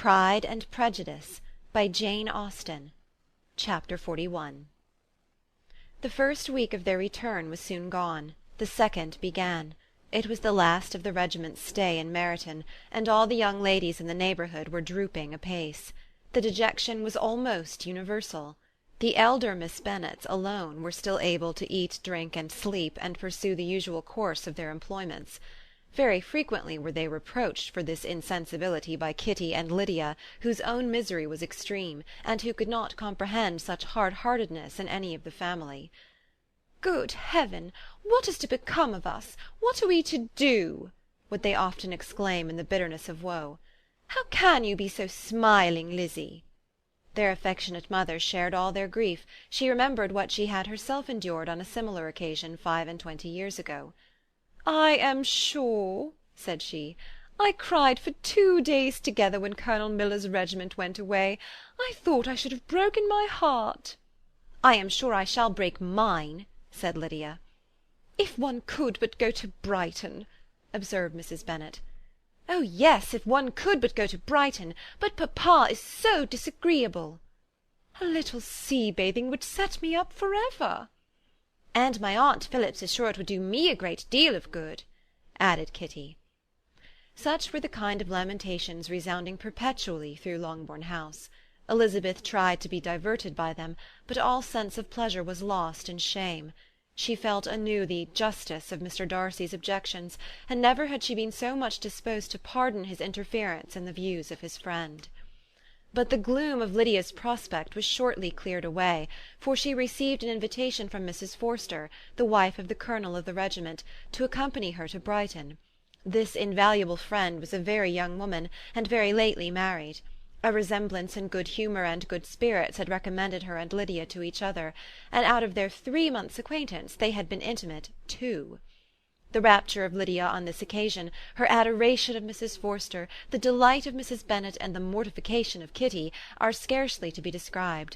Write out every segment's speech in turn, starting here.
Pride and Prejudice by Jane Austen. Chapter 41. The first week of their return was soon gone. The second began. It was the last of the regiment's stay in Meryton, and all the young ladies in the neighbourhood were drooping apace. The dejection was almost universal. The elder Miss Bennets alone were still able to eat, drink, and sleep, and pursue the usual course of their employments. Very frequently were they reproached for this insensibility by Kitty and Lydia, whose own misery was extreme, and who could not comprehend such hard-heartedness in any of the family. "Good heaven! What is to become of us? What are we to do?" would they often exclaim in the bitterness of woe. "How can you be so smiling, Lizzie?" Their affectionate mother shared all their grief. She remembered what she had herself endured on a similar occasion 25 years ago. "I am sure," said she, "I cried for 2 days together when Colonel Miller's regiment went away. I thought I should have broken my heart." "I am sure I shall break mine," said Lydia. "If one could but go to Brighton," observed Mrs. Bennet. "Oh yes, if one could but go to Brighton, but papa is so disagreeable." "A little sea-bathing would set me up for ever." "And my aunt Phillips is sure it would do me a great deal of good," added Kitty. Such were the kind of lamentations resounding perpetually through Longbourn House. Elizabeth tried to be diverted by them, but all sense of pleasure was lost in shame. She felt anew the justice of Mr. Darcy's objections, and never had she been so much disposed to pardon his interference in the views of his friend. But the gloom of Lydia's prospect was shortly cleared away, for she received an invitation from Mrs. Forster, the wife of the colonel of the regiment, to accompany her to Brighton. This invaluable friend was a very young woman, and very lately married. A resemblance in good humour and good spirits had recommended her and Lydia to each other, and out of their 3 months' acquaintance they had been intimate 2. The rapture of Lydia on this occasion, her adoration of Mrs. Forster, the delight of Mrs. Bennet, and the mortification of Kitty, are scarcely to be described.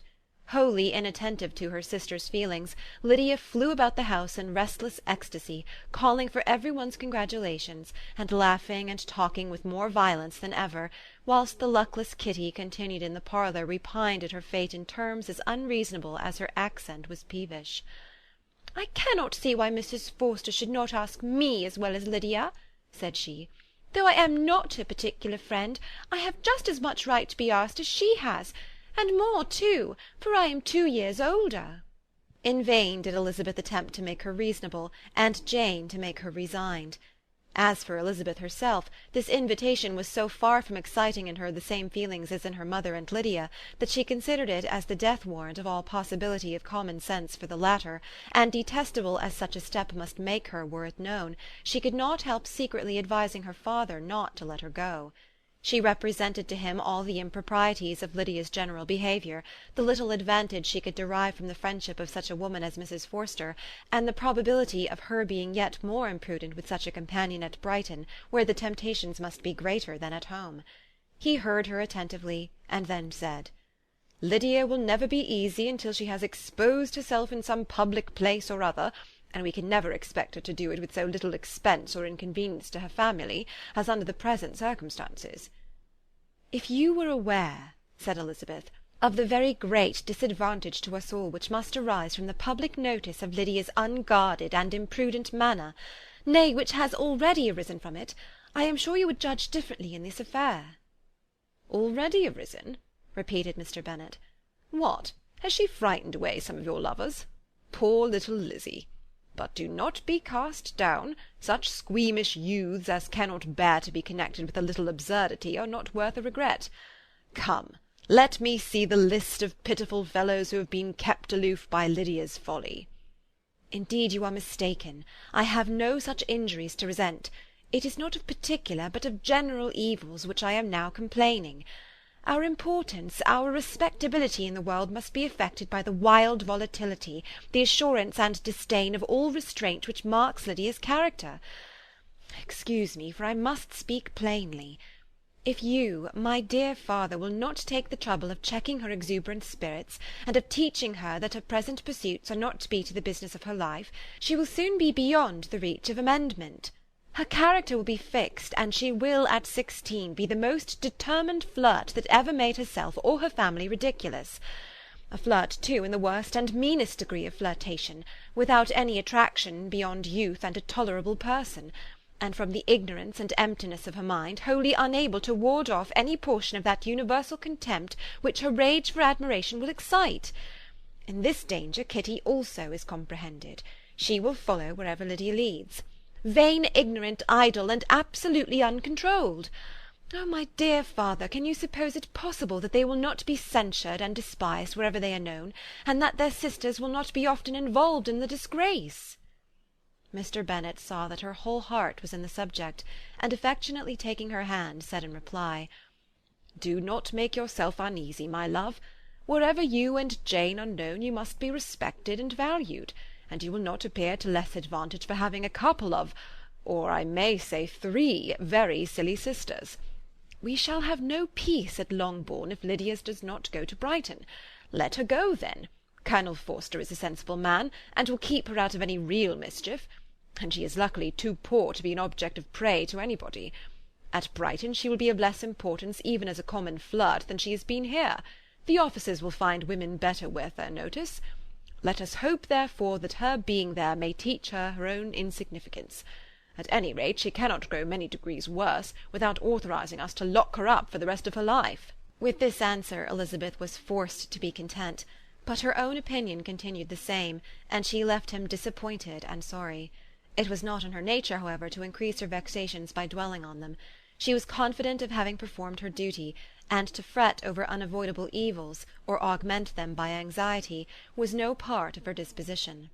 Wholly inattentive to her sister's feelings, Lydia flew about the house in restless ecstasy, calling for every one's congratulations, and laughing and talking with more violence than ever, whilst the luckless Kitty continued in the parlour repined at her fate in terms as unreasonable as her accent was peevish. "I cannot see why Mrs. Forster should not ask me as well as Lydia," said she. "Though I am not her particular friend, I have just as much right to be asked as she has, and more too, for I am 2 years older." In vain did Elizabeth attempt to make her reasonable, and Jane to make her resigned. As for Elizabeth herself, this invitation was so far from exciting in her the same feelings as in her mother and Lydia, that she considered it as the death-warrant of all possibility of common sense for the latter, and detestable as such a step must make her were it known, she could not help secretly advising her father not to let her go. She represented to him all the improprieties of Lydia's general behaviour, the little advantage she could derive from the friendship of such a woman as Mrs. Forster, and the probability of her being yet more imprudent with such a companion at Brighton, where the temptations must be greater than at home. He heard her attentively, and then said, "Lydia will never be easy until she has exposed herself in some public place or other, and we can never expect her to do it with so little expense or inconvenience to her family as under the present circumstances." "If you were aware," said Elizabeth, "of the very great disadvantage to us all which must arise from the public notice of Lydia's unguarded and imprudent manner, nay, which has already arisen from it, I am sure you would judge differently in this affair." "Already arisen?" repeated Mr. Bennet. "What, has she frightened away some of your lovers? Poor little Lizzie! But do not be cast down. Such squeamish youths as cannot bear to be connected with a little absurdity are not worth a regret. Come, let me see the list of pitiful fellows who have been kept aloof by Lydia's folly." "Indeed you are mistaken. I have no such injuries to resent. It is not of particular, but of general evils, which I am now complaining. Our importance, our respectability in the world must be affected by the wild volatility, the assurance and disdain of all restraint which marks Lydia's character. Excuse me, for I must speak plainly. If you, my dear father, will not take the trouble of checking her exuberant spirits, and of teaching her that her present pursuits are not to be to the business of her life, she will soon be beyond the reach of amendment. Her character will be fixed, and she will, at 16, be the most determined flirt that ever made herself or her family ridiculous. A flirt, too, in the worst and meanest degree of flirtation, without any attraction beyond youth and a tolerable person, and from the ignorance and emptiness of her mind wholly unable to ward off any portion of that universal contempt which her rage for admiration will excite. In this danger Kitty also is comprehended. She will follow wherever Lydia leads. Vain, ignorant, idle, and absolutely uncontrolled. Oh, my dear father, can you suppose it possible that they will not be censured and despised wherever they are known, and that their sisters will not be often involved in the disgrace? Mr. Bennet saw that her whole heart was in the subject, and affectionately taking her hand, said in reply, "Do not make yourself uneasy, my love. Wherever you and Jane are known, you must be respected and valued, and you will not appear to less advantage for having a couple of, or I may say 3, very silly sisters. We shall have no peace at Longbourn if Lydia does not go to Brighton. Let her go, then. Colonel Forster is a sensible man, and will keep her out of any real mischief, and she is luckily too poor to be an object of prey to anybody. At Brighton she will be of less importance even as a common flirt than she has been here. The officers will find women better worth their notice. Let us hope, therefore, that her being there may teach her her own insignificance. At any rate, she cannot grow many degrees worse, without authorizing us to lock her up for the rest of her life." With this answer Elizabeth was forced to be content, but her own opinion continued the same, and she left him disappointed and sorry. It was not in her nature, however, to increase her vexations by dwelling on them. She was confident of having performed her duty, and to fret over unavoidable evils, or augment them by anxiety, was no part of her disposition.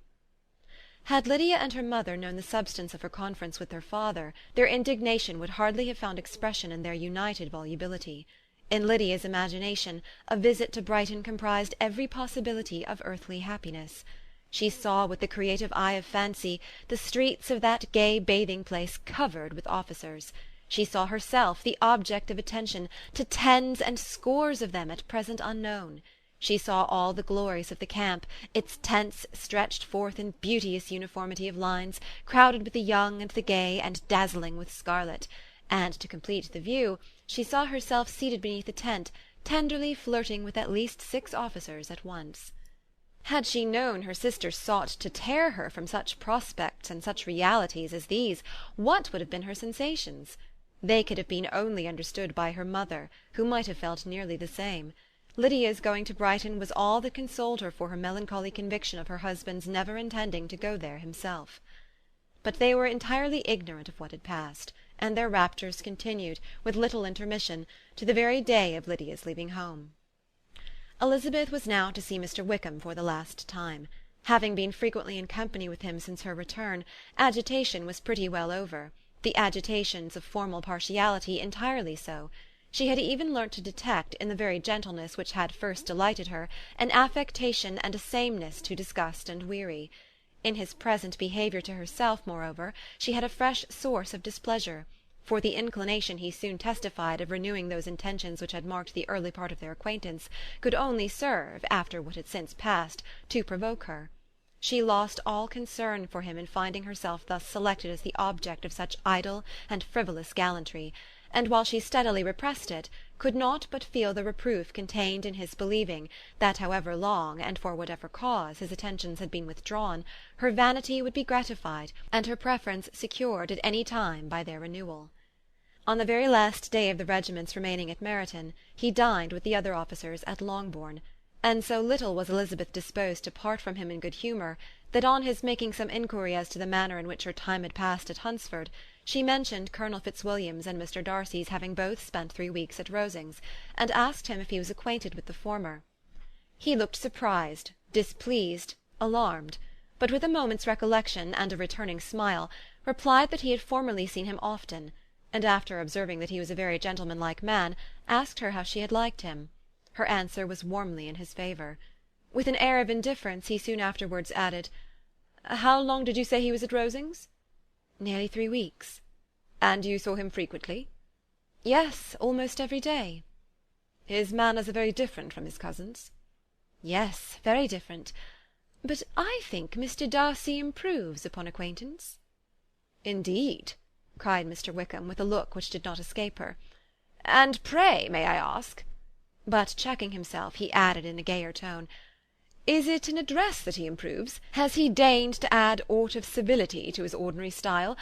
Had Lydia and her mother known the substance of her conference with their father, their indignation would hardly have found expression in their united volubility. In Lydia's imagination, a visit to Brighton comprised every possibility of earthly happiness. She saw with the creative eye of fancy the streets of that gay bathing-place covered with officers. She saw herself the object of attention to tens and scores of them at present unknown. She saw all the glories of the camp, its tents stretched forth in beauteous uniformity of lines, crowded with the young and the gay, and dazzling with scarlet; and, to complete the view, she saw herself seated beneath a tent, tenderly flirting with at least 6 officers at once. Had she known her sister sought to tear her from such prospects and such realities as these, what would have been her sensations? They could have been only understood by her mother, who might have felt nearly the same. Lydia's going to Brighton was all that consoled her for her melancholy conviction of her husband's never intending to go there himself. But they were entirely ignorant of what had passed, and their raptures continued, with little intermission, to the very day of Lydia's leaving home. Elizabeth was now to see Mr. Wickham for the last time. Having been frequently in company with him since her return, agitation was pretty well over, the agitations of formal partiality entirely so. She had even learnt to detect, in the very gentleness which had first delighted her, an affectation and a sameness to disgust and weary. In his present behaviour to herself, moreover, she had a fresh source of displeasure, for the inclination he soon testified of renewing those intentions which had marked the early part of their acquaintance could only serve, after what had since passed, to provoke her. She lost all concern for him in finding herself thus selected as the object of such idle and frivolous gallantry, and while she steadily repressed it, could not but feel the reproof contained in his believing that however long, and for whatever cause, his attentions had been withdrawn, her vanity would be gratified, and her preference secured at any time by their renewal. On the very last day of the regiment's remaining at Meryton, he dined with the other officers at Longbourn, and so little was Elizabeth disposed to part from him in good humour, that on his making some inquiry as to the manner in which her time had passed at Hunsford, she mentioned Colonel Fitzwilliam's and Mr. Darcy's having both spent 3 weeks at Rosings, and asked him if he was acquainted with the former. He looked surprised, displeased, alarmed, but with a moment's recollection and a returning smile, replied that he had formerly seen him often, and after observing that he was a very gentlemanlike man, asked her how she had liked him. Her answer was warmly in his favour. With an air of indifference he soon afterwards added, "How long did you say he was at Rosings?" "Nearly 3 weeks." "And you saw him frequently?" "Yes, almost every day." "His manners are very different from his cousin's?" "Yes, very different. But I think Mr. Darcy improves upon acquaintance." "Indeed! cried Mr. Wickham, with a look which did not escape her. "And pray, may I ask—" But checking himself, he added in a gayer tone, "Is it in address that he improves? Has he deigned to add aught of civility to his ordinary style?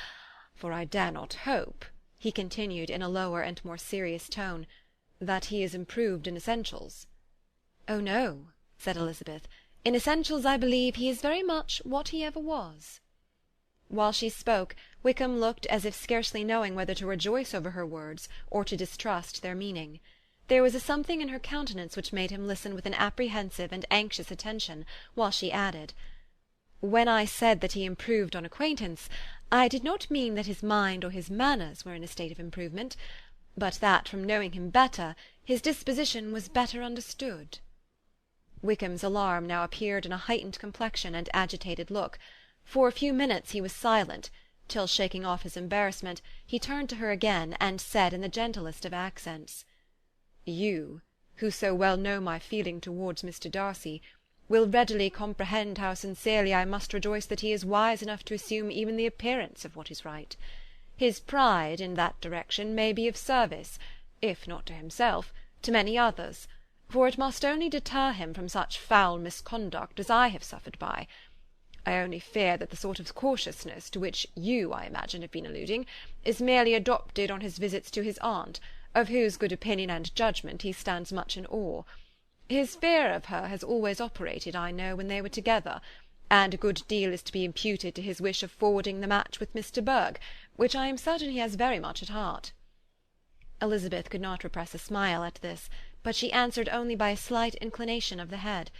For I dare not hope," he continued in a lower and more serious tone, "that he is improved in essentials." "Oh no," said Elizabeth. "In essentials I believe he is very much what he ever was." While she spoke, Wickham looked as if scarcely knowing whether to rejoice over her words or to distrust their meaning. There was a something in her countenance which made him listen with an apprehensive and anxious attention, while she added, "When I said that he improved on acquaintance, I did not mean that his mind or his manners were in a state of improvement, but that from knowing him better, his disposition was better understood." Wickham's alarm now appeared in a heightened complexion and agitated look. For a few minutes he was silent, till, shaking off his embarrassment, he turned to her again, and said in the gentlest of accents, "You, who so well know my feeling towards Mr. Darcy, will readily comprehend how sincerely I must rejoice that he is wise enough to assume even the appearance of what is right. His pride in that direction may be of service, if not to himself, to many others, for it must only deter him from such foul misconduct as I have suffered by. I only fear that the sort of cautiousness to which you, I imagine, have been alluding, is merely adopted on his visits to his aunt, of whose good opinion and judgment he stands much in awe. His fear of her has always operated, I know, when they were together, and a good deal is to be imputed to his wish of forwarding the match with Mr. Berg, which I am certain he has very much at heart." Elizabeth could not repress a smile at this, but she answered only by a slight inclination of the head.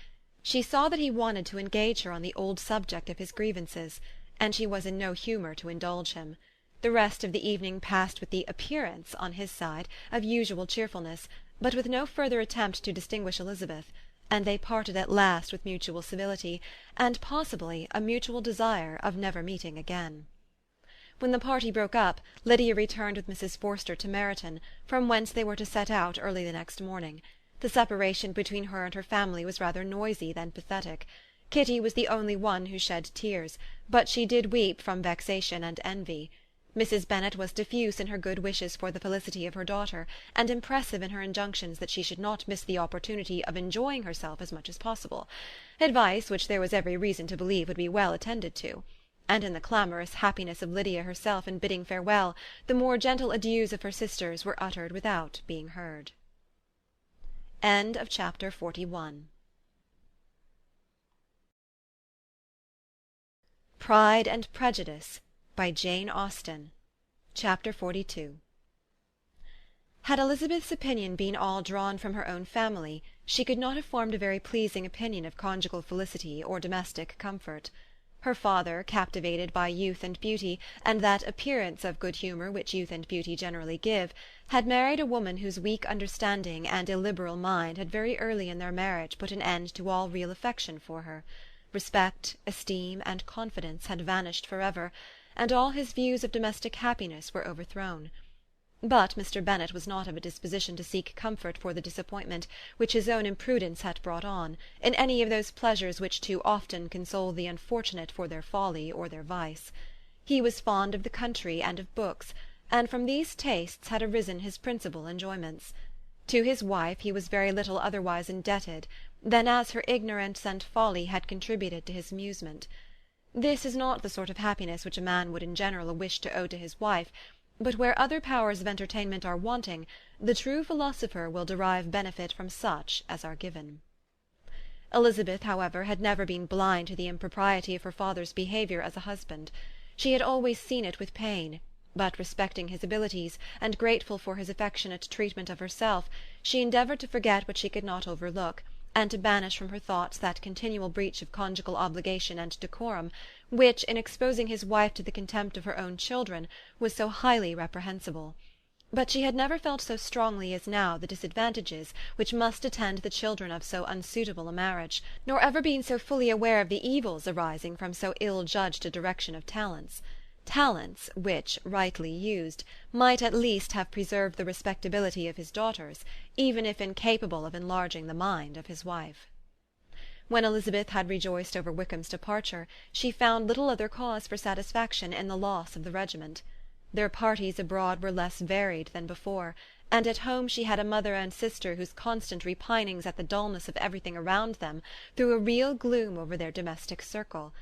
She saw that he wanted to engage her on the old subject of his grievances, and she was in no humour to indulge him. The rest of the evening passed with the appearance, on his side, of usual cheerfulness, but with no further attempt to distinguish Elizabeth, and they parted at last with mutual civility, and possibly a mutual desire of never meeting again. When the party broke up, Lydia returned with Mrs. Forster to Meryton, from whence they were to set out early the next morning. The separation between her and her family was rather noisy than pathetic. Kitty was the only one who shed tears, but she did weep from vexation and envy. Mrs. Bennet was diffuse in her good wishes for the felicity of her daughter, and impressive in her injunctions that she should not miss the opportunity of enjoying herself as much as possible, advice which there was every reason to believe would be well attended to. And in the clamorous happiness of Lydia herself in bidding farewell, the more gentle adieus of her sisters were uttered without being heard. Chapter 41. Pride and Prejudice, by Jane Austen. Chapter 42. Had Elizabeth's opinion been all drawn from her own family, she could not have formed a very pleasing opinion of conjugal felicity or domestic comfort. Her father, captivated by youth and beauty, and that appearance of good humour which youth and beauty generally give, had married a woman whose weak understanding and illiberal mind had very early in their marriage put an end to all real affection for her. Respect, esteem, and confidence had vanished for ever, and all his views of domestic happiness were overthrown. But Mr. Bennet was not of a disposition to seek comfort for the disappointment which his own imprudence had brought on, in any of those pleasures which too often console the unfortunate for their folly or their vice. He was fond of the country and of books, and from these tastes had arisen his principal enjoyments. To his wife he was very little otherwise indebted than as her ignorance and folly had contributed to his amusement. This is not the sort of happiness which a man would in general wish to owe to his wife, but where other powers of entertainment are wanting, the true philosopher will derive benefit from such as are given. Elizabeth, however, had never been blind to the impropriety of her father's behaviour as a husband. She had always seen it with pain, but respecting his abilities, and grateful for his affectionate treatment of herself, she endeavoured to forget what she could not overlook, and to banish from her thoughts that continual breach of conjugal obligation and decorum, which, in exposing his wife to the contempt of her own children, was so highly reprehensible. But she had never felt so strongly as now the disadvantages which must attend the children of so unsuitable a marriage, nor ever been so fully aware of the evils arising from so ill-judged a direction of talents. Talents which, rightly used, might at least have preserved the respectability of his daughters, even if incapable of enlarging the mind of his wife. When Elizabeth had rejoiced over Wickham's departure, she found little other cause for satisfaction in the loss of the regiment. Their parties abroad were less varied than before, and at home she had a mother and sister whose constant repinings at the dullness of everything around them threw a real gloom over their domestic circle.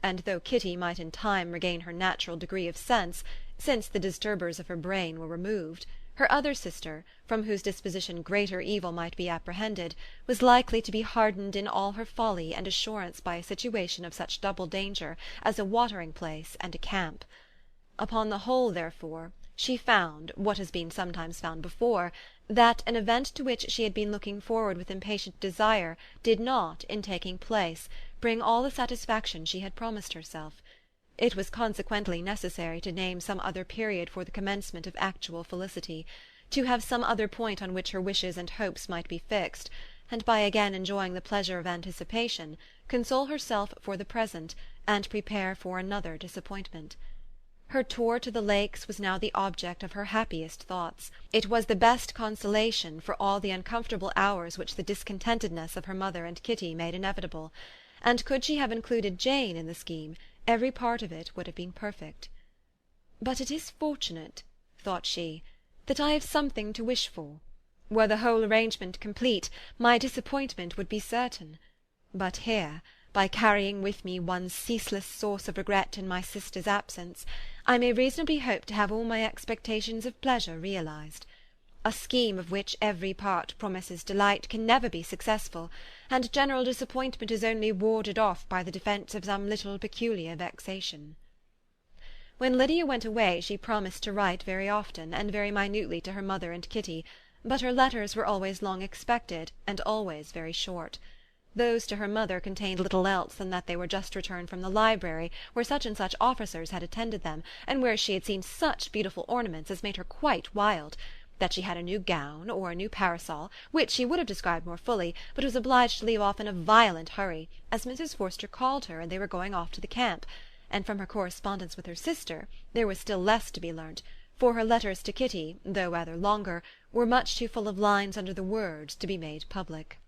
And though Kitty might in time regain her natural degree of sense, since the disturbers of her brain were removed, her other sister, from whose disposition greater evil might be apprehended, was likely to be hardened in all her folly and assurance by a situation of such double danger as a watering-place and a camp. Upon the whole, therefore, she found, what has been sometimes found before, that an event to which she had been looking forward with impatient desire did not, in taking place, bring all the satisfaction she had promised herself. It was consequently necessary to name some other period for the commencement of actual felicity, to have some other point on which her wishes and hopes might be fixed, and by again enjoying the pleasure of anticipation, console herself for the present, and prepare for another disappointment. Her tour to the Lakes was now the object of her happiest thoughts. It was the best consolation for all the uncomfortable hours which the discontentedness of her mother and Kitty made inevitable, and could she have included Jane in the scheme, every part of it would have been perfect. "But it is fortunate," thought she, "that I have something to wish for. Were the whole arrangement complete, my disappointment would be certain. But here, by carrying with me one ceaseless source of regret in my sister's absence, I may reasonably hope to have all my expectations of pleasure realized. A scheme of which every part promises delight can never be successful, and general disappointment is only warded off by the defence of some little peculiar vexation." When Lydia went away she promised to write very often and very minutely to her mother and Kitty, but her letters were always long expected and always very short. Those to her mother contained little else than that they were just returned from the library, where such and such officers had attended them, and where she had seen such beautiful ornaments as made her quite wild; that she had a new gown, or a new parasol, which she would have described more fully, but was obliged to leave off in a violent hurry, as Mrs. Forster called her and they were going off to the camp; and from her correspondence with her sister there was still less to be learnt, for her letters to Kitty, though rather longer, were much too full of lines under the words to be made public.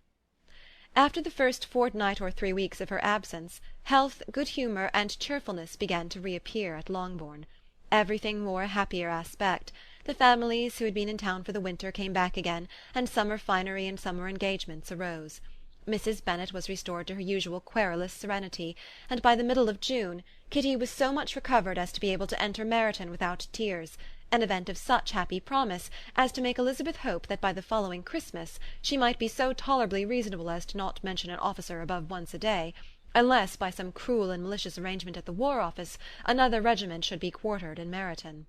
After the first fortnight or 3 weeks of her absence, health, good humour, and cheerfulness began to reappear at Longbourn. Everything wore a happier aspect. The families who had been in town for the winter came back again, and summer finery and summer engagements arose. Mrs. Bennet was restored to her usual querulous serenity, and by the middle of June Kitty was so much recovered as to be able to enter Meryton without tears, an event of such happy promise as to make Elizabeth hope that by the following Christmas she might be so tolerably reasonable as to not mention an officer above once a day, unless by some cruel and malicious arrangement at the War Office another regiment should be quartered in Meryton.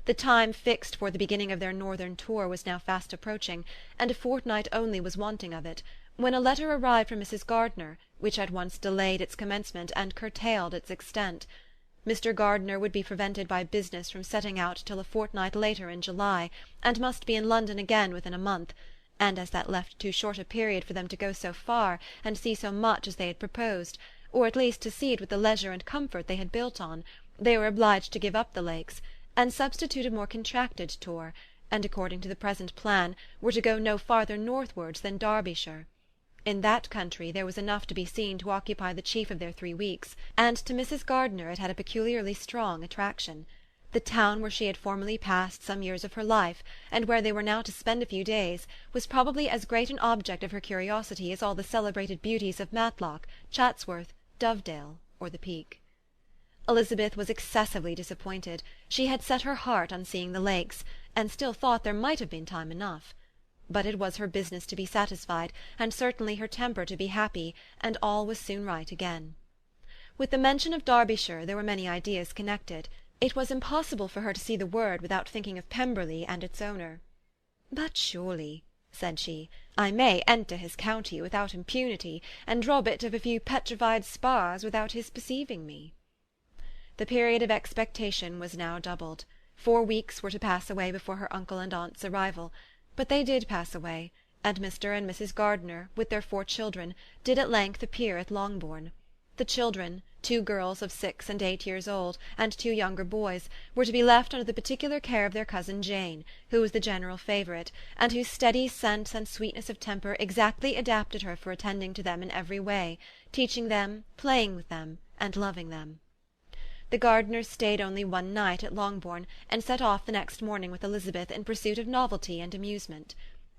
The time fixed for the beginning of their northern tour was now fast approaching, and a fortnight only was wanting of it, when a letter arrived from Mrs. Gardiner, which at once delayed its commencement and curtailed its extent. Mr. Gardiner would be prevented by business from setting out till a fortnight later in July, and must be in London again within a month, and as that left too short a period for them to go so far and see so much as they had proposed, or at least to see it with the leisure and comfort they had built on, they were obliged to give up the Lakes, and substitute a more contracted tour, and according to the present plan were to go no farther northwards than Derbyshire. In that country there was enough to be seen to occupy the chief of their 3 weeks, and to Mrs. Gardiner it had a peculiarly strong attraction. The town where she had formerly passed some years of her life, and where they were now to spend a few days, was probably as great an object of her curiosity as all the celebrated beauties of Matlock, Chatsworth, Dovedale, or the Peak. Elizabeth was excessively disappointed. She had set her heart on seeing the Lakes, and still thought there might have been time enough. But it was her business to be satisfied, and certainly her temper to be happy, and all was soon right again. With the mention of Derbyshire there were many ideas connected. It was impossible for her to see the word without thinking of Pemberley and its owner. "But surely," said she, "I may enter his county without impunity, and rob it of a few petrified spars without his perceiving me." The period of expectation was now doubled. 4 weeks were to pass away before her uncle and aunt's arrival. But they did pass away, and Mr. and Mrs. Gardiner, with their 4 children, did at length appear at Longbourn. The children, 2 girls of 6 and 8 years old, and 2 younger boys, were to be left under the particular care of their cousin Jane, who was the general favourite, and whose steady sense and sweetness of temper exactly adapted her for attending to them in every way, teaching them, playing with them, and loving them. The Gardiners stayed only one night at Longbourn, and set off the next morning with Elizabeth in pursuit of novelty and amusement.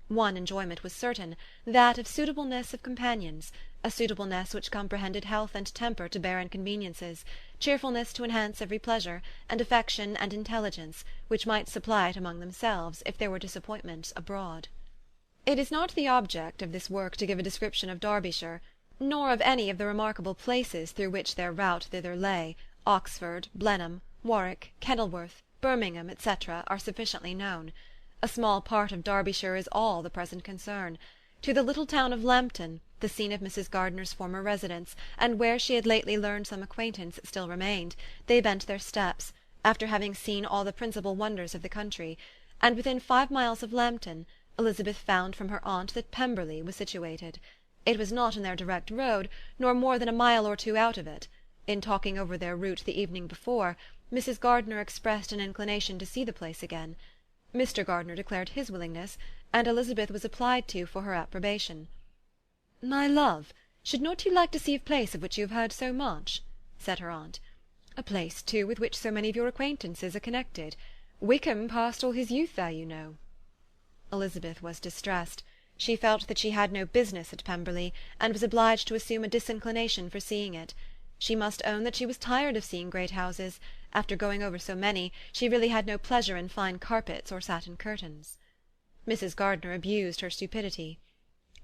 One enjoyment was certain, that of suitableness of companions, a suitableness which comprehended health and temper to bear inconveniences, cheerfulness to enhance every pleasure, and affection and intelligence, which might supply it among themselves, if there were disappointments abroad. It is not the object of this work to give a description of Derbyshire, nor of any of the remarkable places through which their route thither lay. Oxford, Blenheim, Warwick, Kenilworth, Birmingham, etc., are sufficiently known. A small part of Derbyshire is all the present concern. To the little town of Lambton, the scene of Mrs. Gardiner's former residence, and where she had lately learned some acquaintance still remained, they bent their steps, after having seen all the principal wonders of the country, and within 5 miles of Lambton, Elizabeth found from her aunt that Pemberley was situated. It was not in their direct road, nor more than a mile or two out of it. In talking over their route the evening before, Mrs. Gardiner expressed an inclination to see the place again. Mr. Gardiner declared his willingness, and Elizabeth was applied to for her approbation. "My love, should not you like to see a place of which you have heard so much?" said her aunt. "A place, too, with which so many of your acquaintances are connected. Wickham passed all his youth there, you know." Elizabeth was distressed. She felt that she had no business at Pemberley, and was obliged to assume a disinclination for seeing it. She must own that she was tired of seeing great houses. After going over so many, she really had no pleasure in fine carpets or satin curtains. Mrs. Gardiner abused her stupidity.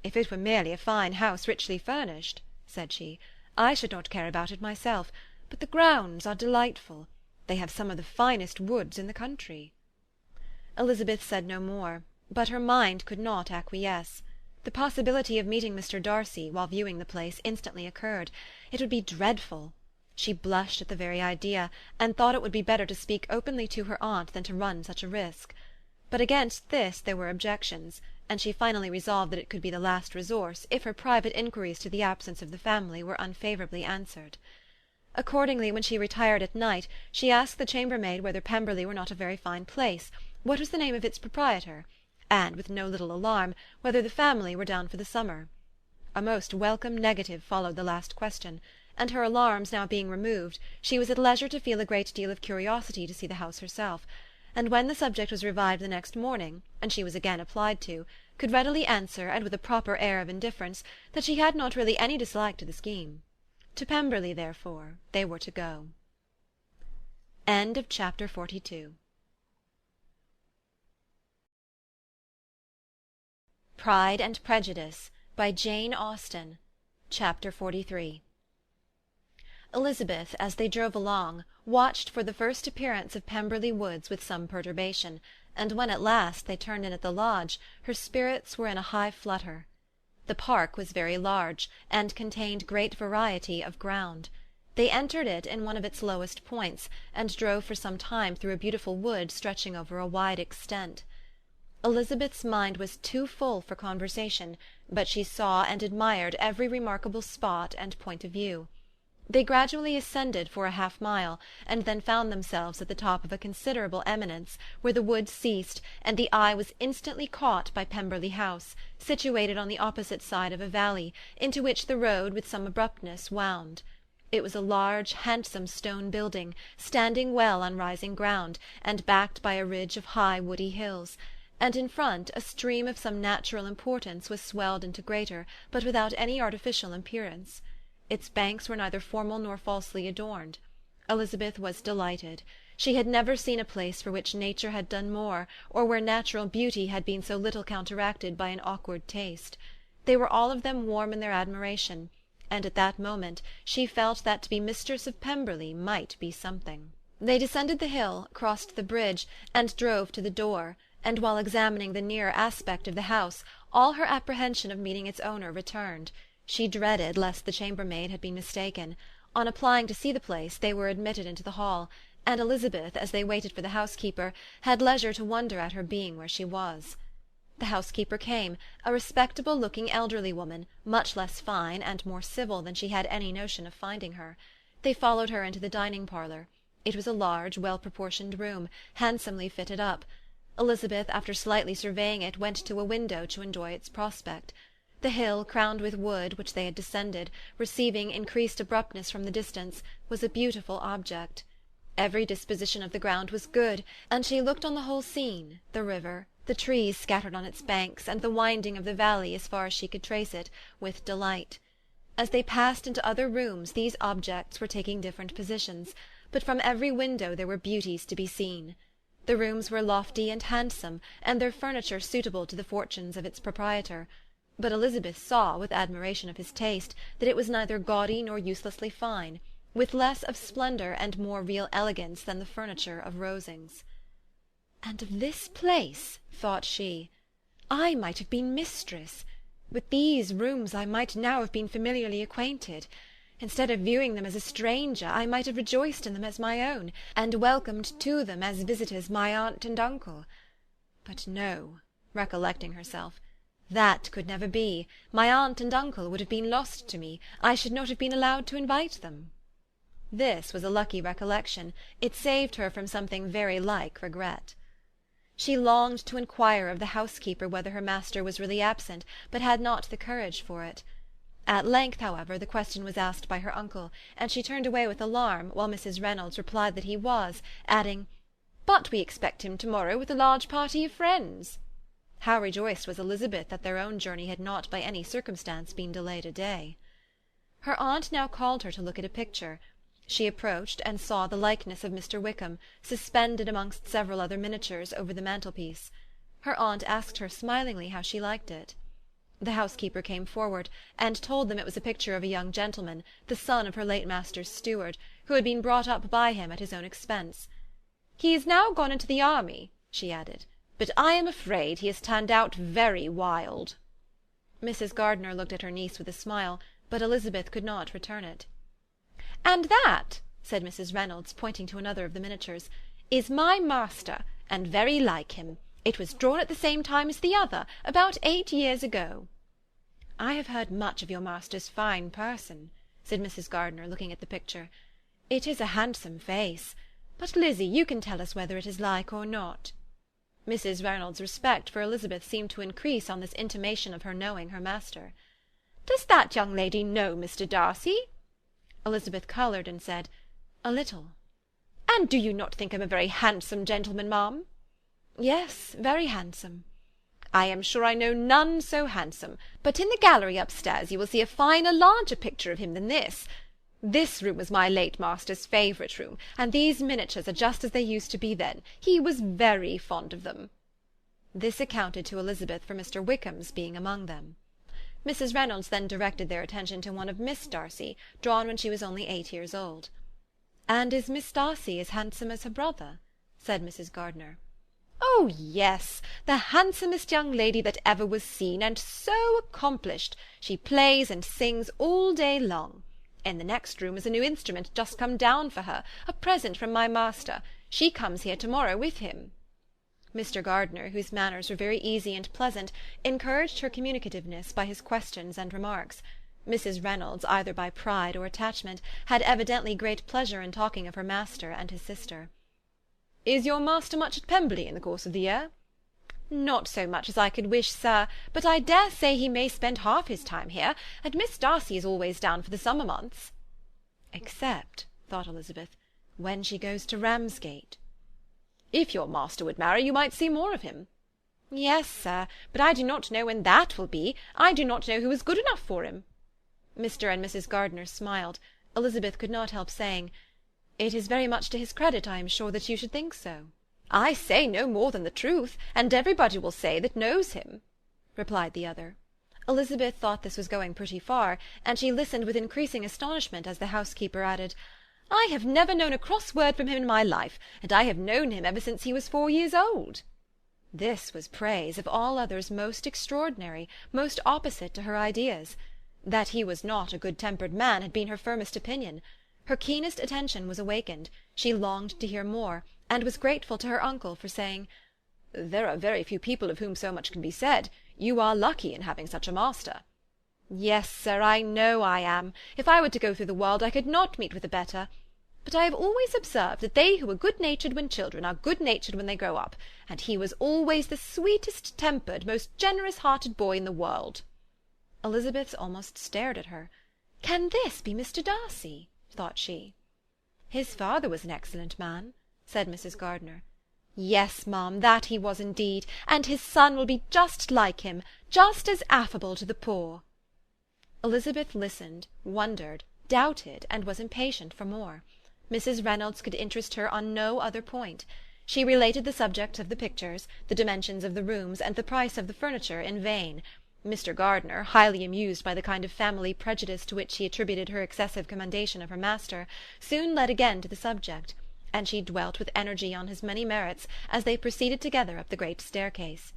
"If it were merely a fine house richly furnished," said she, "I should not care about it myself, but the grounds are delightful. They have some of the finest woods in the country." Elizabeth said no more, but her mind could not acquiesce. The possibility of meeting Mr. Darcy, while viewing the place, instantly occurred. It would be dreadful. She blushed at the very idea, and thought it would be better to speak openly to her aunt than to run such a risk. But against this there were objections, and she finally resolved that it could be the last resource, if her private inquiries to the absence of the family were unfavourably answered. Accordingly, when she retired at night, she asked the chambermaid whether Pemberley were not a very fine place, what was the name of its proprietor, and, with no little alarm, whether the family were down for the summer. A most welcome negative followed the last question, and her alarms now being removed, she was at leisure to feel a great deal of curiosity to see the house herself, and when the subject was revived the next morning, and she was again applied to, could readily answer, and with a proper air of indifference, that she had not really any dislike to the scheme. To Pemberley, therefore, they were to go. Chapter 42. Pride and Prejudice, by Jane Austen. Chapter 43. Elizabeth, as they drove along, watched for the first appearance of Pemberley Woods with some perturbation, and when at last they turned in at the lodge, her spirits were in a high flutter. The park was very large, and contained great variety of ground. They entered it in one of its lowest points, and drove for some time through a beautiful wood stretching over a wide extent. Elizabeth's mind was too full for conversation, but she saw and admired every remarkable spot and point of view. They gradually ascended for a half-mile, and then found themselves at the top of a considerable eminence, where the wood ceased, and the eye was instantly caught by Pemberley House, situated on the opposite side of a valley, into which the road with some abruptness wound. It was a large, handsome stone building, standing well on rising ground, and backed by a ridge of high woody hills, and in front a stream of some natural importance was swelled into greater, but without any artificial appearance. Its banks were neither formal nor falsely adorned. Elizabeth was delighted. She had never seen a place for which nature had done more, or where natural beauty had been so little counteracted by an awkward taste. They were all of them warm in their admiration, and at that moment she felt that to be mistress of Pemberley might be something. They descended the hill, crossed the bridge, and drove to the door, and while examining the nearer aspect of the house, all her apprehension of meeting its owner returned. She dreaded lest the chambermaid had been mistaken. On applying to see the place, they were admitted into the hall, and Elizabeth, as they waited for the housekeeper, had leisure to wonder at her being where she was. The housekeeper came, a respectable-looking elderly woman, much less fine and more civil than she had any notion of finding her. They followed her into the dining-parlour. It was a large, well-proportioned room, handsomely fitted up. Elizabeth, after slightly surveying it, went to a window to enjoy its prospect. The hill, crowned with wood, which they had descended, receiving increased abruptness from the distance, was a beautiful object. Every disposition of the ground was good, and she looked on the whole scene, the river, the trees scattered on its banks, and the winding of the valley as far as she could trace it, with delight. As they passed into other rooms these objects were taking different positions, but from every window there were beauties to be seen. The rooms were lofty and handsome, and their furniture suitable to the fortunes of its proprietor; but Elizabeth saw, with admiration of his taste, that it was neither gaudy nor uselessly fine, with less of splendour and more real elegance than the furniture of Rosings. "And of this place," thought she, "I might have been mistress. With these rooms I might now have been familiarly acquainted. Instead of viewing them as a stranger, I might have rejoiced in them as my own, and welcomed to them as visitors my aunt and uncle. But no," recollecting herself, "that could never be. My aunt and uncle would have been lost to me. I should not have been allowed to invite them." This was a lucky recollection. It saved her from something very like regret. She longed to inquire of the housekeeper whether her master was really absent, but had not the courage for it. At length, however, the question was asked by her uncle, and she turned away with alarm, while Mrs. Reynolds replied that he was, adding, "But we expect him to-morrow with a large party of friends." How rejoiced was Elizabeth that their own journey had not by any circumstance been delayed a day. Her aunt now called her to look at a picture. She approached, and saw the likeness of Mr. Wickham, suspended amongst several other miniatures, over the mantelpiece. Her aunt asked her smilingly how she liked it. The housekeeper came forward, and told them it was a picture of a young gentleman, the son of her late master's steward, who had been brought up by him at his own expense. "He is now gone into the army," she added, "but I am afraid he has turned out very wild." Mrs. Gardiner looked at her niece with a smile, but Elizabeth could not return it. "And that," said Mrs. Reynolds, pointing to another of the miniatures, "is my master, and very like him. It was drawn at the same time as the other, about 8 years ago." "I have heard much of your master's fine person," said Mrs. Gardiner, looking at the picture. "It is a handsome face. But, Lizzie, you can tell us whether it is like or not." Mrs. Reynolds' respect for Elizabeth seemed to increase on this intimation of her knowing her master. "Does that young lady know Mr. Darcy?" Elizabeth coloured and said, "A little." "And do you not think him a very handsome gentleman, ma'am?" "Yes, very handsome." "I am sure I know none so handsome. But in the gallery upstairs you will see a finer, larger picture of him than this. This room was my late master's favourite room, and these miniatures are just as they used to be then. He was very fond of them." This accounted to Elizabeth for Mr. Wickham's being among them. Mrs. Reynolds then directed their attention to one of Miss Darcy, drawn when she was only 8 years old. "And is Miss Darcy as handsome as her brother?" said Mrs. Gardiner. "Oh, yes, the handsomest young lady that ever was seen, and so accomplished. She plays and sings all day long. In the next room is a new instrument just come down for her, a present from my master. She comes here to-morrow with him." Mr. Gardiner, whose manners were very easy and pleasant, encouraged her communicativeness by his questions and remarks. Mrs. Reynolds, either by pride or attachment, had evidently great pleasure in talking of her master and his sister. "Is your master much at Pemberley in the course of the year?" "Not so much as I could wish, sir, but I dare say he may spend half his time here, and Miss Darcy is always down for the summer months." "Except," thought Elizabeth, "when she goes to Ramsgate." "If your master would marry, you might see more of him." "Yes, sir, but I do not know when that will be. I do not know who is good enough for him." Mr. and Mrs. Gardiner smiled. Elizabeth could not help saying, "It is very much to his credit, I am sure, that you should think so." "I say no more than the truth, and everybody will say that knows him," replied the other. Elizabeth thought this was going pretty far, and she listened with increasing astonishment as the housekeeper added, "I have never known a cross word from him in my life, and I have known him ever since he was 4 years old." This was praise, of all others most extraordinary, most opposite to her ideas. That he was not a good-tempered man had been her firmest opinion. Her keenest attention was awakened. She longed to hear more, and was grateful to her uncle for saying, "There are very few people of whom so much can be said. You are lucky in having such a master." "Yes, sir, I know I am. If I were to go through the world, I could not meet with a better. But I have always observed that they who are good-natured when children are good-natured when they grow up, and he was always the sweetest-tempered, most generous-hearted boy in the world." Elizabeth almost stared at her. "Can this be Mr. Darcy?" thought she. "His father was an excellent man," said Mrs. Gardiner. "Yes, ma'am, that he was indeed, and his son will be just like him, just as affable to the poor." Elizabeth listened, wondered, doubted, and was impatient for more. Mrs. Reynolds could interest her on no other point. She related the subjects of the pictures, the dimensions of the rooms, and the price of the furniture in vain. Mr. Gardiner, highly amused by the kind of family prejudice to which he attributed her excessive commendation of her master, soon led again to the subject, and she dwelt with energy on his many merits as they proceeded together up the great staircase.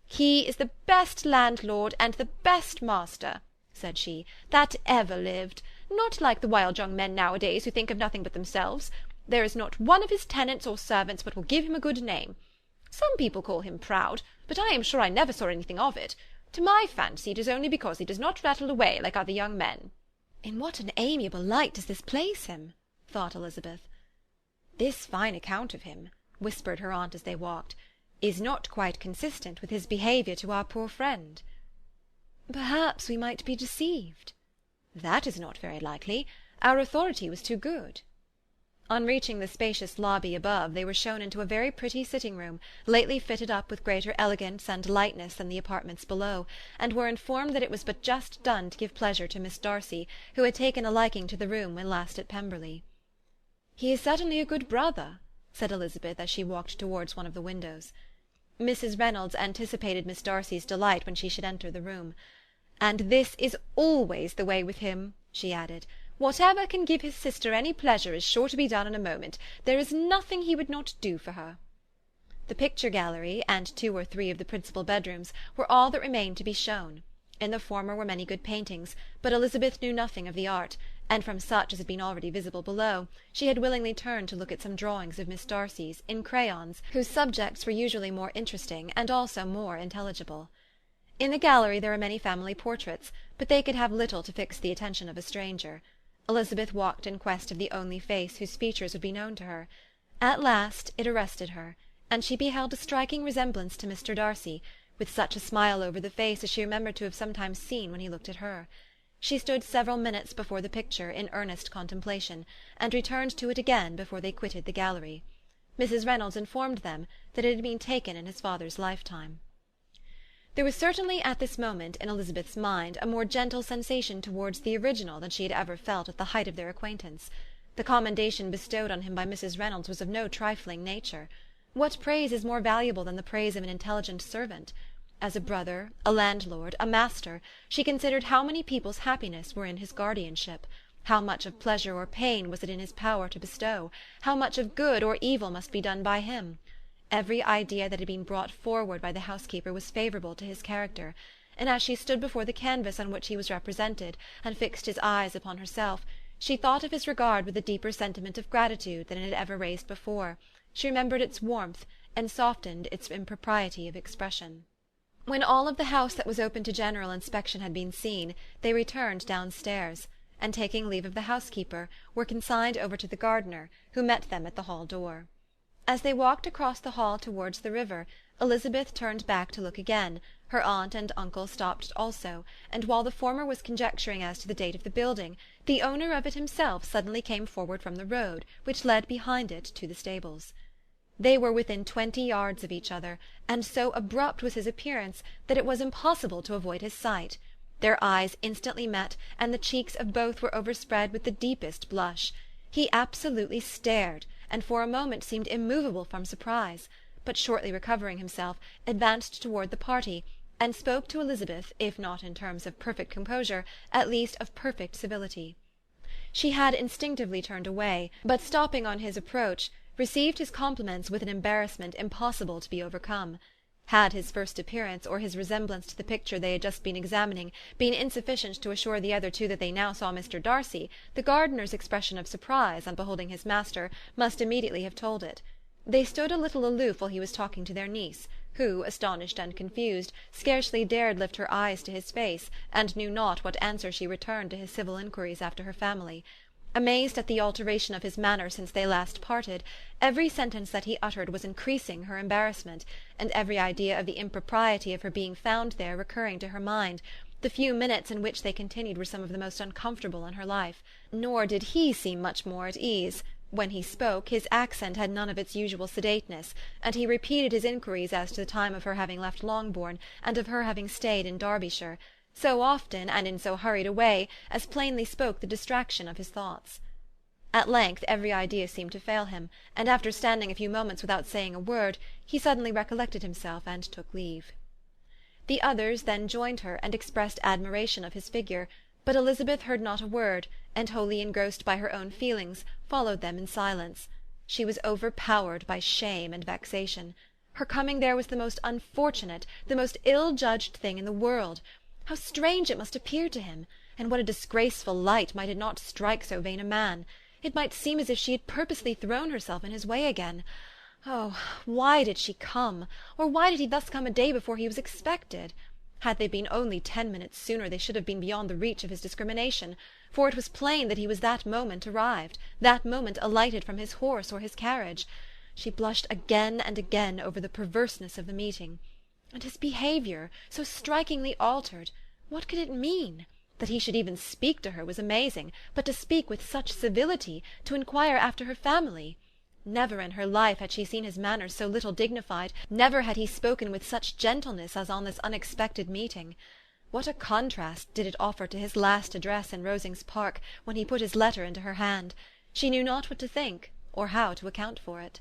"He is the best landlord and the best master," said she, "that ever lived. Not like the wild young men nowadays who think of nothing but themselves. There is not one of his tenants or servants but will give him a good name. Some people call him proud, but I am sure I never saw anything of it. To my fancy it is only because he does not rattle away like other young men." "In what an amiable light does this place him!" thought Elizabeth. "This fine account of him," whispered her aunt as they walked, "is not quite consistent with his behaviour to our poor friend." "Perhaps we might be deceived." "That is not very likely. Our authority was too good." On reaching the spacious lobby above, they were shown into a very pretty sitting-room, lately fitted up with greater elegance and lightness than the apartments below, and were informed that it was but just done to give pleasure to Miss Darcy, who had taken a liking to the room when last at Pemberley. "He is certainly a good brother," said Elizabeth as she walked towards one of the windows. Mrs. Reynolds anticipated Miss Darcy's delight when she should enter the room. "And this is always the way with him," she added. "Whatever can give his sister any pleasure is sure to be done in a moment. There is nothing he would not do for her." The picture gallery, and 2 or 3 of the principal bedrooms, were all that remained to be shown. In the former were many good paintings, but Elizabeth knew nothing of the art, and from such as had been already visible below, she had willingly turned to look at some drawings of Miss Darcy's, in crayons, whose subjects were usually more interesting, and also more intelligible. In the gallery there were many family portraits, but they could have little to fix the attention of a stranger. Elizabeth walked in quest of the only face whose features would be known to her. At last it arrested her, and she beheld a striking resemblance to Mr. Darcy, with such a smile over the face as she remembered to have sometimes seen when he looked at her. She stood several minutes before the picture in earnest contemplation, and returned to it again before they quitted the gallery. Mrs. Reynolds informed them that it had been taken in his father's lifetime. There was certainly at this moment in Elizabeth's mind a more gentle sensation towards the original than she had ever felt at the height of their acquaintance. The commendation bestowed on him by Mrs. Reynolds was of no trifling nature. What praise is more valuable than the praise of an intelligent servant? As a brother, a landlord, a master, she considered how many people's happiness were in his guardianship, how much of pleasure or pain was it in his power to bestow, how much of good or evil must be done by him. Every idea that had been brought forward by the housekeeper was favourable to his character, and as she stood before the canvas on which he was represented, and fixed his eyes upon herself, she thought of his regard with a deeper sentiment of gratitude than it had ever raised before. She remembered its warmth, and softened its impropriety of expression. When all of the house that was open to general inspection had been seen, they returned downstairs, and taking leave of the housekeeper, were consigned over to the gardener, who met them at the hall door. As they walked across the hall towards the river, Elizabeth turned back to look again. Her aunt and uncle stopped also, and while the former was conjecturing as to the date of the building, the owner of it himself suddenly came forward from the road, which led behind it to the stables. They were within 20 yards of each other, and so abrupt was his appearance that it was impossible to avoid his sight. Their eyes instantly met, and the cheeks of both were overspread with the deepest blush. He absolutely stared, and for a moment seemed immovable from surprise, but shortly recovering himself, advanced toward the party, and spoke to Elizabeth, if not in terms of perfect composure, at least of perfect civility. She had instinctively turned away, but stopping on his approach, received his compliments with an embarrassment impossible to be overcome. Had his first appearance, or his resemblance to the picture they had just been examining, been insufficient to assure the other two that they now saw Mr. Darcy, the gardener's expression of surprise on beholding his master must immediately have told it. They stood a little aloof while he was talking to their niece, who, astonished and confused, scarcely dared lift her eyes to his face, and knew not what answer she returned to his civil inquiries after her family. Amazed at the alteration of his manner since they last parted, every sentence that he uttered was increasing her embarrassment, and every idea of the impropriety of her being found there recurring to her mind, the few minutes in which they continued were some of the most uncomfortable in her life. Nor did he seem much more at ease, When he spoke, his accent had none of its usual sedateness, and he repeated his inquiries as to the time of her having left Longbourn, and of her having stayed in Derbyshire, so often, and in so hurried a way, as plainly spoke the distraction of his thoughts. At length every idea seemed to fail him, and after standing a few moments without saying a word, he suddenly recollected himself and took leave. The others then joined her, and expressed admiration of his figure, but Elizabeth heard not a word, and wholly engrossed by her own feelings, followed them in silence. She was overpowered by shame and vexation. Her coming there was the most unfortunate, the most ill-judged thing in the world. How strange it must appear to him! And what a disgraceful light might it not strike so vain a man! It might seem as if she had purposely thrown herself in his way again. Oh, why did she come? Or why did he thus come a day before he was expected? Had they been only 10 minutes sooner, they should have been beyond the reach of his discrimination, for it was plain that he was that moment arrived, that moment alighted from his horse or his carriage. She blushed again and again over the perverseness of the meeting. And his behaviour, so strikingly altered, what could it mean? That he should even speak to her was amazing, but to speak with such civility, to inquire after her family! Never in her life had she seen his manners so little dignified, never had he spoken with such gentleness as on this unexpected meeting. What a contrast did it offer to his last address in Rosings Park, when he put his letter into her hand! She knew not what to think, or how to account for it.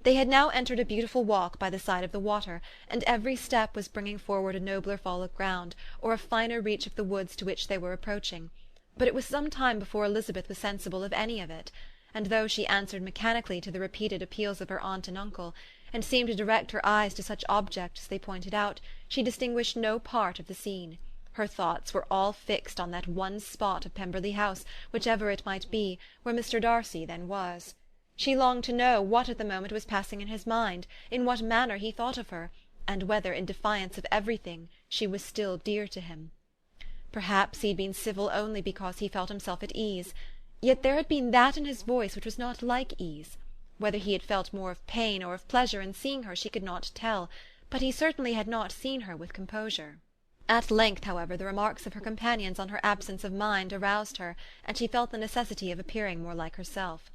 They had now entered a beautiful walk by the side of the water, and every step was bringing forward a nobler fall of ground, or a finer reach of the woods to which they were approaching. But it was some time before Elizabeth was sensible of any of it, and though she answered mechanically to the repeated appeals of her aunt and uncle, and seemed to direct her eyes to such objects as they pointed out, she distinguished no part of the scene. Her thoughts were all fixed on that one spot of Pemberley House, whichever it might be, where Mr. Darcy then was. She longed to know what at the moment was passing in his mind, in what manner he thought of her, and whether, in defiance of everything, she was still dear to him. Perhaps he had been civil only because he felt himself at ease, yet there had been that in his voice which was not like ease. Whether he had felt more of pain or of pleasure in seeing her she could not tell, but he certainly had not seen her with composure. At length, however, the remarks of her companions on her absence of mind aroused her, and she felt the necessity of appearing more like herself.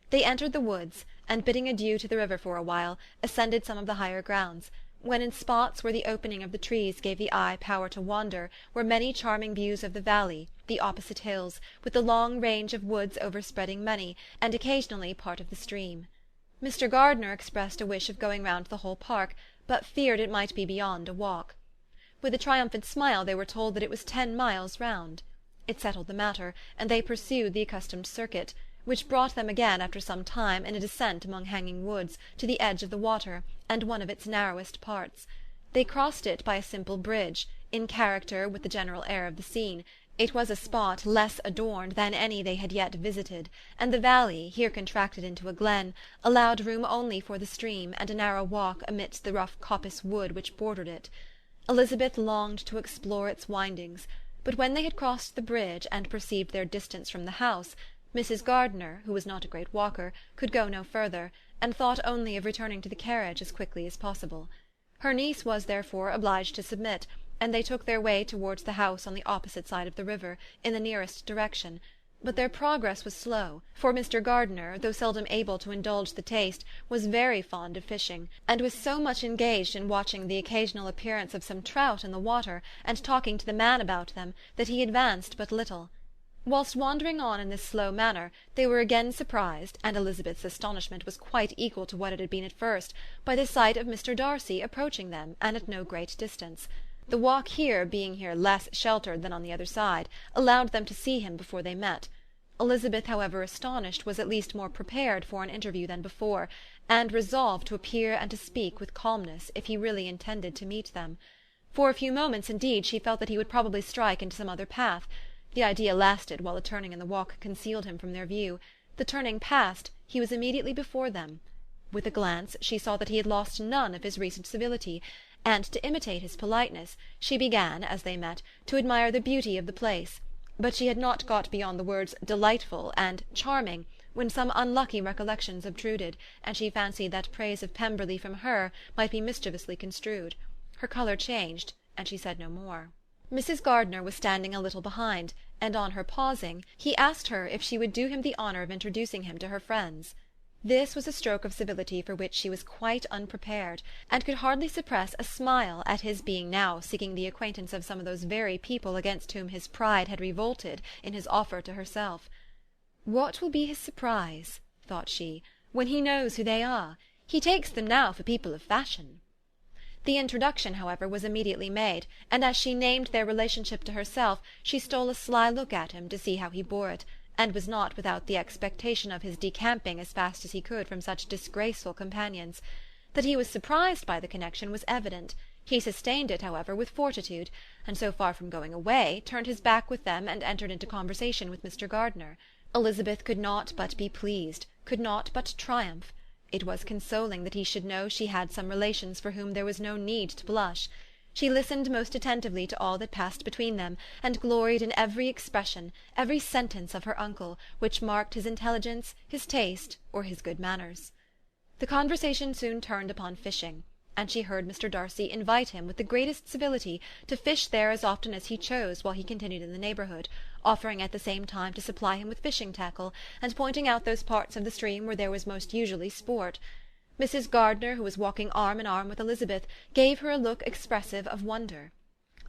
They entered the woods, and bidding adieu to the river for a while, ascended some of the higher grounds, when in spots where the opening of the trees gave the eye power to wander were many charming views of the valley, the opposite hills, with the long range of woods overspreading many, and occasionally part of the stream. Mr. Gardiner expressed a wish of going round the whole park, but feared it might be beyond a walk. With a triumphant smile they were told that it was 10 miles round. It settled the matter, and they pursued the accustomed circuit, which brought them again after some time in a descent among hanging woods, to the edge of the water, and one of its narrowest parts. They crossed it by a simple bridge, in character with the general air of the scene. It was a spot less adorned than any they had yet visited, and the valley, here contracted into a glen, allowed room only for the stream, and a narrow walk amidst the rough coppice wood which bordered it. Elizabeth longed to explore its windings, but when they had crossed the bridge, and perceived their distance from the house, Mrs. Gardiner, who was not a great walker, could go no further, and thought only of returning to the carriage as quickly as possible. Her niece was therefore obliged to submit, and they took their way towards the house on the opposite side of the river, in the nearest direction. But their progress was slow, for Mr. Gardiner, though seldom able to indulge the taste, was very fond of fishing, and was so much engaged in watching the occasional appearance of some trout in the water, and talking to the man about them, that he advanced but little. Whilst wandering on in this slow manner, they were again surprised, and Elizabeth's astonishment was quite equal to what it had been at first, by the sight of Mr. Darcy approaching them, and at no great distance. The walk being here less sheltered than on the other side, allowed them to see him before they met. Elizabeth, however astonished, was at least more prepared for an interview than before, and resolved to appear and to speak with calmness, if he really intended to meet them. For a few moments, indeed, she felt that he would probably strike into some other path. The idea lasted while a turning in the walk concealed him from their view. The turning past, he was immediately before them. With a glance she saw that he had lost none of his recent civility, and, to imitate his politeness, she began, as they met, to admire the beauty of the place. But she had not got beyond the words "delightful" and "charming," when some unlucky recollections obtruded, and she fancied that praise of Pemberley from her might be mischievously construed. Her colour changed, and she said no more. Mrs. Gardiner was standing a little behind, and on her pausing, he asked her if she would do him the honour of introducing him to her friends. This was a stroke of civility for which she was quite unprepared, and could hardly suppress a smile at his being now seeking the acquaintance of some of those very people against whom his pride had revolted in his offer to herself. "What will be his surprise," thought she, "when he knows who they are? He takes them now for people of fashion." The introduction, however, was immediately made, and as she named their relationship to herself, she stole a sly look at him to see how he bore it, and was not without the expectation of his decamping as fast as he could from such disgraceful companions. That he was surprised by the connection was evident. He sustained it, however, with fortitude, and so far from going away, turned his back with them and entered into conversation with Mr. Gardiner. Elizabeth could not but be pleased, could not but triumph. It was consoling that he should know she had some relations for whom there was no need to blush. She listened most attentively to all that passed between them, and gloried in every expression, every sentence of her uncle, which marked his intelligence, his taste, or his good manners. The conversation soon turned upon fishing, and she heard Mr. Darcy invite him with the greatest civility to fish there as often as he chose while he continued in the neighbourhood, offering at the same time to supply him with fishing tackle, and pointing out those parts of the stream where there was most usually sport. Mrs. Gardiner, who was walking arm in arm with Elizabeth, gave her a look expressive of wonder.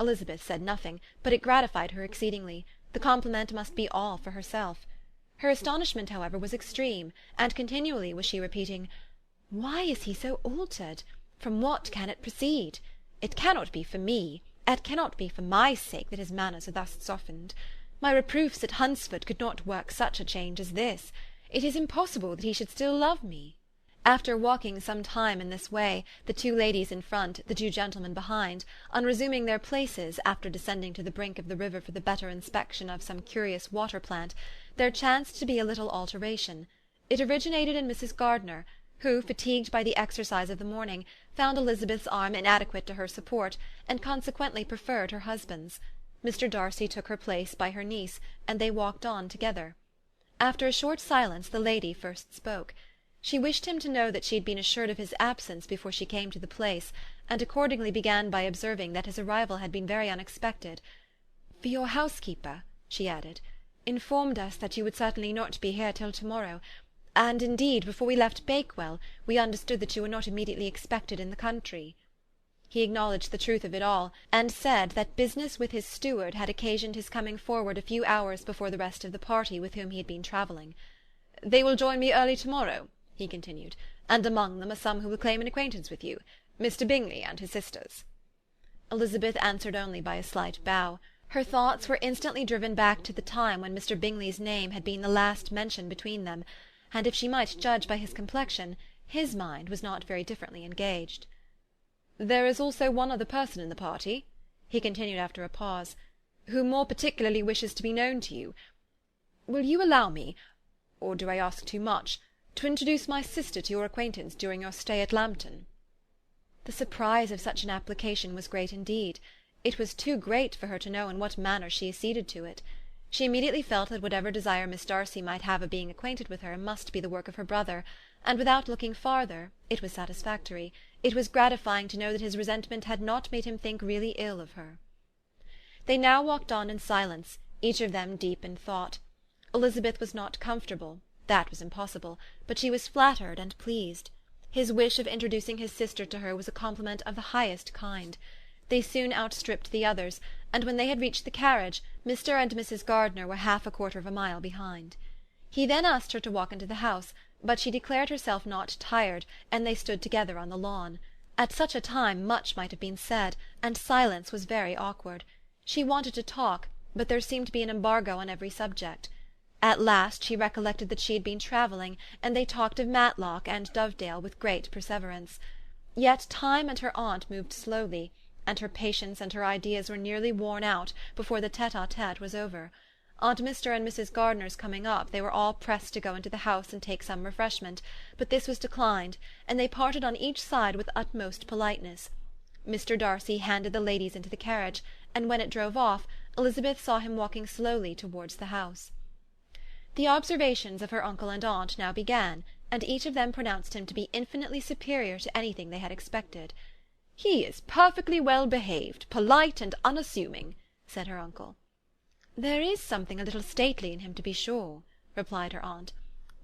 Elizabeth said nothing, but it gratified her exceedingly. The compliment must be all for herself. Her astonishment, however, was extreme, and continually was she repeating, "Why is he so altered? From what can it proceed? It cannot be for me, it cannot be for my sake that his manners are thus softened. My reproofs at Hunsford could not work such a change as this. It is impossible that he should still love me." After walking some time in this way, the two ladies in front, the two gentlemen behind, on resuming their places, after descending to the brink of the river for the better inspection of some curious water plant, there chanced to be a little alteration. It originated in Mrs. Gardiner, who, fatigued by the exercise of the morning, found Elizabeth's arm inadequate to her support, and consequently preferred her husband's. Mr. Darcy took her place by her niece, and they walked on together. After a short silence the lady first spoke. She wished him to know that she had been assured of his absence before she came to the place, and accordingly began by observing that his arrival had been very unexpected. "For your housekeeper," she added, "informed us that you would certainly not be here till to-morrow, and indeed, before we left Bakewell, we understood that you were not immediately expected in the country." He acknowledged the truth of it all, and said that business with his steward had occasioned his coming forward a few hours before the rest of the party with whom he had been travelling. "They will join me early to-morrow," he continued, "and among them are some who will claim an acquaintance with you, Mr. Bingley and his sisters." Elizabeth answered only by a slight bow. Her thoughts were instantly driven back to the time when Mr. Bingley's name had been the last mentioned between them, and if she might judge by his complexion, his mind was not very differently engaged. "There is also one other person in the party," he continued after a pause, "who more particularly wishes to be known to you. Will you allow me, or do I ask too much, to introduce my sister to your acquaintance during your stay at Lambton?" The surprise of such an application was great indeed. It was too great for her to know in what manner she acceded to it. She immediately felt that whatever desire Miss Darcy might have of being acquainted with her must be the work of her brother, and without looking farther, it was satisfactory. It was gratifying to know that his resentment had not made him think really ill of her. They now walked on in silence, each of them deep in thought. Elizabeth was not comfortable. That was impossible, but she was flattered and pleased. His wish of introducing his sister to her was a compliment of the highest kind. They soon outstripped the others, and when they had reached the carriage, Mr. and Mrs. Gardiner were half a quarter of a mile behind. He then asked her to walk into the house, but she declared herself not tired, and they stood together on the lawn. At such a time much might have been said, and silence was very awkward. She wanted to talk, but there seemed to be an embargo on every subject. At last she recollected that she had been travelling, and they talked of Matlock and Dovedale with great perseverance. Yet time and her aunt moved slowly, and her patience and her ideas were nearly worn out before the tete-a-tete was over. On Mr. and Mrs. Gardiner's coming up, they were all pressed to go into the house and take some refreshment, but this was declined, and they parted on each side with utmost politeness. Mr. Darcy handed the ladies into the carriage, and when it drove off, Elizabeth saw him walking slowly towards the house. The observations of her uncle and aunt now began, and each of them pronounced him to be infinitely superior to anything they had expected. "He is perfectly well behaved, polite and unassuming," said her uncle. "There is something a little stately in him, to be sure," replied her aunt,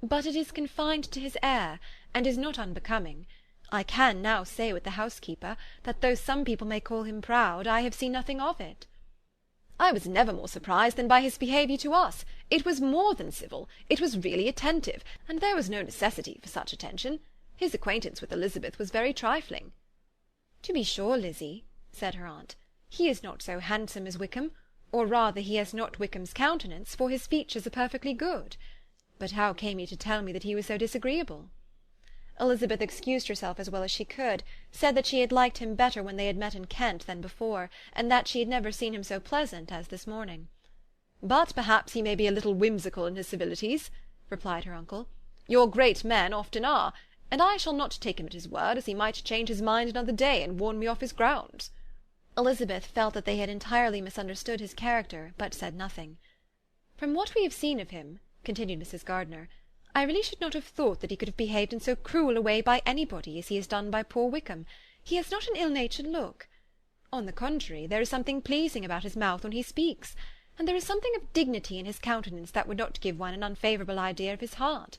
"but it is confined to his air, and is not unbecoming. I can now say with the housekeeper, that though some people may call him proud, I have seen nothing of it." "I was never more surprised than by his behaviour to us. It was more than civil, it was really attentive, and there was no necessity for such attention. His acquaintance with Elizabeth was very trifling." "To be sure, Lizzy," said her aunt, "he is not so handsome as Wickham, or rather he has not Wickham's countenance, for his features are perfectly good. But how came you to tell me that he was so disagreeable?" Elizabeth excused herself as well as she could, said that she had liked him better when they had met in Kent than before, and that she had never seen him so pleasant as this morning. "But perhaps he may be a little whimsical in his civilities," replied her uncle. "Your great men often are, and I shall not take him at his word, as he might change his mind another day and warn me off his grounds." Elizabeth felt that they had entirely misunderstood his character, but said nothing. "From what we have seen of him," continued Mrs. Gardiner, "I really should not have thought that he could have behaved in so cruel a way by anybody as he has done by poor Wickham. He has not an ill-natured look. On the contrary, there is something pleasing about his mouth when he speaks, and there is something of dignity in his countenance that would not give one an unfavourable idea of his heart.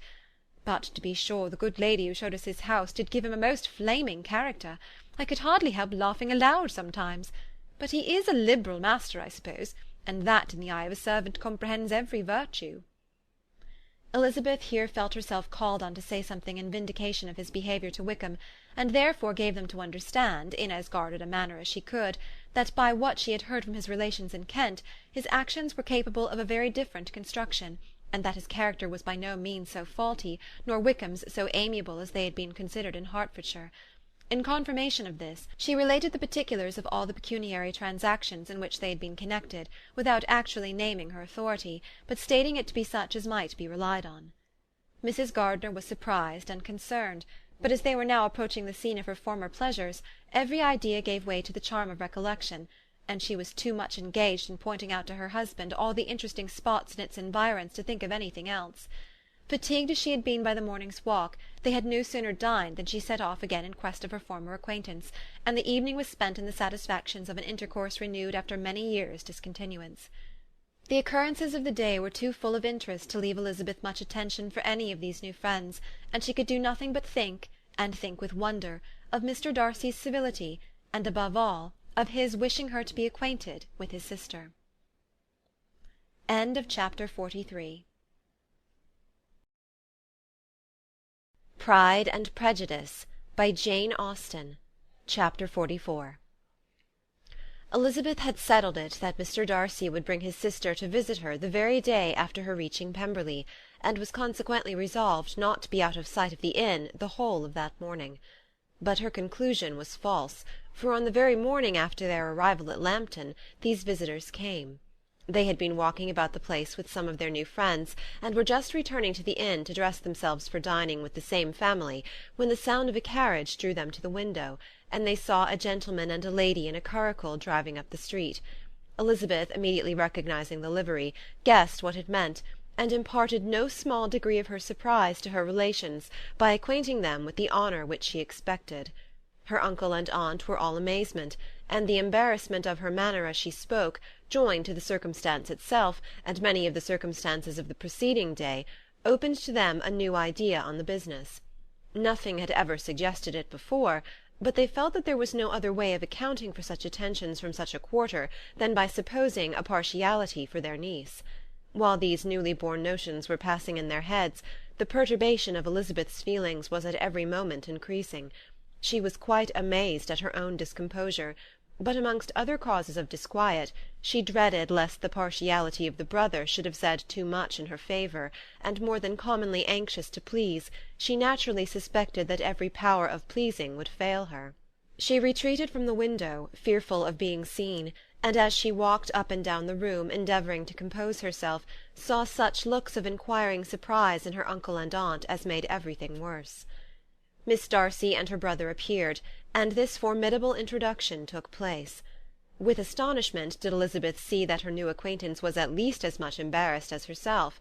But, to be sure, the good lady who showed us his house did give him a most flaming character. I could hardly help laughing aloud sometimes. But he is a liberal master, I suppose, and that in the eye of a servant comprehends every virtue." Elizabeth here felt herself called on to say something in vindication of his behaviour to Wickham, and therefore gave them to understand, in as guarded a manner as she could, that by what she had heard from his relations in Kent, his actions were capable of a very different construction, and that his character was by no means so faulty, nor Wickham's so amiable as they had been considered in Hertfordshire. In confirmation of this, she related the particulars of all the pecuniary transactions in which they had been connected, without actually naming her authority, but stating it to be such as might be relied on. Mrs. Gardiner was surprised and concerned, but as they were now approaching the scene of her former pleasures, every idea gave way to the charm of recollection, and she was too much engaged in pointing out to her husband all the interesting spots in its environs to think of anything else. Fatigued as she had been by the morning's walk, they had no sooner dined than she set off again in quest of her former acquaintance, and the evening was spent in the satisfactions of an intercourse renewed after many years' discontinuance. The occurrences of the day were too full of interest to leave Elizabeth much attention for any of these new friends, and she could do nothing but think, and think with wonder, of Mr. Darcy's civility, and above all, of his wishing her to be acquainted with his sister. Chapter 43. Pride and Prejudice, by Jane Austen. Chapter 44. Elizabeth had settled it that Mr. Darcy would bring his sister to visit her the very day after her reaching Pemberley, and was consequently resolved not to be out of sight of the inn the whole of that morning. But her conclusion was false, for on the very morning after their arrival at Lambton these visitors came. They had been walking about the place with some of their new friends, and were just returning to the inn to dress themselves for dining with the same family, when the sound of a carriage drew them to the window, and they saw a gentleman and a lady in a curricle driving up the street. Elizabeth, immediately recognizing the livery, guessed what it meant, and imparted no small degree of her surprise to her relations by acquainting them with the honour which she expected. Her uncle and aunt were all amazement, and the embarrassment of her manner as she spoke, joined to the circumstance itself, and many of the circumstances of the preceding day, opened to them a new idea on the business. Nothing had ever suggested it before, but they felt that there was no other way of accounting for such attentions from such a quarter than by supposing a partiality for their niece. While these newly born notions were passing in their heads, the perturbation of Elizabeth's feelings was at every moment increasing. She was quite amazed at her own discomposure, but amongst other causes of disquiet, she dreaded lest the partiality of the brother should have said too much in her favour, and more than commonly anxious to please, she naturally suspected that every power of pleasing would fail her. She retreated from the window, fearful of being seen, and as she walked up and down the room, endeavouring to compose herself, saw such looks of inquiring surprise in her uncle and aunt as made everything worse. Miss Darcy and her brother appeared, and this formidable introduction took place. With astonishment did Elizabeth see that her new acquaintance was at least as much embarrassed as herself.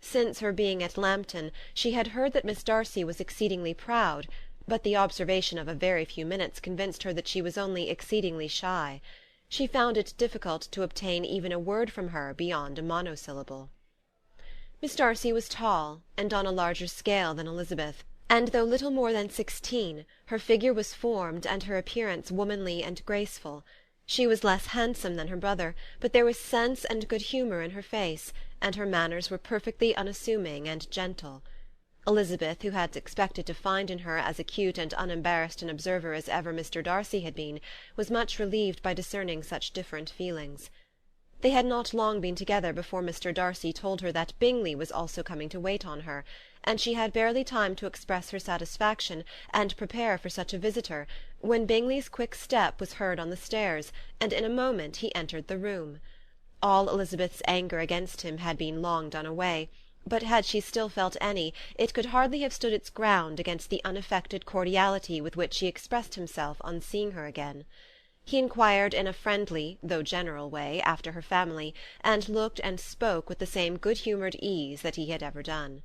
Since her being at Lambton, she had heard that Miss Darcy was exceedingly proud, but the observation of a very few minutes convinced her that she was only exceedingly shy. She found it difficult to obtain even a word from her beyond a monosyllable. Miss Darcy was tall, and on a larger scale than Elizabeth, and though little more than 16, her figure was formed and her appearance womanly and graceful. She was less handsome than her brother, but there was sense and good humour in her face, and her manners were perfectly unassuming and gentle. Elizabeth, who had expected to find in her as acute and unembarrassed an observer as ever Mr. Darcy had been, was much relieved by discerning such different feelings. They had not long been together before Mr. Darcy told her that Bingley was also coming to wait on her, and she had barely time to express her satisfaction and prepare for such a visitor, when Bingley's quick step was heard on the stairs, and in a moment he entered the room. All Elizabeth's anger against him had been long done away, but had she still felt any, it could hardly have stood its ground against the unaffected cordiality with which he expressed himself on seeing her again. He inquired in a friendly, though general way, after her family, and looked and spoke with the same good-humoured ease that he had ever done.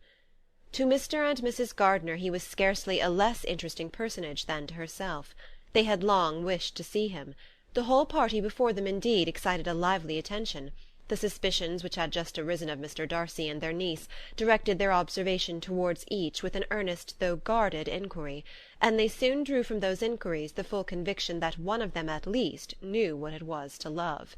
To Mr. and Mrs. Gardiner he was scarcely a less interesting personage than to herself. They had long wished to see him. The whole party before them, indeed, excited a lively attention. The suspicions which had just arisen of Mr. Darcy and their niece directed their observation towards each with an earnest though guarded inquiry, and they soon drew from those inquiries the full conviction that one of them at least knew what it was to love.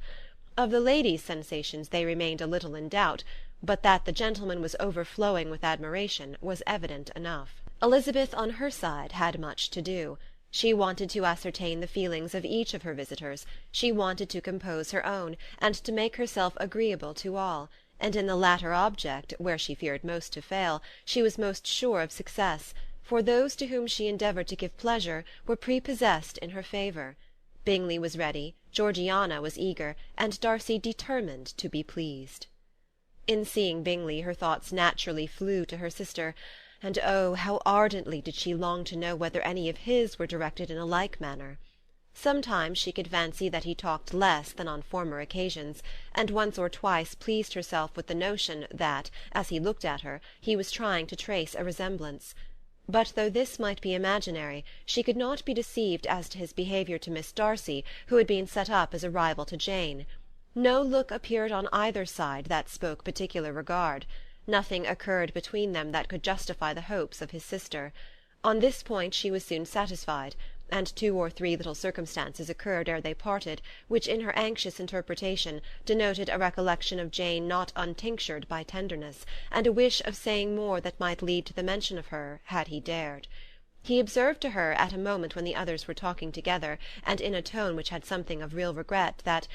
Of the ladies' sensations they remained a little in doubt, but that the gentleman was overflowing with admiration was evident enough. Elizabeth, on her side, had much to do. She wanted to ascertain the feelings of each of her visitors, she wanted to compose her own, and to make herself agreeable to all, and in the latter object, where she feared most to fail, she was most sure of success, for those to whom she endeavoured to give pleasure were prepossessed in her favour. Bingley was ready, Georgiana was eager, and Darcy determined to be pleased. In seeing Bingley her thoughts naturally flew to her sister, and oh, how ardently did she long to know whether any of his were directed in a like manner. Sometimes she could fancy that he talked less than on former occasions, and once or twice pleased herself with the notion that, as he looked at her, he was trying to trace a resemblance. But though this might be imaginary, she could not be deceived as to his behaviour to Miss Darcy, who had been set up as a rival to Jane. No look appeared on either side that spoke particular regard. Nothing occurred between them that could justify the hopes of his sister. On this point she was soon satisfied, and 2 or 3 little circumstances occurred ere they parted, which in her anxious interpretation denoted a recollection of Jane not untinctured by tenderness, and a wish of saying more that might lead to the mention of her, had he dared. He observed to her at a moment when the others were talking together, and in a tone which had something of real regret, that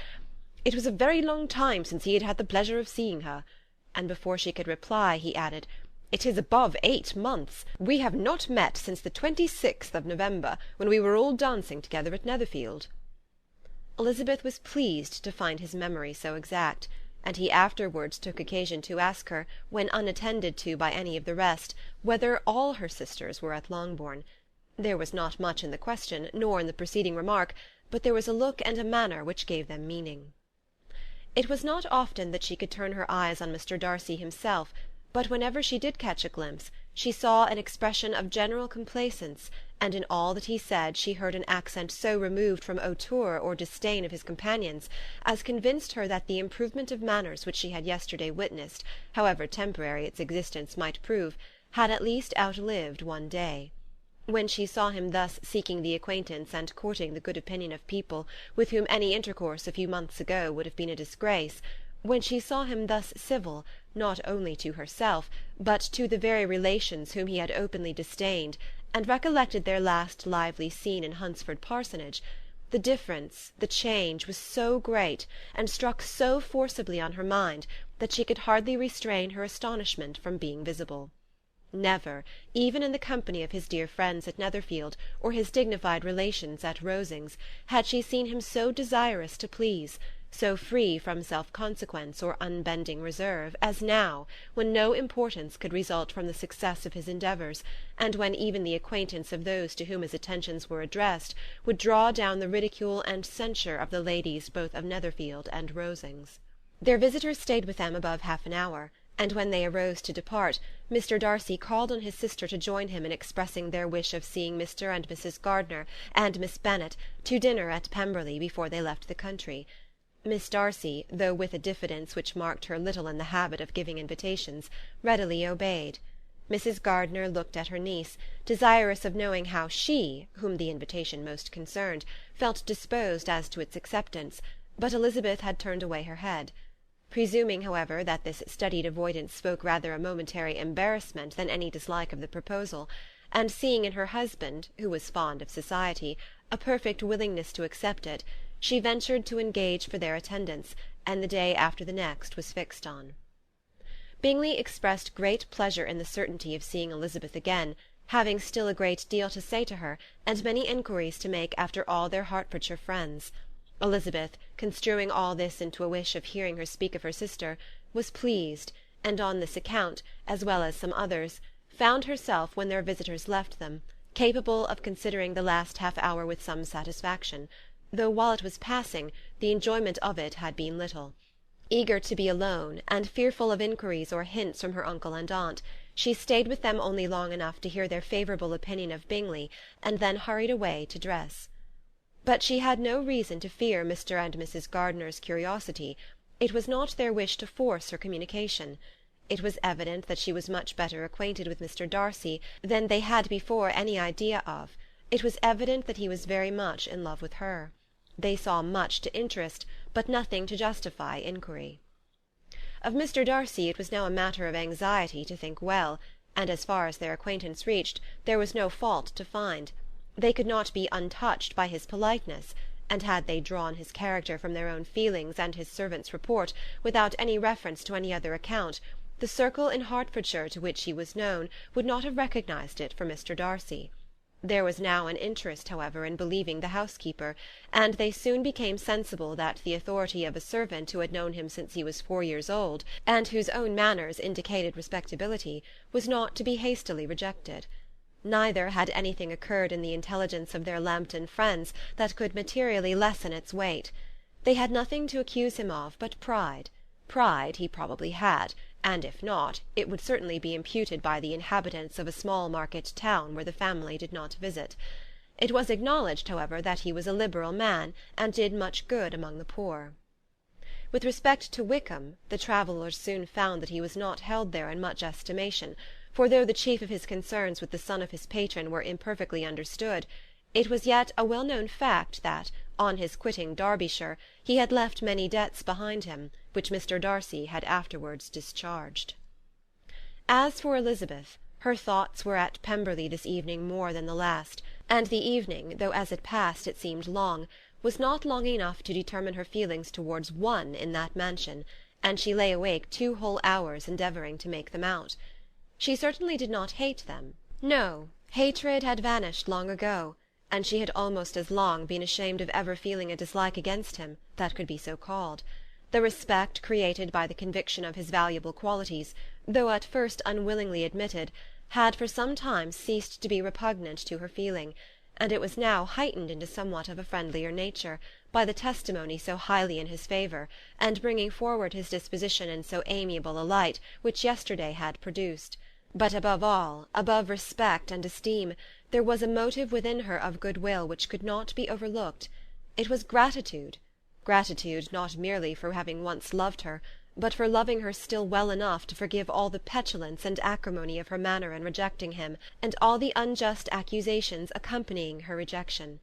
"it was a very long time since he had had the pleasure of seeing her," and before she could reply he added, "It is above 8 months. We have not met since the 26th of November, when we were all dancing together at Netherfield." Elizabeth was pleased to find his memory so exact, and he afterwards took occasion to ask her, when unattended to by any of the rest, whether all her sisters were at Longbourn. There was not much in the question, nor in the preceding remark, but there was a look and a manner which gave them meaning. It was not often that she could turn her eyes on Mr. Darcy himself, but whenever she did catch a glimpse, she saw an expression of general complaisance, and in all that he said she heard an accent so removed from hauteur or disdain of his companions, as convinced her that the improvement of manners which she had yesterday witnessed, however temporary its existence might prove, had at least outlived one day. When she saw him thus seeking the acquaintance and courting the good opinion of people with whom any intercourse a few months ago would have been a disgrace, when she saw him thus civil, not only to herself, but to the very relations whom he had openly disdained, and recollected their last lively scene in Hunsford Parsonage, the difference, the change, was so great, and struck so forcibly on her mind, that she could hardly restrain her astonishment from being visible. Never, even in the company of his dear friends at Netherfield, or his dignified relations at Rosings, had she seen him so desirous to please, so free from self-consequence or unbending reserve, as now, when no importance could result from the success of his endeavours, and when even the acquaintance of those to whom his attentions were addressed would draw down the ridicule and censure of the ladies both of Netherfield and Rosings. Their visitors stayed with them above half an hour, and when they arose to depart, Mr. Darcy called on his sister to join him in expressing their wish of seeing Mr. and Mrs. Gardiner and Miss Bennet to dinner at Pemberley before they left the country. Miss Darcy, though with a diffidence which marked her little in the habit of giving invitations, readily obeyed. Mrs. Gardiner looked at her niece, desirous of knowing how she, whom the invitation most concerned, felt disposed as to its acceptance, but Elizabeth had turned away her head. Presuming, however, that this studied avoidance spoke rather a momentary embarrassment than any dislike of the proposal, and seeing in her husband, who was fond of society, a perfect willingness to accept it, she ventured to engage for their attendance, and the day after the next was fixed on. Bingley expressed great pleasure in the certainty of seeing Elizabeth again, having still a great deal to say to her, and many enquiries to make after all their Hertfordshire friends. Elizabeth, construing all this into a wish of hearing her speak of her sister, was pleased, and on this account, as well as some others, found herself, when their visitors left them, capable of considering the last half-hour with some satisfaction, though while it was passing, the enjoyment of it had been little. Eager to be alone, and fearful of inquiries or hints from her uncle and aunt, she stayed with them only long enough to hear their favourable opinion of Bingley, and then hurried away to dress. But she had no reason to fear Mr. and Mrs. Gardiner's curiosity. It was not their wish to force her communication. It was evident that she was much better acquainted with Mr. Darcy than they had before any idea of. It was evident that he was very much in love with her. They saw much to interest, but nothing to justify inquiry. Of Mr. Darcy it was now a matter of anxiety to think well, and as far as their acquaintance reached, there was no fault to find. They could not be untouched by his politeness, and had they drawn his character from their own feelings and his servant's report, without any reference to any other account, the circle in Hertfordshire to which he was known would not have recognized it for Mr. Darcy. There was now an interest, however, in believing the housekeeper, and they soon became sensible that the authority of a servant who had known him since he was 4 years old, and whose own manners indicated respectability, was not to be hastily rejected. Neither had anything occurred in the intelligence of their Lambton friends that could materially lessen its weight. They had nothing to accuse him of but pride. Pride he probably had, and if not, it would certainly be imputed by the inhabitants of a small market town where the family did not visit. It was acknowledged, however, that he was a liberal man, and did much good among the poor. With respect to Wickham, the travellers soon found that he was not held there in much estimation, for though the chief of his concerns with the son of his patron were imperfectly understood, it was yet a well-known fact that, on his quitting Derbyshire, he had left many debts behind him, which Mr. Darcy had afterwards discharged. As for Elizabeth, her thoughts were at Pemberley this evening more than the last, and the evening, though as it passed it seemed long, was not long enough to determine her feelings towards one in that mansion, and she lay awake 2 whole hours endeavouring to make them out. She certainly did not hate them. No, hatred had vanished long ago, and she had almost as long been ashamed of ever feeling a dislike against him that could be so called. The respect created by the conviction of his valuable qualities, though at first unwillingly admitted, had for some time ceased to be repugnant to her feeling, and it was now heightened into somewhat of a friendlier nature, by the testimony so highly in his favour, and bringing forward his disposition in so amiable a light, which yesterday had produced. But above all, above respect and esteem, there was a motive within her of goodwill which could not be overlooked. It was gratitude. Gratitude not merely for having once loved her, but for loving her still well enough to forgive all the petulance and acrimony of her manner in rejecting him, and all the unjust accusations accompanying her rejection.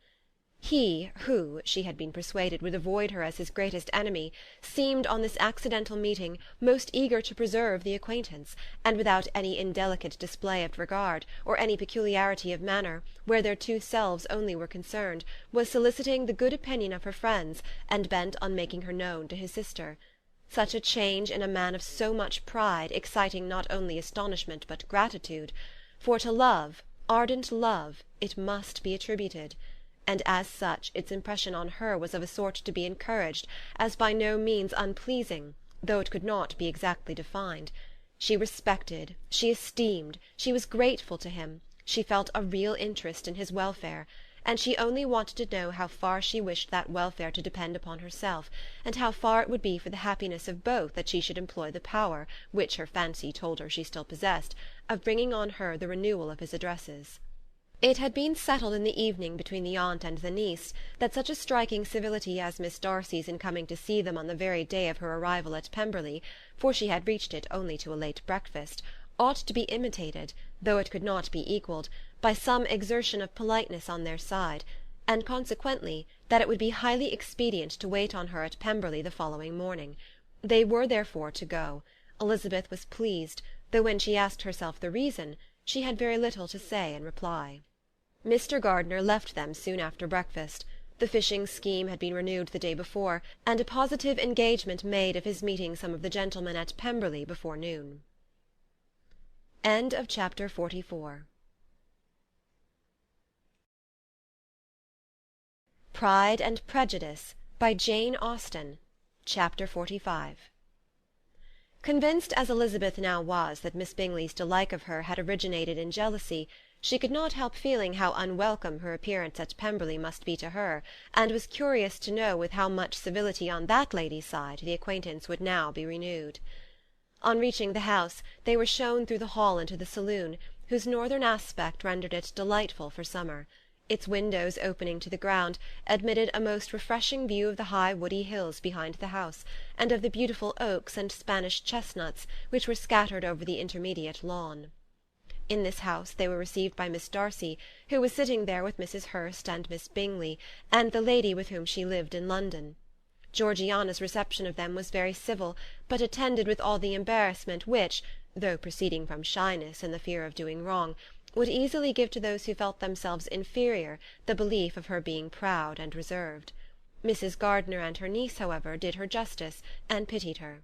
He, who, she had been persuaded, would avoid her as his greatest enemy, seemed, on this accidental meeting, most eager to preserve the acquaintance, and without any indelicate display of regard, or any peculiarity of manner, where their 2 selves only were concerned, was soliciting the good opinion of her friends, and bent on making her known to his sister. Such a change in a man of so much pride exciting not only astonishment but gratitude, for to love, ardent love, it must be attributed, and as such its impression on her was of a sort to be encouraged, as by no means unpleasing, though it could not be exactly defined. She respected, she esteemed, she was grateful to him, she felt a real interest in his welfare, and she only wanted to know how far she wished that welfare to depend upon herself, and how far it would be for the happiness of both that she should employ the power, which her fancy told her she still possessed, of bringing on her the renewal of his addresses. It had been settled in the evening between the aunt and the niece that such a striking civility as Miss Darcy's in coming to see them on the very day of her arrival at Pemberley, for she had reached it only to a late breakfast, ought to be imitated, though it could not be equalled, by some exertion of politeness on their side, and consequently that it would be highly expedient to wait on her at Pemberley the following morning. They were therefore to go. Elizabeth was pleased, though when she asked herself the reason, she had very little to say in reply. Mr. Gardiner left them soon after breakfast. The fishing scheme had been renewed the day before, and a positive engagement made of his meeting some of the gentlemen at Pemberley before noon. End of Chapter 44. Pride and Prejudice by Jane Austen. Chapter 45. Convinced as Elizabeth now was that Miss Bingley's dislike of her had originated in jealousy, she could not help feeling how unwelcome her appearance at Pemberley must be to her, and was curious to know with how much civility on that lady's side the acquaintance would now be renewed. On reaching the house, they were shown through the hall into the saloon, whose northern aspect rendered it delightful for summer. Its windows opening to the ground admitted a most refreshing view of the high woody hills behind the house, and of the beautiful oaks and Spanish chestnuts which were scattered over the intermediate lawn. In this house they were received by Miss Darcy, who was sitting there with Mrs. Hurst and Miss Bingley, and the lady with whom she lived in London. Georgiana's reception of them was very civil, but attended with all the embarrassment which, though proceeding from shyness and the fear of doing wrong, would easily give to those who felt themselves inferior the belief of her being proud and reserved. Mrs. Gardiner and her niece, however, did her justice, and pitied her.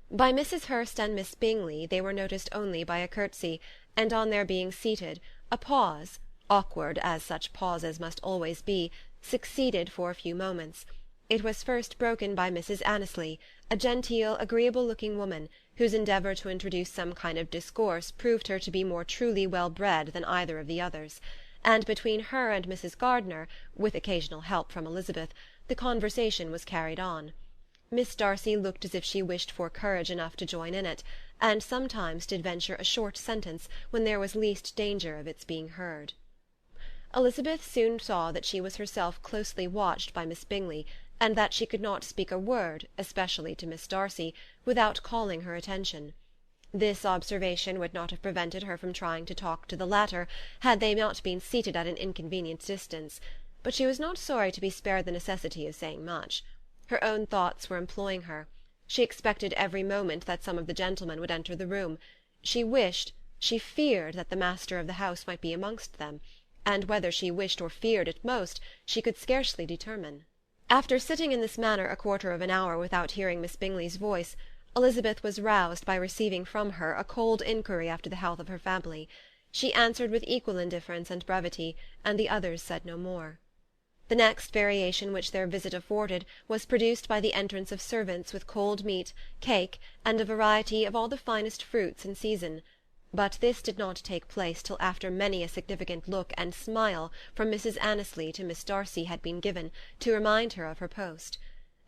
By Mrs. Hurst and Miss Bingley they were noticed only by a curtsy, and on their being seated, a pause, awkward as such pauses must always be, succeeded for a few moments. It was first broken by Mrs. Annesley, a genteel, agreeable-looking woman, whose endeavour to introduce some kind of discourse proved her to be more truly well-bred than either of the others, and between her and Mrs. Gardiner, with occasional help from Elizabeth, the conversation was carried on. Miss Darcy looked as if she wished for courage enough to join in it, and sometimes did venture a short sentence when there was least danger of its being heard. Elizabeth soon saw that she was herself closely watched by Miss Bingley, and that she could not speak a word, especially to Miss Darcy, without calling her attention. This observation would not have prevented her from trying to talk to the latter, had they not been seated at an inconvenient distance, but she was not sorry to be spared the necessity of saying much. Her own thoughts were employing her. She expected every moment that some of the gentlemen would enter the room. She wished, she feared that the master of the house might be amongst them, and whether she wished or feared it most, she could scarcely determine. After sitting in this manner a quarter of an hour without hearing Miss Bingley's voice, Elizabeth was roused by receiving from her a cold inquiry after the health of her family. She answered with equal indifference and brevity, and the others said no more. The next variation which their visit afforded was produced by the entrance of servants with cold meat, cake, and a variety of all the finest fruits in season. But this did not take place till after many a significant look and smile from Mrs. Annesley to Miss Darcy had been given, to remind her of her post.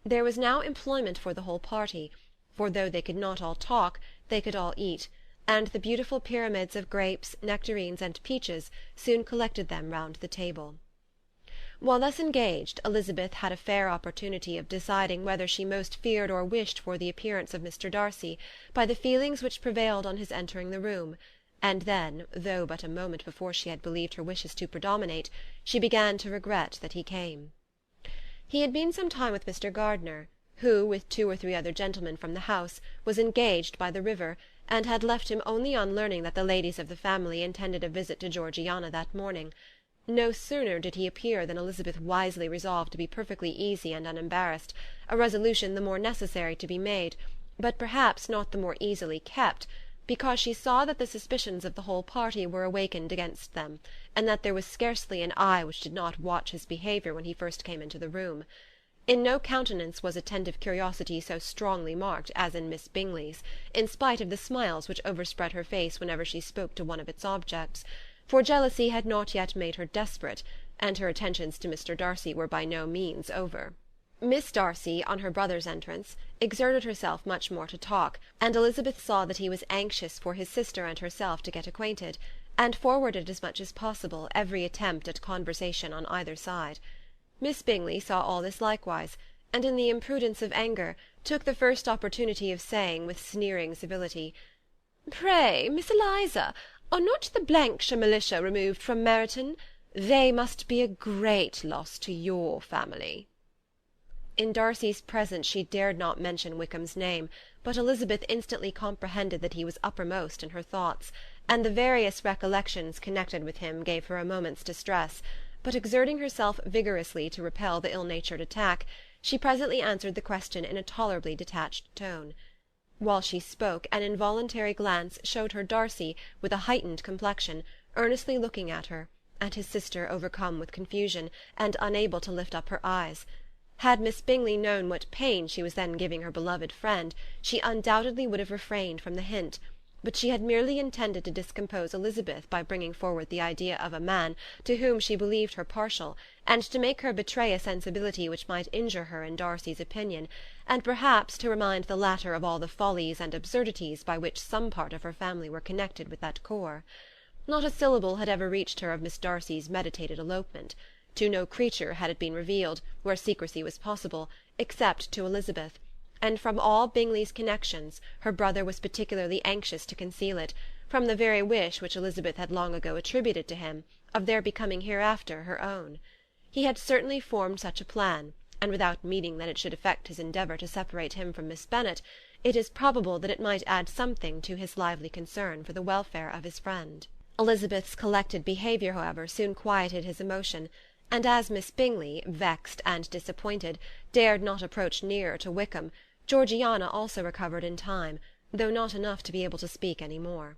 There was now employment for the whole party, for though they could not all talk, they could all eat, and the beautiful pyramids of grapes, nectarines, and peaches soon collected them round the table. While thus engaged, Elizabeth had a fair opportunity of deciding whether she most feared or wished for the appearance of Mr. Darcy, by the feelings which prevailed on his entering the room, and then, though but a moment before she had believed her wishes to predominate, she began to regret that he came. He had been some time with Mr. Gardiner, who, with 2 or 3 other gentlemen from the house, was engaged by the river, and had left him only on learning that the ladies of the family intended a visit to Georgiana that morning. No sooner did he appear than Elizabeth wisely resolved to be perfectly easy and unembarrassed, a resolution the more necessary to be made, but perhaps not the more easily kept, because she saw that the suspicions of the whole party were awakened against them, and that there was scarcely an eye which did not watch his behaviour when he first came into the room. In no countenance was attentive curiosity so strongly marked as in Miss Bingley's, in spite of the smiles which overspread her face whenever she spoke to one of its objects, for jealousy had not yet made her desperate, and her attentions to Mr. Darcy were by no means over. Miss Darcy, on her brother's entrance, exerted herself much more to talk, and Elizabeth saw that he was anxious for his sister and herself to get acquainted, and forwarded as much as possible every attempt at conversation on either side. Miss Bingley saw all this likewise, and in the imprudence of anger took the first opportunity of saying, with sneering civility, "Pray, Miss Eliza, are not the Blankshire militia removed from Meryton? They must be a great loss to your family." In Darcy's presence she dared not mention Wickham's name, but Elizabeth instantly comprehended that he was uppermost in her thoughts, and the various recollections connected with him gave her a moment's distress, but exerting herself vigorously to repel the ill-natured attack, she presently answered the question in a tolerably detached tone. While she spoke, an involuntary glance showed her Darcy, with a heightened complexion, earnestly looking at her, and his sister overcome with confusion, and unable to lift up her eyes. Had Miss Bingley known what pain she was then giving her beloved friend, she undoubtedly would have refrained from the hint, but she had merely intended to discompose Elizabeth by bringing forward the idea of a man to whom she believed her partial, and to make her betray a sensibility which might injure her in Darcy's opinion, and perhaps to remind the latter of all the follies and absurdities by which some part of her family were connected with that corps. Not a syllable had ever reached her of Miss Darcy's meditated elopement. To no creature had it been revealed, where secrecy was possible, except to Elizabeth, and from all Bingley's connections her brother was particularly anxious to conceal it, from the very wish which Elizabeth had long ago attributed to him, of their becoming hereafter her own. He had certainly formed such a plan, and without meaning that it should affect his endeavour to separate him from Miss Bennet, it is probable that it might add something to his lively concern for the welfare of his friend. Elizabeth's collected behaviour, however, soon quieted his emotion, and as Miss Bingley, vexed and disappointed, dared not approach nearer to Wickham, Georgiana also recovered in time, though not enough to be able to speak any more.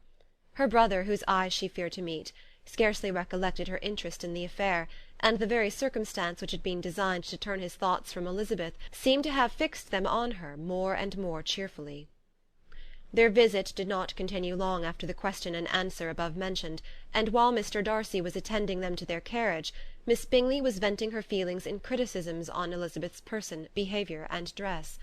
Her brother, whose eyes she feared to meet, scarcely recollected her interest in the affair, and the very circumstance which had been designed to turn his thoughts from Elizabeth seemed to have fixed them on her more and more cheerfully. Their visit did not continue long after the question and answer above mentioned, and while Mr. Darcy was attending them to their carriage, Miss Bingley was venting her feelings in criticisms on Elizabeth's person, behaviour, and dress.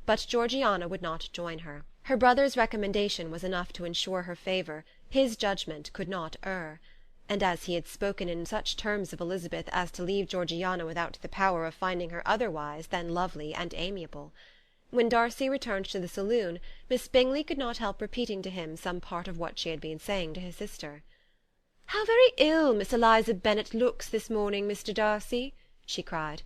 But Georgiana would not join her. Her brother's recommendation was enough to ensure her favour, his judgment could not err. And as he had spoken in such terms of Elizabeth as to leave Georgiana without the power of finding her otherwise than lovely and amiable. When Darcy returned to the saloon, Miss Bingley could not help repeating to him some part of what she had been saying to his sister. "How very ill Miss Eliza Bennet looks this morning, Mr. Darcy," she cried.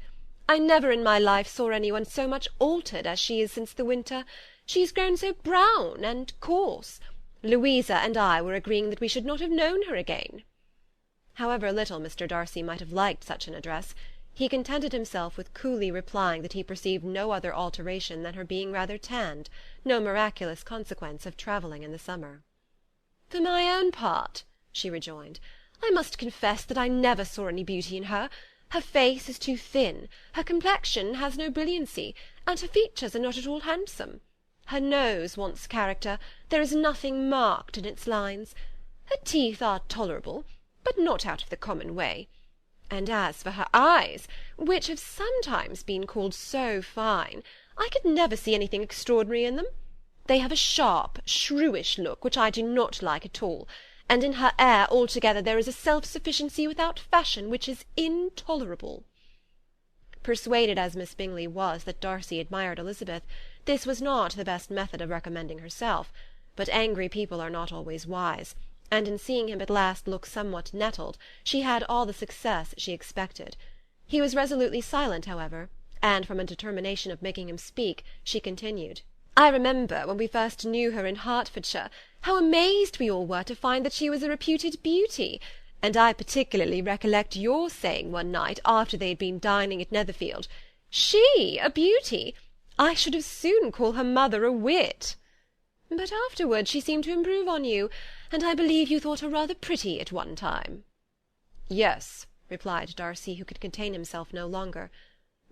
"I never in my life saw anyone so much altered as she is since the winter. She is grown so brown and coarse. Louisa and I were agreeing that we should not have known her again." However little Mr. Darcy might have liked such an address, he contented himself with coolly replying that he perceived no other alteration than her being rather tanned, no miraculous consequence of travelling in the summer. "For my own part," she rejoined, "I must confess that I never saw any beauty in her. Her face is too thin, her complexion has no brilliancy, and her features are not at all handsome. Her nose wants character, there is nothing marked in its lines. Her teeth are tolerable, but not out of the common way. And as for her eyes, which have sometimes been called so fine, I could never see anything extraordinary in them. They have a sharp, shrewish look, which I do not like at all, and in her air altogether there is a self-sufficiency without fashion which is intolerable." Persuaded as Miss Bingley was that Darcy admired Elizabeth, this was not the best method of recommending herself, but angry people are not always wise, and in seeing him at last look somewhat nettled, she had all the success she expected. He was resolutely silent, however, and from a determination of making him speak, she continued, "I remember, when we first knew her in Hertfordshire, how amazed we all were to find that she was a reputed beauty, and I particularly recollect your saying one night, after they had been dining at Netherfield, 'She a beauty! I should as soon call her mother a wit.' But afterwards she seemed to improve on you, and I believe you thought her rather pretty at one time." "Yes," replied Darcy, who could contain himself no longer,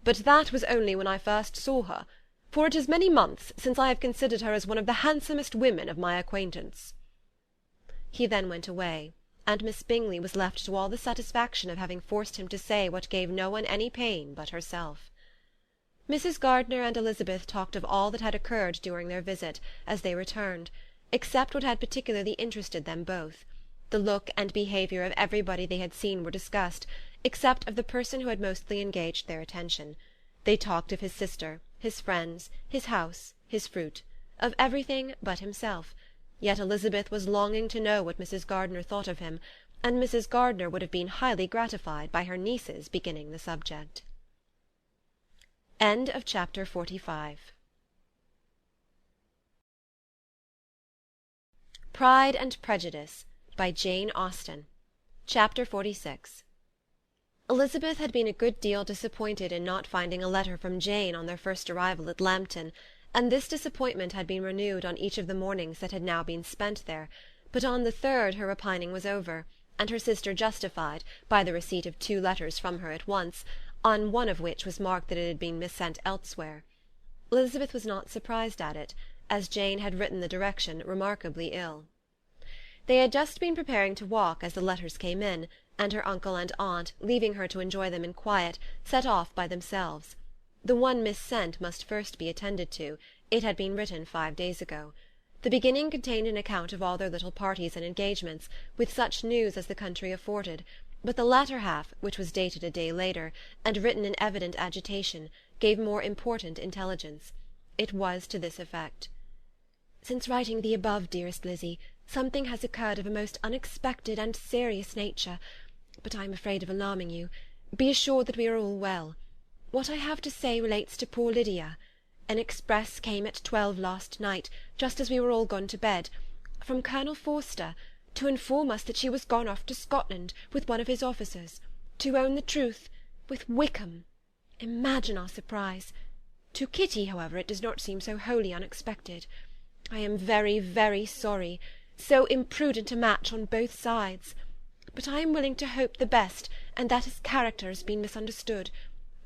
"but that was only when I first saw her, for it is many months since I have considered her as one of the handsomest women of my acquaintance." He then went away, and Miss Bingley was left to all the satisfaction of having forced him to say what gave no one any pain but herself. Mrs. Gardiner and Elizabeth talked of all that had occurred during their visit, as they returned, except what had particularly interested them both. The look and behaviour of everybody they had seen were discussed, except of the person who had mostly engaged their attention. They talked of his sister, his friends, his house, his fruit, of everything but himself. Yet Elizabeth was longing to know what Mrs. Gardiner thought of him, and Mrs. Gardiner would have been highly gratified by her niece's beginning the subject. Chapter 45. Pride and Prejudice, by Jane Austen. Chapter 46. Elizabeth had been a good deal disappointed in not finding a letter from Jane on their first arrival at Lambton, and this disappointment had been renewed on each of the mornings that had now been spent there, but on the third her repining was over, and her sister justified, by the receipt of 2 letters from her at once, on one of which was marked that it had been missent elsewhere. Elizabeth was not surprised at it, as Jane had written the direction remarkably ill. They had just been preparing to walk as the letters came in, and her uncle and aunt, leaving her to enjoy them in quiet, set off by themselves. The one missent must first be attended to. It had been written 5 days ago. The beginning contained an account of all their little parties and engagements, with such news as the country afforded, but the latter half, which was dated a day later, and written in evident agitation, gave more important intelligence. It was to this effect: "Since writing the above, dearest Lizzie, something has occurred of a most unexpected and serious nature, but I am afraid of alarming you. Be assured that we are all well. What I have to say relates to poor Lydia. An express came at 12 last night, just as we were all gone to bed, from Colonel Forster, to inform us that she was gone off to Scotland with one of his officers, to own the truth, with Wickham. Imagine our surprise. To Kitty, however, it does not seem so wholly unexpected. I am very, very sorry. So imprudent a match on both sides. But I am willing to hope the best, and that his character has been misunderstood.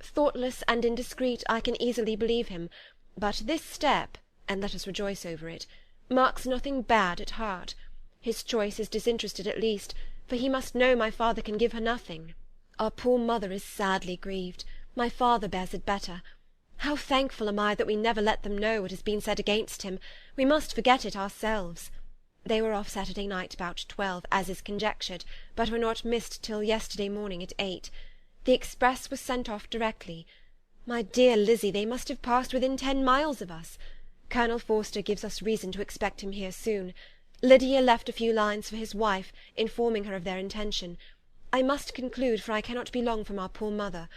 Thoughtless and indiscreet, I can easily believe him, but this step, and let us rejoice over it, marks nothing bad at heart. His choice is disinterested at least, for he must know my father can give her nothing. Our poor mother is sadly grieved. My father bears it better. How thankful am I that we never let them know what has been said against him. We must forget it ourselves. They were off Saturday night about 12, as is conjectured, but were not missed till yesterday morning at 8. The express was sent off directly. My dear Lizzie, they must have passed within 10 miles of us. Colonel Forster gives us reason to expect him here soon. Lydia left a few lines for his wife, informing her of their intention. I must conclude, for I cannot be long from our poor mother.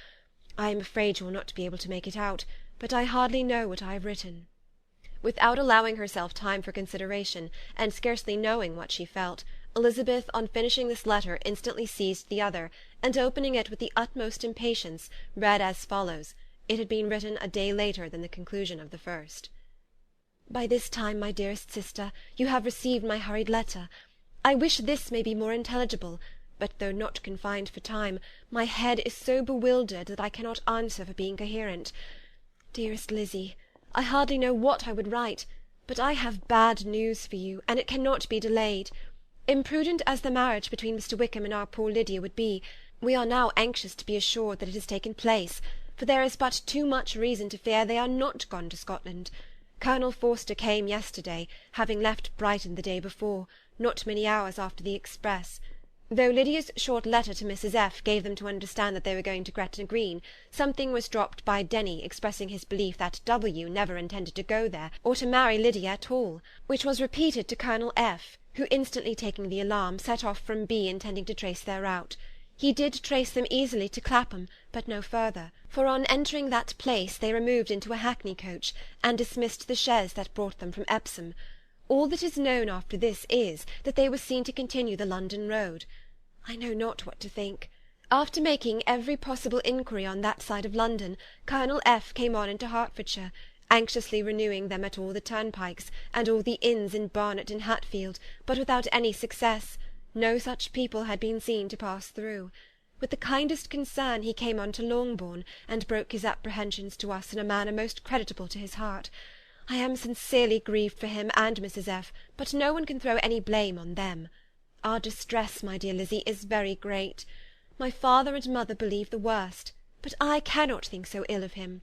I am afraid you will not be able to make it out, but I hardly know what I have written." Without allowing herself time for consideration, and scarcely knowing what she felt, Elizabeth, on finishing this letter, instantly seized the other, and opening it with the utmost impatience, read as follows. It had been written a day later than the conclusion of the first. "By this time, my dearest sister, you have received my hurried letter. I wish this may be more intelligible, but though not confined for time, my head is so bewildered that I cannot answer for being coherent. Dearest Lizzie, I hardly know what I would write, but I have bad news for you, and it cannot be delayed. Imprudent as the marriage between Mr. Wickham and our poor Lydia would be, we are now anxious to be assured that it has taken place, for there is but too much reason to fear they are not gone to Scotland. Colonel Forster came yesterday, having left Brighton the day before, not many hours after the express. Though Lydia's short letter to Mrs. F. gave them to understand that they were going to Gretna Green, something was dropped by Denny expressing his belief that W. never intended to go there, or to marry Lydia at all, which was repeated to Colonel F., who, instantly taking the alarm, set off from B. intending to trace their route. He did trace them easily to Clapham, but no further, for on entering that place they removed into a hackney coach, and dismissed the chaise that brought them from Epsom. All that is known after this is, that they were seen to continue the London road. I know not what to think. After making every possible inquiry on that side of London, Colonel F. came on into Hertfordshire, anxiously renewing them at all the turnpikes, and all the inns in Barnet and Hatfield, but without any success. No such people had been seen to pass through. With the kindest concern he came on to Longbourn, and broke his apprehensions to us in a manner most creditable to his heart. I am sincerely grieved for him and Mrs. F., but no one can throw any blame on them. Our distress, my dear Lizzy, is very great. My father and mother believe the worst, but I cannot think so ill of him.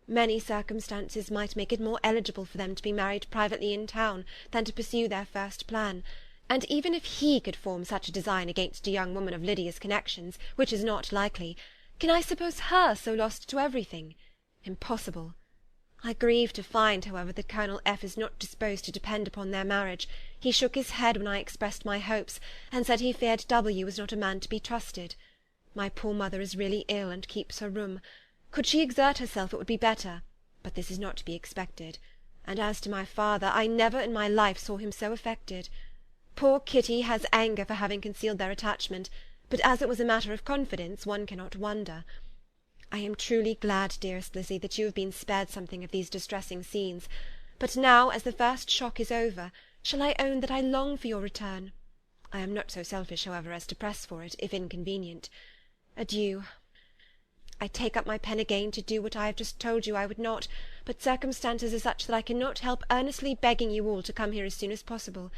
Many circumstances might make it more eligible for them to be married privately in town than to pursue their first plan, and even if he could form such a design against a young woman of Lydia's connections, which is not likely, can I suppose her so lost to everything? Impossible. I grieve to find, however, that Colonel F. is not disposed to depend upon their marriage. He shook his head when I expressed my hopes, and said he feared W. was not a man to be trusted. My poor mother is really ill, and keeps her room. Could she exert herself, it would be better, but this is not to be expected. And as to my father, I never in my life saw him so affected. Poor Kitty has anger for having concealed their attachment, but as it was a matter of confidence, one cannot wonder. I am truly glad, dearest Lizzy, that you have been spared something of these distressing scenes. But now, as the first shock is over, shall I own that I long for your return? I am not so selfish, however, as to press for it, if inconvenient. Adieu. I take up my pen again to do what I have just told you I would not, but circumstances are such that I cannot help earnestly begging you all to come here as soon as possible.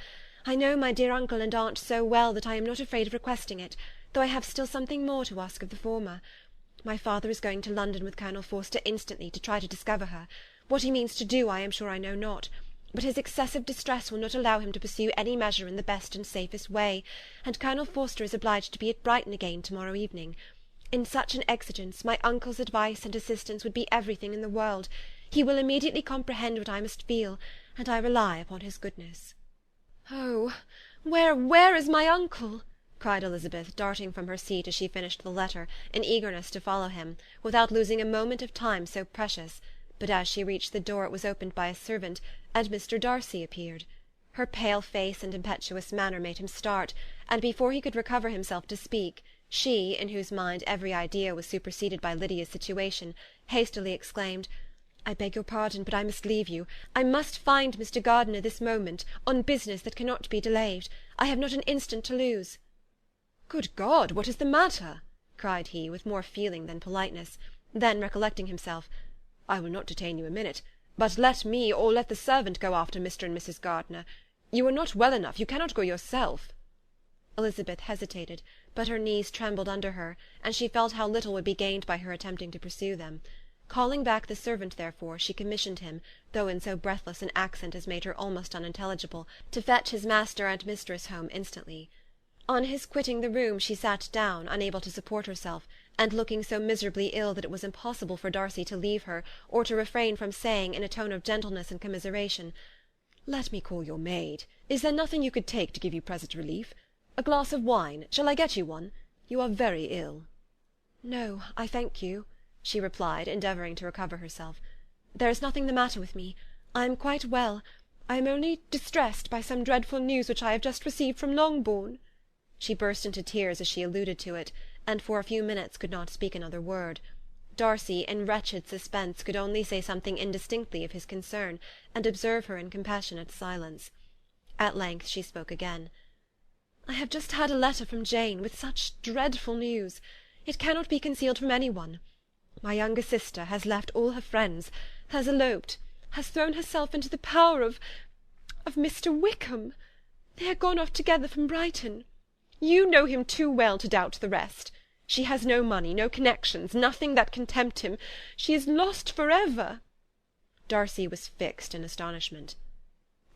I know my dear uncle and aunt so well that I am not afraid of requesting it, though I have still something more to ask of the former. My father is going to London with Colonel Forster instantly to try to discover her. What he means to do I am sure I know not, but his excessive distress will not allow him to pursue any measure in the best and safest way, and Colonel Forster is obliged to be at Brighton again to-morrow evening. In such an exigence, my uncle's advice and assistance would be everything in the world. He will immediately comprehend what I must feel, and I rely upon his goodness. Oh, where is my uncle? Cried Elizabeth, darting from her seat as she finished the letter, in eagerness to follow him, without losing a moment of time so precious. But as she reached the door it was opened by a servant, and Mr. Darcy appeared. Her pale face and impetuous manner made him start, and before he could recover himself to speak, she, in whose mind every idea was superseded by Lydia's situation, hastily exclaimed, "I beg your pardon, but I must leave you. I must find Mr. Gardiner this moment, on business that cannot be delayed. I have not an instant to lose." "Good God, what is the matter?" cried he, with more feeling than politeness. Then, recollecting himself, "I will not detain you a minute, but let me or let the servant go after Mr. and Mrs. Gardiner. You are not well enough, you cannot go yourself." Elizabeth hesitated, but her knees trembled under her, and she felt how little would be gained by her attempting to pursue them. Calling back the servant, therefore, she commissioned him, though in so breathless an accent as made her almost unintelligible, to fetch his master and mistress home instantly. On his quitting the room she sat down, unable to support herself, and looking so miserably ill that it was impossible for Darcy to leave her, or to refrain from saying, in a tone of gentleness and commiseration, "Let me call your maid. Is there nothing you could take to give you present relief? A glass of wine? Shall I get you one? You are very ill." "No, I thank you," she replied, endeavouring to recover herself. "There is nothing the matter with me. I am quite well. I am only distressed by some dreadful news which I have just received from Longbourn." She burst into tears as she alluded to it, and for a few minutes could not speak another word. Darcy, in wretched suspense, could only say something indistinctly of his concern, and observe her in compassionate silence. At length she spoke again. "I have just had a letter from Jane, with such dreadful news. It cannot be concealed from any one. My younger sister has left all her friends, has eloped, has thrown herself into the power of Mr. Wickham. They are gone off together from Brighton. You know him too well to doubt the rest. She has no money, no connections, nothing that can tempt him. She is lost for ever." Darcy was fixed in astonishment.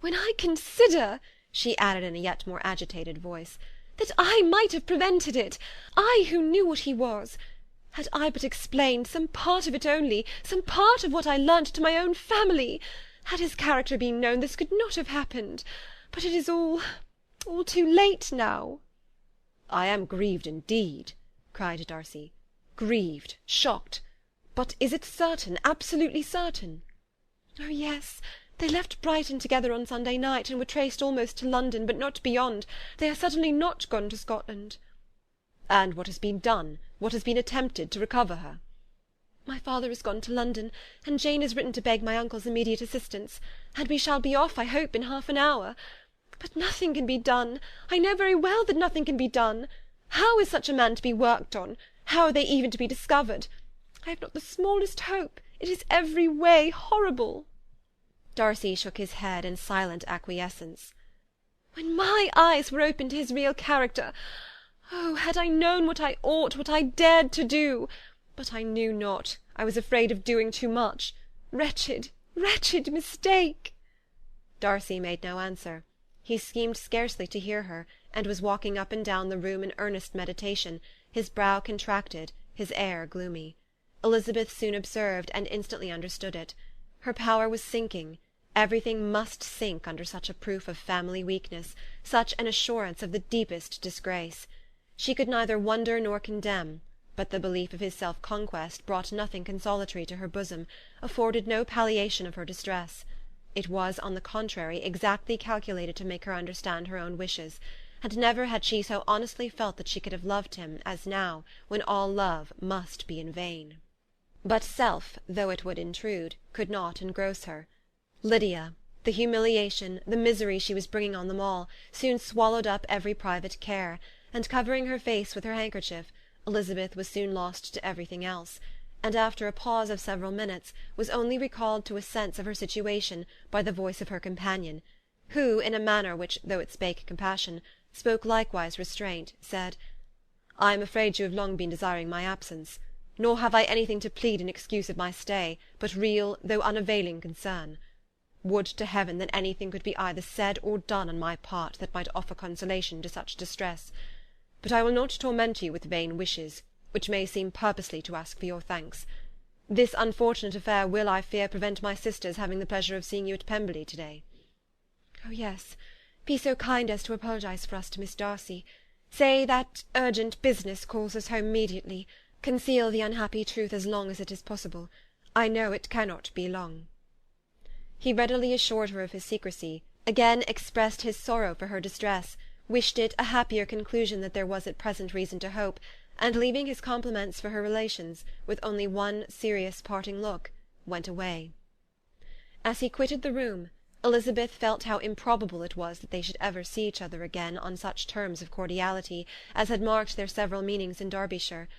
"When I consider," she added in a yet more agitated voice, "that I might have prevented it, I who knew what he was. Had I but explained some part of it only, some part of what I learnt to my own family, had his character been known, this could not have happened. But it is all too late now." "I am grieved indeed," cried Darcy. "Grieved, shocked. But is it certain, absolutely certain?" "Oh, yes. They left Brighton together on Sunday night, and were traced almost to London, but not beyond. They are certainly not gone to Scotland." "And what has been done, what has been attempted to recover her?" "My father has gone to London, and Jane has written to beg my uncle's immediate assistance, and we shall be off, I hope, in half an hour. But nothing can be done. I know very well that nothing can be done. How is such a man to be worked on? How are they even to be discovered? I have not the smallest hope. It is every way horrible." Darcy shook his head in silent acquiescence. when my eyes were opened to his real character! Oh, had I known what I ought, what I dared to do! But I knew not. I was afraid of doing too much. Wretched, wretched mistake!" Darcy made no answer. He seemed scarcely to hear her, and was walking up and down the room in earnest meditation, his brow contracted, his air gloomy. Elizabeth soon observed, and instantly understood it. Her power was sinking. Everything must sink under such a proof of family weakness, such an assurance of the deepest disgrace. She could neither wonder nor condemn, but the belief of his self-conquest brought nothing consolatory to her bosom, afforded no palliation of her distress. It was, on the contrary, exactly calculated to make her understand her own wishes, and never had she so honestly felt that she could have loved him as now, when all love must be in vain. But self, though it would intrude, could not engross her. Lydia, the humiliation, the misery she was bringing on them all, soon swallowed up every private care, and covering her face with her handkerchief, Elizabeth was soon lost to everything else, and after a pause of several minutes was only recalled to a sense of her situation by the voice of her companion, who, in a manner which, though it spake compassion, spoke likewise restraint, said, "I am afraid you have long been desiring my absence, nor have I anything to plead in excuse of my stay, but real, though unavailing concern. Would to heaven that anything could be either said or done on my part that might offer consolation to such distress. But I will not torment you with vain wishes, which may seem purposely to ask for your thanks. This unfortunate affair will, I fear, prevent my sister's having the pleasure of seeing you at Pemberley to-day." "Oh, yes. Be so kind as to apologize for us to Miss Darcy. Say that urgent business calls us home immediately. Conceal the unhappy truth as long as it is possible. I know it cannot be long." He readily assured her of his secrecy, again expressed his sorrow for her distress, wished it a happier conclusion than there was at present reason to hope, and leaving his compliments for her relations, with only one serious parting look, went away. As he quitted the room, Elizabeth felt how improbable it was that they should ever see each other again on such terms of cordiality as had marked their several meetings in Derbyshire,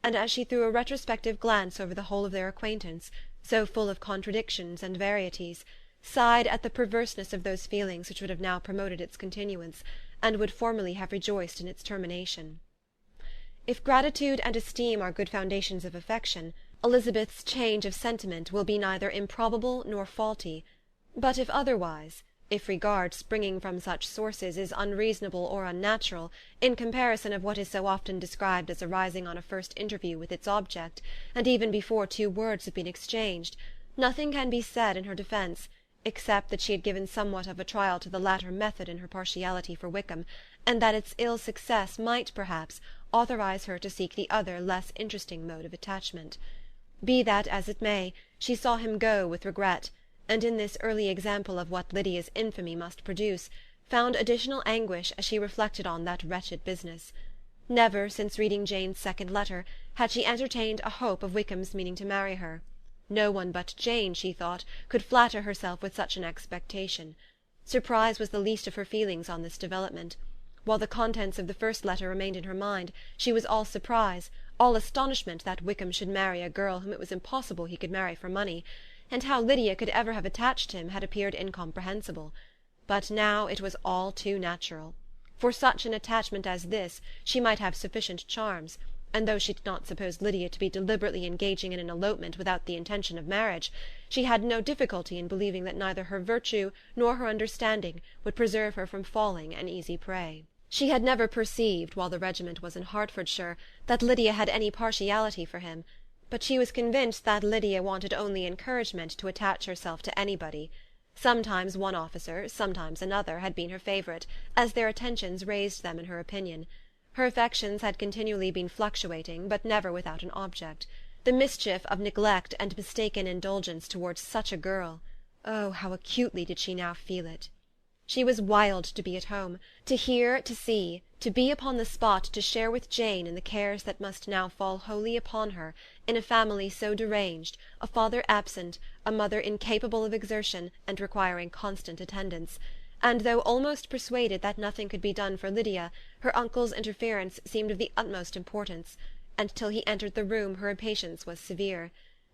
and as she threw a retrospective glance over the whole of their acquaintance, so full of contradictions and varieties, sighed at the perverseness of those feelings which would have now promoted its continuance, and would formerly have rejoiced in its termination. If gratitude and esteem are good foundations of affection, Elizabeth's change of sentiment will be neither improbable nor faulty; but if otherwise, if regard springing from such sources is unreasonable or unnatural, in comparison of what is so often described as arising on a first interview with its object, and even before two words have been exchanged, nothing can be said in her defence, except that she had given somewhat of a trial to the latter method in her partiality for Wickham, and that its ill success might, perhaps, authorize her to seek the other less interesting mode of attachment. Be that as it may, she saw him go with regret, and in this early example of what Lydia's infamy must produce, found additional anguish as she reflected on that wretched business. Never, since reading Jane's second letter, had she entertained a hope of Wickham's meaning to marry her. No one but Jane, she thought, could flatter herself with such an expectation. Surprise was the least of her feelings on this development. While the contents of the first letter remained in her mind, she was all surprise, all astonishment that Wickham should marry a girl whom it was impossible he could marry for money, and how Lydia could ever have attached him had appeared incomprehensible. But now it was all too natural. For such an attachment as this she might have sufficient charms, and though she did not suppose Lydia to be deliberately engaging in an elopement without the intention of marriage, she had no difficulty in believing that neither her virtue nor her understanding would preserve her from falling an easy prey. She had never perceived, while the regiment was in Hertfordshire, that Lydia had any partiality for him, but she was convinced that Lydia wanted only encouragement to attach herself to anybody. Sometimes one officer, sometimes another, had been her favourite, as their attentions raised them in her opinion. Her affections had continually been fluctuating, but never without an object. The mischief of neglect and mistaken indulgence towards such a girl! Oh, how acutely did she now feel it! She was wild to be at home, to hear, to see, to be upon the spot to share with Jane in the cares that must now fall wholly upon her, in a family so deranged, a father absent, a mother incapable of exertion and requiring constant attendance; and though almost persuaded that nothing could be done for Lydia, her uncle's interference seemed of the utmost importance, and till he entered the room her impatience was severe.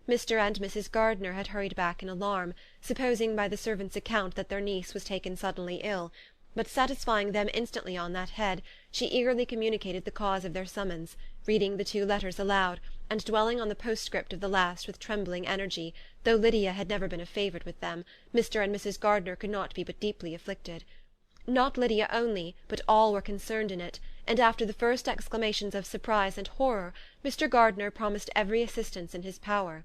Mr. and Mrs. Gardiner had hurried back in alarm, supposing by the servant's account that their niece was taken suddenly ill, but satisfying them instantly on that head, she eagerly communicated the cause of their summons, reading the 2 letters aloud, and dwelling on the postscript of the last with trembling energy. Though Lydia had never been a favourite with them, Mr. and Mrs. Gardiner could not be but deeply afflicted. Not Lydia only, but all were concerned in it, and after the first exclamations of surprise and horror, Mr. Gardiner promised every assistance in his power.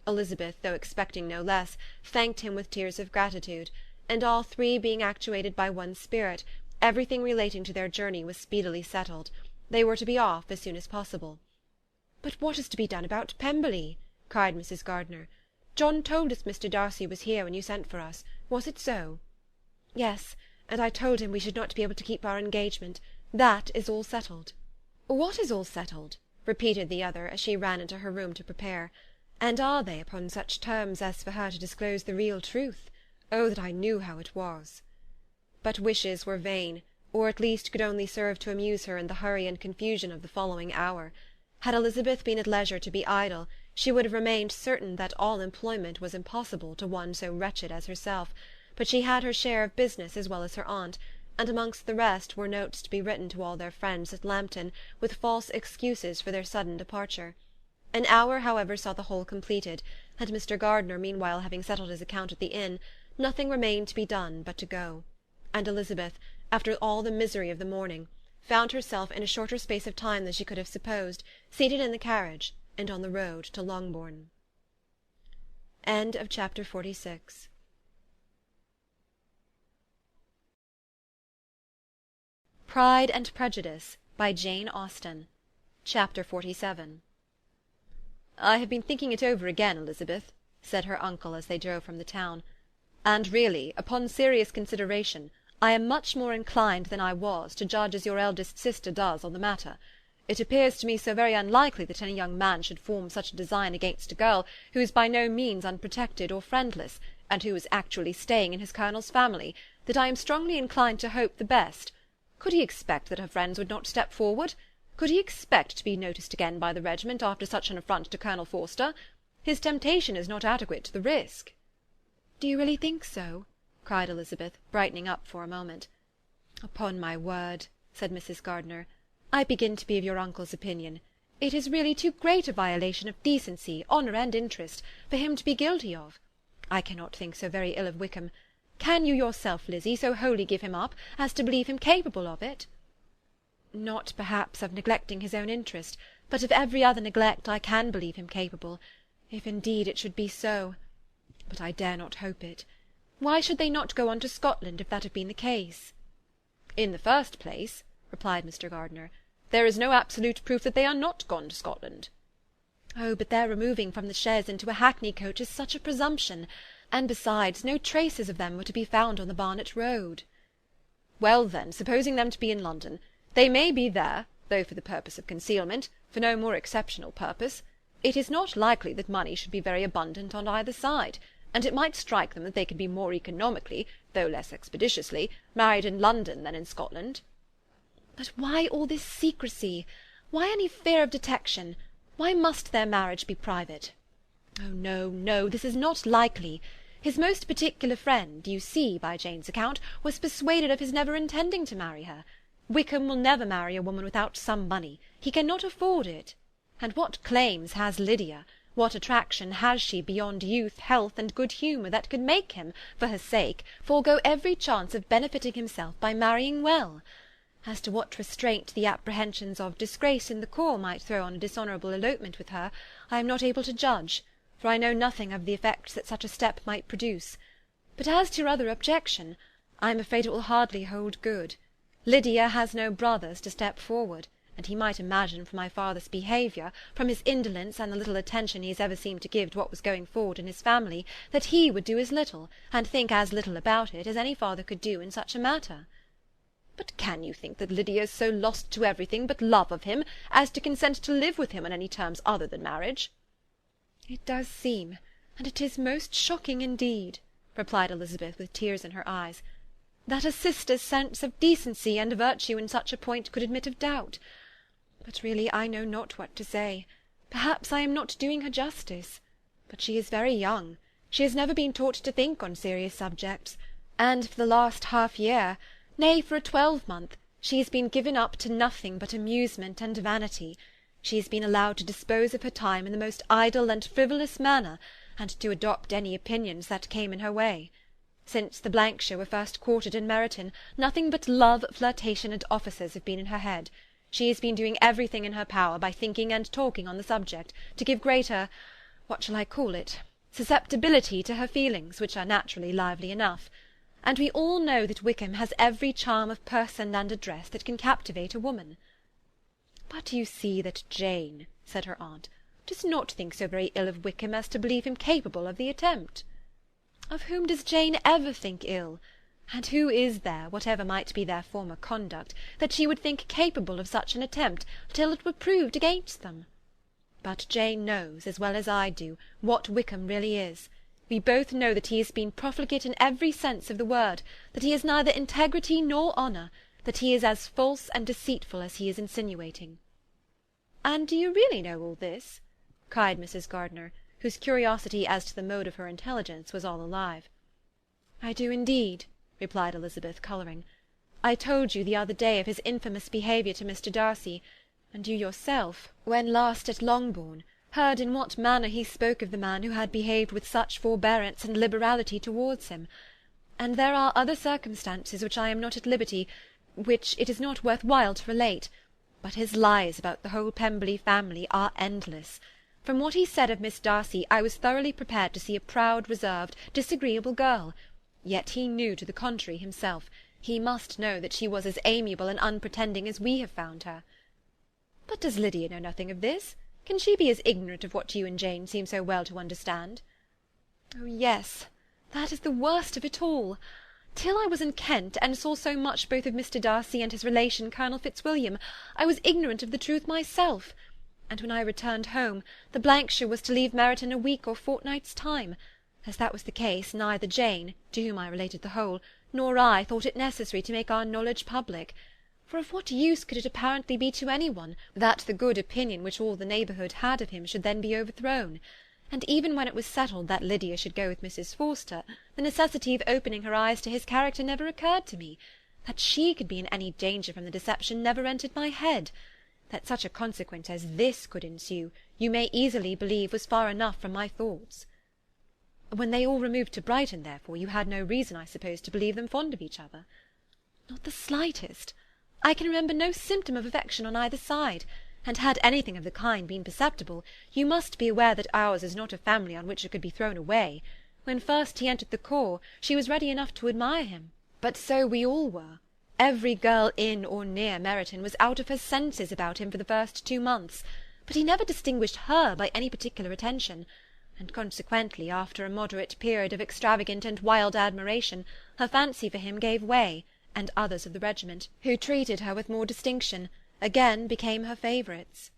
Elizabeth, though expecting no less, thanked him with tears of gratitude, and all 3 being actuated by one spirit, everything relating to their journey was speedily settled. They were to be off as soon as possible. "But what is to be done about Pemberley?" cried Mrs. Gardiner. "John told us Mr. Darcy was here when you sent for us. Was it so?" "Yes, and I told him we should not be able to keep our engagement. That is all settled." "What is all settled?" repeated the other, as she ran into her room to prepare. "And are they upon such terms as for her to disclose the real truth? Oh, that I knew how it was!" But wishes were vain, or at least could only serve to amuse her in the hurry and confusion of the following hour. Had Elizabeth been at leisure to be idle, she would have remained certain that all employment was impossible to one so wretched as herself, but she had her share of business as well as her aunt, and amongst the rest were notes to be written to all their friends at Lambton, with false excuses for their sudden departure. An hour, however, saw the whole completed, and Mr. Gardiner meanwhile having settled his account at the inn, nothing remained to be done but to go. And Elizabeth, after all the misery of the morning, found herself in a shorter space of time than she could have supposed, seated in the carriage, and on the road to Longbourn. End of chapter 46. Pride and Prejudice, by Jane Austen. Chapter 47. "I have been thinking it over again, Elizabeth," said her uncle as they drove from the town, "and really, upon serious consideration, I am much more inclined than I was to judge as your eldest sister does on the matter. It appears to me so very unlikely that any young man should form such a design against a girl who is by no means unprotected or friendless, and who is actually staying in his colonel's family, that I am strongly inclined to hope the best. Could he expect that her friends would not step forward? Could he expect to be noticed again by the regiment after such an affront to Colonel Forster? His temptation is not adequate to the risk." "Do you really think so?" cried Elizabeth, brightening up for a moment. "Upon my word," said Mrs. Gardiner, "I begin to be of your uncle's opinion. It is really too great a violation of decency, honour, and interest, for him to be guilty of. I cannot think so very ill of Wickham. Can you yourself, Lizzie, so wholly give him up, as to believe him capable of it?" "Not, perhaps, of neglecting his own interest, but of every other neglect I can believe him capable, if indeed it should be so. But I dare not hope it. Why should they not go on to Scotland, if that had been the case?" "In the first place," replied Mr. Gardiner, "there is no absolute proof that they are not gone to Scotland." "Oh, but their removing from the chaise into a hackney coach is such a presumption, and besides, no traces of them were to be found on the Barnet road." "Well, then, supposing them to be in London, they may be there, though for the purpose of concealment, for no more exceptional purpose. It is not likely that money should be very abundant on either side, and it might strike them that they could be more economically, though less expeditiously, married in London than in Scotland." "But why all this secrecy? Why any fear of detection? Why must their marriage be private? Oh, no, no, this is not likely. His most particular friend, you see by Jane's account, was persuaded of his never intending to marry her. Wickham will never marry a woman without some money. He cannot afford it. And what claims has Lydia? What attraction has she beyond youth, health, and good humour that could make him, for her sake, forego every chance of benefiting himself by marrying well? As to what restraint the apprehensions of disgrace in the corps might throw on a dishonourable elopement with her, I am not able to judge, for I know nothing of the effects that such a step might produce. But as to your other objection, I am afraid it will hardly hold good. Lydia has no brothers to step forward, and he might imagine from my father's behaviour, from his indolence and the little attention he has ever seemed to give to what was going forward in his family, that he would do as little, and think as little about it, as any father could do in such a matter." "But can you think that Lydia is so lost to everything but love of him, as to consent to live with him on any terms other than marriage?" "It does seem, and it is most shocking indeed," replied Elizabeth with tears in her eyes, "that a sister's sense of decency and virtue in such a point could admit of doubt. But really I know not what to say. Perhaps I am not doing her justice. But she is very young. She has never been taught to think on serious subjects, and for the last half year, Nay, for a 12-month, she has been given up to nothing but amusement and vanity. She has been allowed to dispose of her time in the most idle and frivolous manner, and to adopt any opinions that came in her way. Since the Blankshire were first quartered in Meryton, nothing but love, flirtation, and offices have been in her head. She has been doing everything in her power, by thinking and talking on the subject, to give greater—what shall I call it?—susceptibility to her feelings, which are naturally lively enough. And we all know that Wickham has every charm of person and address that can captivate a woman. But you see that Jane, said her aunt, does not think so very ill of Wickham as to believe him capable of the attempt. Of whom does Jane ever think ill? And who is there, whatever might be their former conduct, that she would think capable of such an attempt, till it were proved against them? But Jane knows, as well as I do, what Wickham really is. We both know that he has been profligate in every sense of the word, that he has neither integrity nor honour, that he is as false and deceitful as he is insinuating. And do you really know all this? cried Mrs. Gardiner, whose curiosity as to the mode of her intelligence was all alive. I do indeed, replied Elizabeth, colouring. I told you the other day of his infamous behaviour to Mr. Darcy, and you yourself, when last at Longbourn, heard in what manner he spoke of the man who had behaved with such forbearance and liberality towards him. And there are other circumstances which I am not at liberty, which it is not worth while to relate, but his lies about the whole Pemberley family are endless. From what he said of Miss Darcy, I was thoroughly prepared to see a proud, reserved, disagreeable girl. Yet he knew to the contrary himself. He must know that she was as amiable and unpretending as we have found her. But does Lydia know nothing of this? Can she be as ignorant of what you and Jane seem so well to understand? Oh, yes, that is the worst of it all. Till I was in Kent, and saw so much both of Mr. Darcy and his relation Colonel Fitzwilliam, I was ignorant of the truth myself. And when I returned home, the Blankshire was to leave Meryton a week or fortnight's time. As that was the case, neither Jane, to whom I related the whole, nor I thought it necessary to make our knowledge public. For of what use could it apparently be to any one, that the good opinion which all the neighbourhood had of him should then be overthrown? And even when it was settled that Lydia should go with Mrs. Forster, the necessity of opening her eyes to his character never occurred to me. That she could be in any danger from the deception never entered my head. That such a consequence as this could ensue, you may easily believe was far enough from my thoughts. When they all removed to Brighton, therefore, you had no reason, I suppose, to believe them fond of each other? Not the slightest. I can remember no symptom of affection on either side, and had anything of the kind been perceptible, you must be aware that ours is not a family on which it could be thrown away. When first he entered the corps, she was ready enough to admire him, but so we all were. Every girl in or near Meryton was out of her senses about him for the first 2 months, but he never distinguished her by any particular attention, and consequently, after a moderate period of extravagant and wild admiration, her fancy for him gave way, and others of the regiment, who treated her with more distinction, again became her favourites.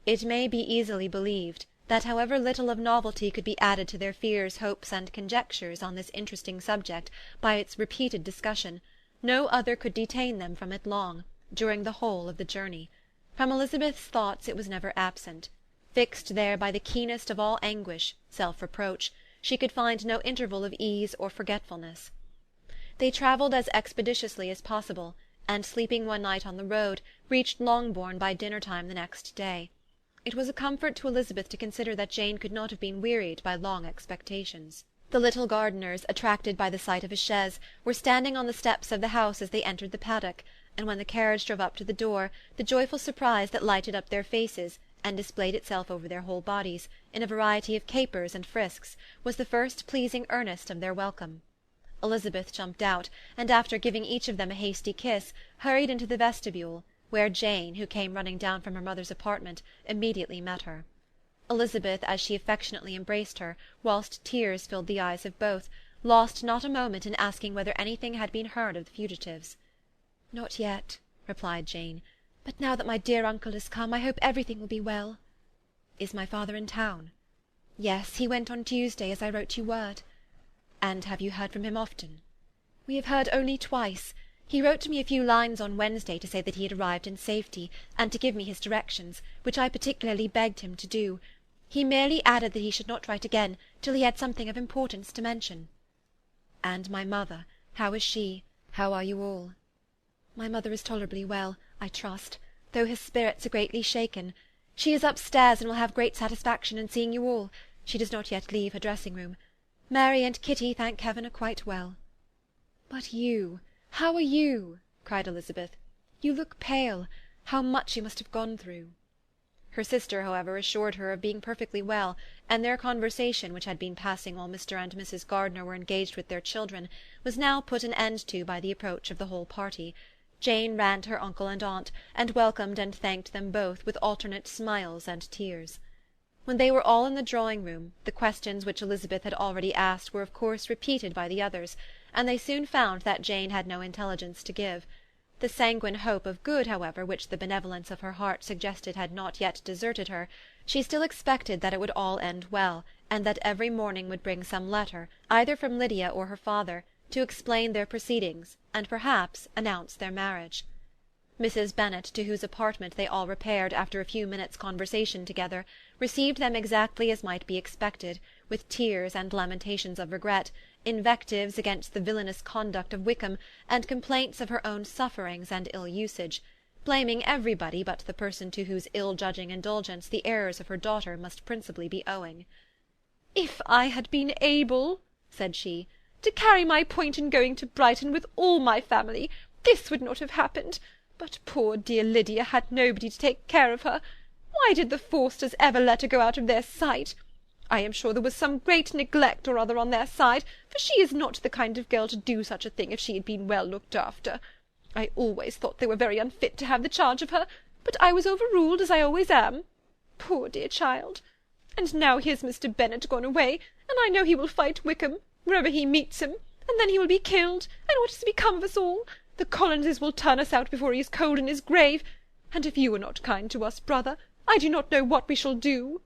It may be easily believed that however little of novelty could be added to their fears, hopes, and conjectures on this interesting subject by its repeated discussion, no other could detain them from it long, during the whole of the journey. From Elizabeth's thoughts it was never absent. Fixed there by the keenest of all anguish, self-reproach, she could find no interval of ease or forgetfulness. They travelled as expeditiously as possible, and sleeping one night on the road, reached Longbourn by dinner-time the next day. It was a comfort to Elizabeth to consider that Jane could not have been wearied by long expectations. The little Gardiners, attracted by the sight of a chaise, were standing on the steps of the house as they entered the paddock, and when the carriage drove up to the door, the joyful surprise that lighted up their faces, and displayed itself over their whole bodies, in a variety of capers and frisks, was the first pleasing earnest of their welcome. Elizabeth jumped out, and after giving each of them a hasty kiss, hurried into the vestibule, where Jane, who came running down from her mother's apartment, immediately met her. Elizabeth, as she affectionately embraced her, whilst tears filled the eyes of both, lost not a moment in asking whether anything had been heard of the fugitives. "Not yet," replied Jane, "but now that my dear uncle has come, I hope everything will be well." "Is my father in town?" "Yes, he went on Tuesday, as I wrote you word." "And have you heard from him often?" "We have heard only twice. He wrote to me a few lines on Wednesday to say that he had arrived in safety, and to give me his directions, which I particularly begged him to do. He merely added that he should not write again till he had something of importance to mention." "And my mother, how is she? "How are you all?" "My mother is tolerably well, I trust, though her spirits are greatly shaken. She is upstairs, and will have great satisfaction in seeing you all. She does not yet leave her dressing-room. Mary and Kitty, thank heaven, are quite well." "But you, how are you?" cried Elizabeth. "You look pale. How much you must have gone through!" Her sister, however, assured her of being perfectly well, and their conversation, which had been passing while Mr. and Mrs. Gardiner were engaged with their children, was now put an end to by the approach of the whole party. Jane ran to her uncle and aunt, and welcomed and thanked them both with alternate smiles and tears. When they were all in the drawing-room, the questions which Elizabeth had already asked were of course repeated by the others, and they soon found that Jane had no intelligence to give. The sanguine hope of good, however, which the benevolence of her heart suggested had not yet deserted her. She still expected that it would all end well, and that every morning would bring some letter, either from Lydia or her father, to explain their proceedings, and perhaps announce their marriage. Mrs. Bennet, to whose apartment they all repaired after a few minutes' conversation together, received them exactly as might be expected, with tears and lamentations of regret, invectives against the villainous conduct of Wickham, and complaints of her own sufferings and ill-usage, blaming everybody but the person to whose ill-judging indulgence the errors of her daughter must principally be owing. "If I had been able," said she, "to carry my point in going to Brighton with all my family, this would not have happened. But poor dear Lydia had nobody to take care of her. Why did the Forsters ever let her go out of their sight? I am sure there was some great neglect or other on their side, for she is not the kind of girl to do such a thing if she had been well looked after. I always thought they were very unfit to have the charge of her, but I was overruled, as I always am. Poor dear child! And now here's Mr. Bennet gone away, and I know he will fight Wickham, wherever he meets him, and then he will be killed, and what is to become of us all? The Collinses will turn us out before he is cold in his grave, and if you are not kind to us, brother, I do not know what we shall do."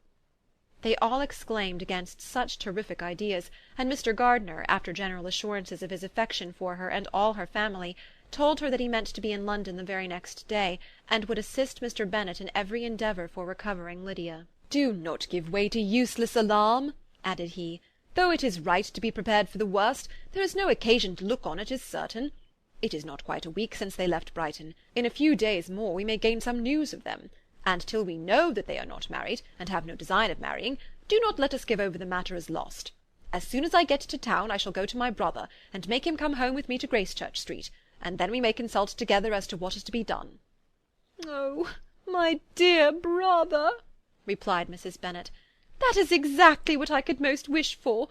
They all exclaimed against such terrific ideas, and Mr. Gardiner, after general assurances of his affection for her and all her family, told her that he meant to be in London the very next day, and would assist Mr. Bennet in every endeavour for recovering Lydia. "Do not give way to useless alarm," added he. "Though it is right to be prepared for the worst, there is no occasion to look on it as certain. It is not quite a week since they left Brighton. In a few days more we may gain some news of them. And till we know that they are not married, and have no design of marrying, do not let us give over the matter as lost. As soon as I get to town I shall go to my brother, and make him come home with me to Gracechurch Street, and then we may consult together as to what is to be done." "Oh, my dear brother," replied Mrs. Bennet, "that is exactly what I could most wish for.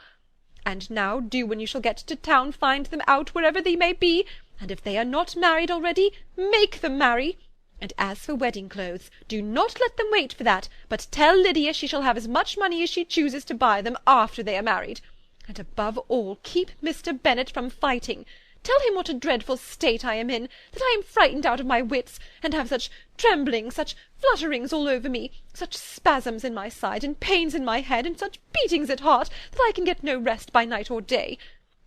And now do, when you shall get to town, find them out wherever they may be, and if they are not married already, make them marry. And as for wedding clothes, do not let them wait for that, but tell Lydia she shall have as much money as she chooses to buy them after they are married. And above all, keep Mr. Bennet from fighting. Tell him what a dreadful state I am in, that I am frightened out of my wits, and have such tremblings, such flutterings all over me, such spasms in my side, and pains in my head, and such beatings at heart, that I can get no rest by night or day.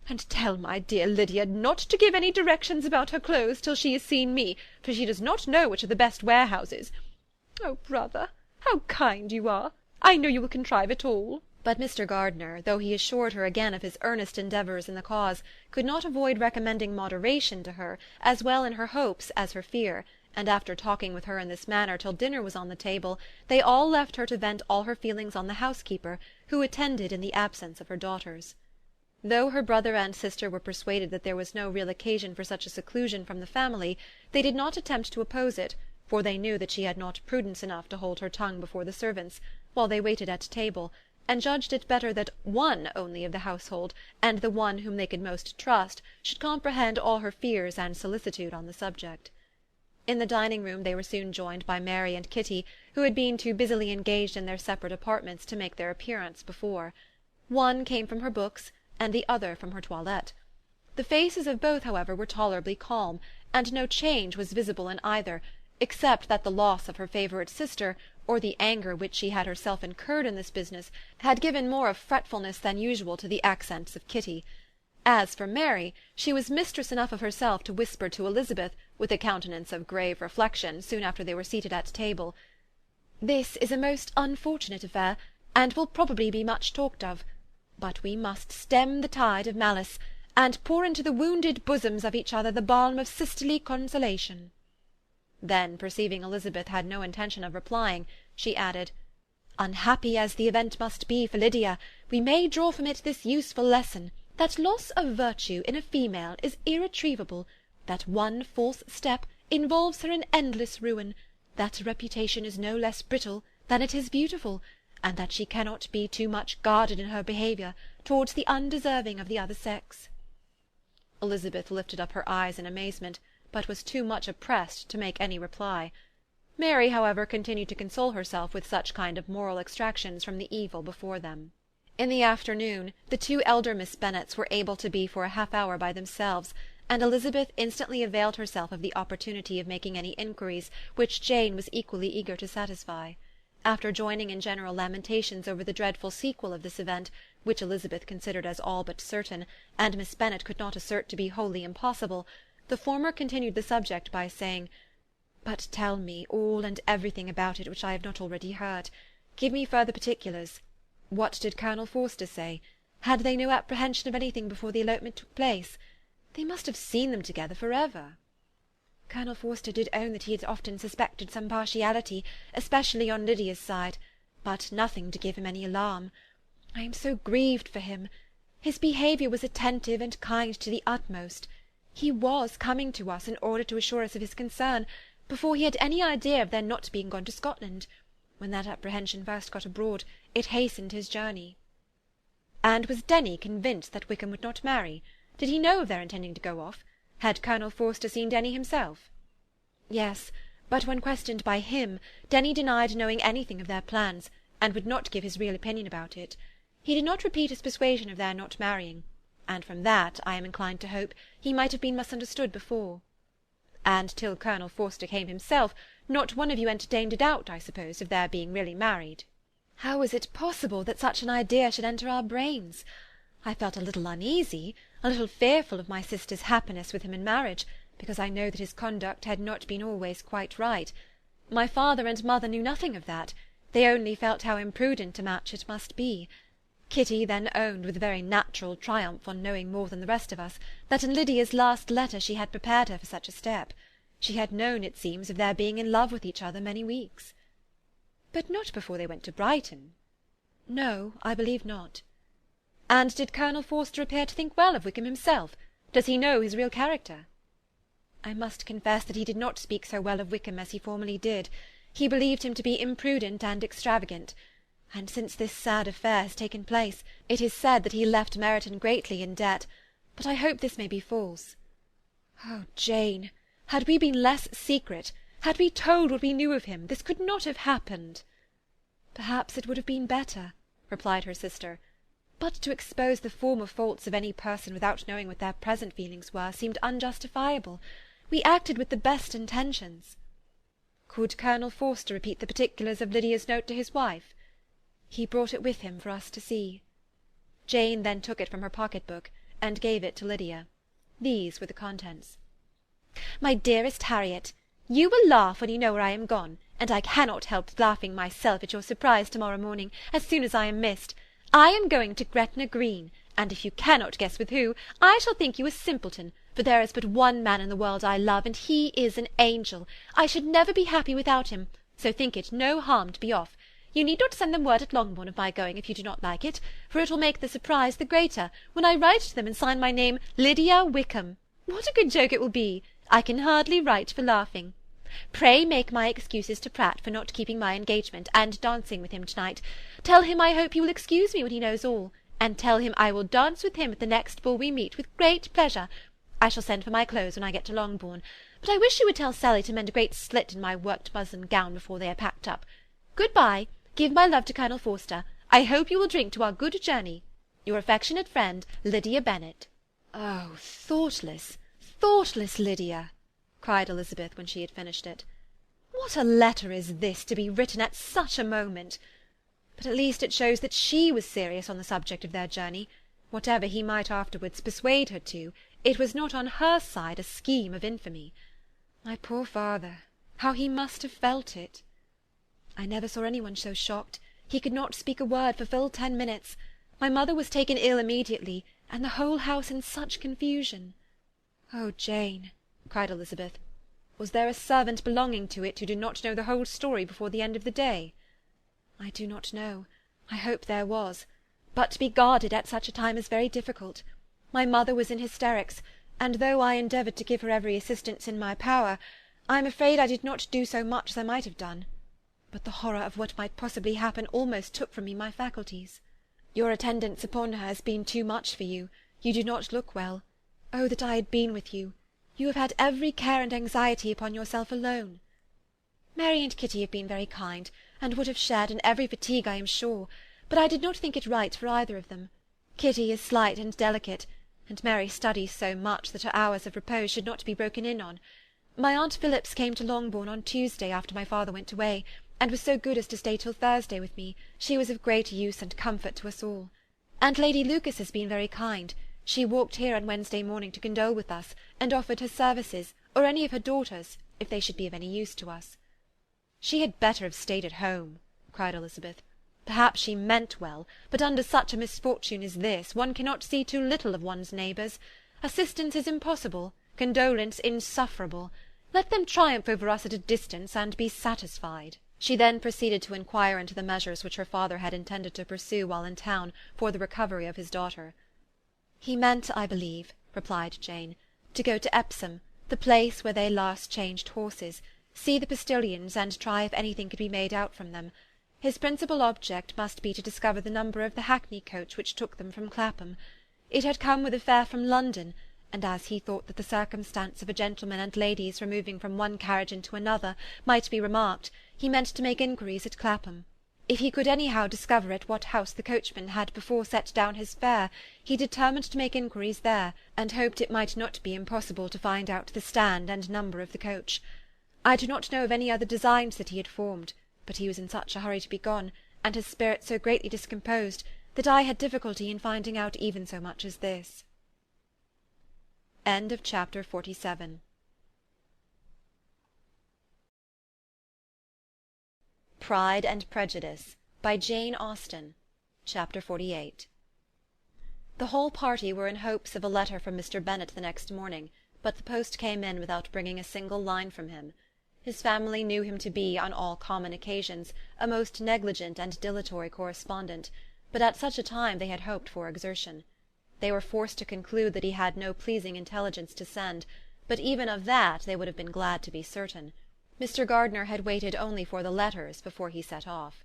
And tell my dear Lydia not to give any directions about her clothes till she has seen me, for she does not know which are the best warehouses. Oh, brother, how kind you are! I know you will contrive it all." But Mr. Gardiner, though he assured her again of his earnest endeavours in the cause, could not avoid recommending moderation to her, as well in her hopes as her fear, and after talking with her in this manner till dinner was on the table, they all left her to vent all her feelings on the housekeeper, who attended in the absence of her daughters. Though her brother and sister were persuaded that there was no real occasion for such a seclusion from the family, they did not attempt to oppose it, for they knew that she had not prudence enough to hold her tongue before the servants, while they waited at table, and judged it better that one only of the household, and the one whom they could most trust, should comprehend all her fears and solicitude on the subject. In the dining-room they were soon joined by Mary and Kitty, who had been too busily engaged in their separate apartments to make their appearance before. One came from her books, and the other from her toilette. The faces of both, however, were tolerably calm, and no change was visible in either, except that the loss of her favourite sister, or the anger which she had herself incurred in this business, had given more of fretfulness than usual to the accents of Kitty. As for Mary, she was mistress enough of herself to whisper to Elizabeth, with a countenance of grave reflection, soon after they were seated at table, "This is a most unfortunate affair, and will probably be much talked of. But we must stem the tide of malice, and pour into the wounded bosoms of each other the balm of sisterly consolation." Then, perceiving Elizabeth had no intention of replying, she added, "Unhappy as the event must be for Lydia, we may draw from it this useful lesson, that loss of virtue in a female is irretrievable, that one false step involves her in endless ruin, that reputation is no less brittle than it is beautiful, and that she cannot be too much guarded in her behaviour towards the undeserving of the other sex." Elizabeth lifted up her eyes in amazement, but was too much oppressed to make any reply. Mary, however, continued to console herself with such kind of moral extractions from the evil before them. In the afternoon, the two elder Miss Bennets were able to be for a half-hour by themselves, and Elizabeth instantly availed herself of the opportunity of making any inquiries which Jane was equally eager to satisfy. After joining in general lamentations over the dreadful sequel of this event, which Elizabeth considered as all but certain, and Miss Bennet could not assert to be wholly impossible, the former continued the subject by saying, "But tell me all and everything about it which I have not already heard. Give me further particulars. What did Colonel Forster say? Had they no apprehension of anything before the elopement took place? They must have seen them together for ever." "Colonel Forster did own that he had often suspected some partiality, especially on Lydia's side, but nothing to give him any alarm. I am so grieved for him. His behaviour was attentive and kind to the utmost. He was coming to us in order to assure us of his concern, before he had any idea of their not being gone to Scotland. When that apprehension first got abroad, it hastened his journey." "And was Denny convinced that Wickham would not marry? Did he know of their intending to go off? Had Colonel Forster seen Denny himself?" "Yes, but when questioned by him, Denny denied knowing anything of their plans, and would not give his real opinion about it. He did not repeat his persuasion of their not marrying, and from that, I am inclined to hope, he might have been misunderstood before." "And till Colonel Forster came himself, not one of you entertained a doubt, I suppose, of their being really married?" "How was it possible that such an idea should enter our brains? I felt a little uneasy, a little fearful of my sister's happiness with him in marriage, because I know that his conduct had not been always quite right. My father and mother knew nothing of that. They only felt how imprudent a match it must be. Kitty then owned, with a very natural triumph on knowing more than the rest of us, that in Lydia's last letter she had prepared her for such a step. She had known, it seems, of their being in love with each other many weeks." "But not before they went to Brighton?" "No, I believe not." "And did Colonel Forster appear to think well of Wickham himself? Does he know his real character?" "I must confess that he did not speak so well of Wickham as he formerly did. He believed him to be imprudent and extravagant, and since this sad affair has taken place, it is said that he left Meryton greatly in debt, but I hope this may be false. Oh, Jane, had we been less secret, had we told what we knew of him, this could not have happened." "Perhaps it would have been better," replied her sister, "but to expose the former faults of any person without knowing what their present feelings were seemed unjustifiable. We acted with the best intentions." "Could Colonel Forster repeat the particulars of Lydia's note to his wife?" "He brought it with him for us to see." Jane then took it from her pocket-book, and gave it to Lydia. These were the contents. "My dearest Harriet, you will laugh when you know where I am gone, and I cannot help laughing myself at your surprise to-morrow morning, as soon as I am missed. I am going to Gretna Green, and if you cannot guess with who, I shall think you a simpleton, for there is but one man in the world I love, and he is an angel. I should never be happy without him, so think it no harm to be off. You need not send them word at Longbourn of my going if you do not like it, for it will make the surprise the greater when I write to them and sign my name Lydia Wickham. What a good joke it will be! I can hardly write for laughing. Pray make my excuses to Pratt for not keeping my engagement and dancing with him to-night. Tell him I hope he will excuse me when he knows all, and tell him I will dance with him at the next ball we meet with great pleasure. I shall send for my clothes when I get to Longbourn, but I wish you would tell Sally to mend a great slit in my worked muslin gown before they are packed up. Good-bye. Give my love to Colonel Forster. I hope you will drink to our good journey. Your affectionate friend, Lydia Bennet." "Oh, thoughtless, thoughtless Lydia!" cried Elizabeth when she had finished it. "What a letter is this, to be written at such a moment! But at least it shows that she was serious on the subject of their journey. Whatever he might afterwards persuade her to, it was not on her side a scheme of infamy. My poor father, how he must have felt it! I never saw anyone so shocked. He could not speak a word for full 10 minutes. My mother was taken ill immediately, and the whole house in such confusion." "Oh, Jane," cried Elizabeth, "was there a servant belonging to it who did not know the whole story before the end of the day?" "I do not know. I hope there was. But to be guarded at such a time is very difficult. My mother was in hysterics, and though I endeavoured to give her every assistance in my power, I am afraid I did not do so much as I might have done. But the horror of what might possibly happen almost took from me my faculties. Your attendance upon her has been too much for you. You do not look well. Oh, that I had been with you! You have had every care and anxiety upon yourself alone." "Mary and Kitty have been very kind, and would have shared in every fatigue, I am sure, but I did not think it right for either of them. Kitty is slight and delicate, and Mary studies so much that her hours of repose should not be broken in on. My aunt Phillips came to Longbourn on Tuesday after my father went away, and was so good as to stay till Thursday with me. She was of great use and comfort to us all. And Lady Lucas has been very kind. She walked here on Wednesday morning to condole with us, and offered her services, or any of her daughters, if they should be of any use to us." "She had better have stayed at home," cried Elizabeth. "Perhaps she meant well, but under such a misfortune as this, one cannot see too little of one's neighbours. Assistance is impossible, condolence insufferable. Let them triumph over us at a distance, and be satisfied." She then proceeded to inquire into the measures which her father had intended to pursue while in town for the recovery of his daughter. "He meant, I believe," replied Jane, "to go to Epsom, the place where they last changed horses, see the postillions, and try if anything could be made out from them. His principal object must be to discover the number of the hackney coach which took them from Clapham. It had come with a fare from London, and as he thought that the circumstance of a gentleman and ladies removing from one carriage into another might be remarked, he meant to make inquiries at Clapham. If he could anyhow discover at what house the coachman had before set down his fare, he determined to make inquiries there, and hoped it might not be impossible to find out the stand and number of the coach. I do not know of any other designs that he had formed, but he was in such a hurry to be gone, and his spirits so greatly discomposed, that I had difficulty in finding out even so much as this." Chapter 47. Pride and Prejudice, by Jane Austen. Chapter 48. The whole party were in hopes of a letter from Mr. Bennet the next morning, but the post came in without bringing a single line from him. His family knew him to be, on all common occasions, a most negligent and dilatory correspondent, but at such a time they had hoped for exertion. They were forced to conclude that he had no pleasing intelligence to send, but even of that they would have been glad to be certain. Mr. Gardiner had waited only for the letters before he set off.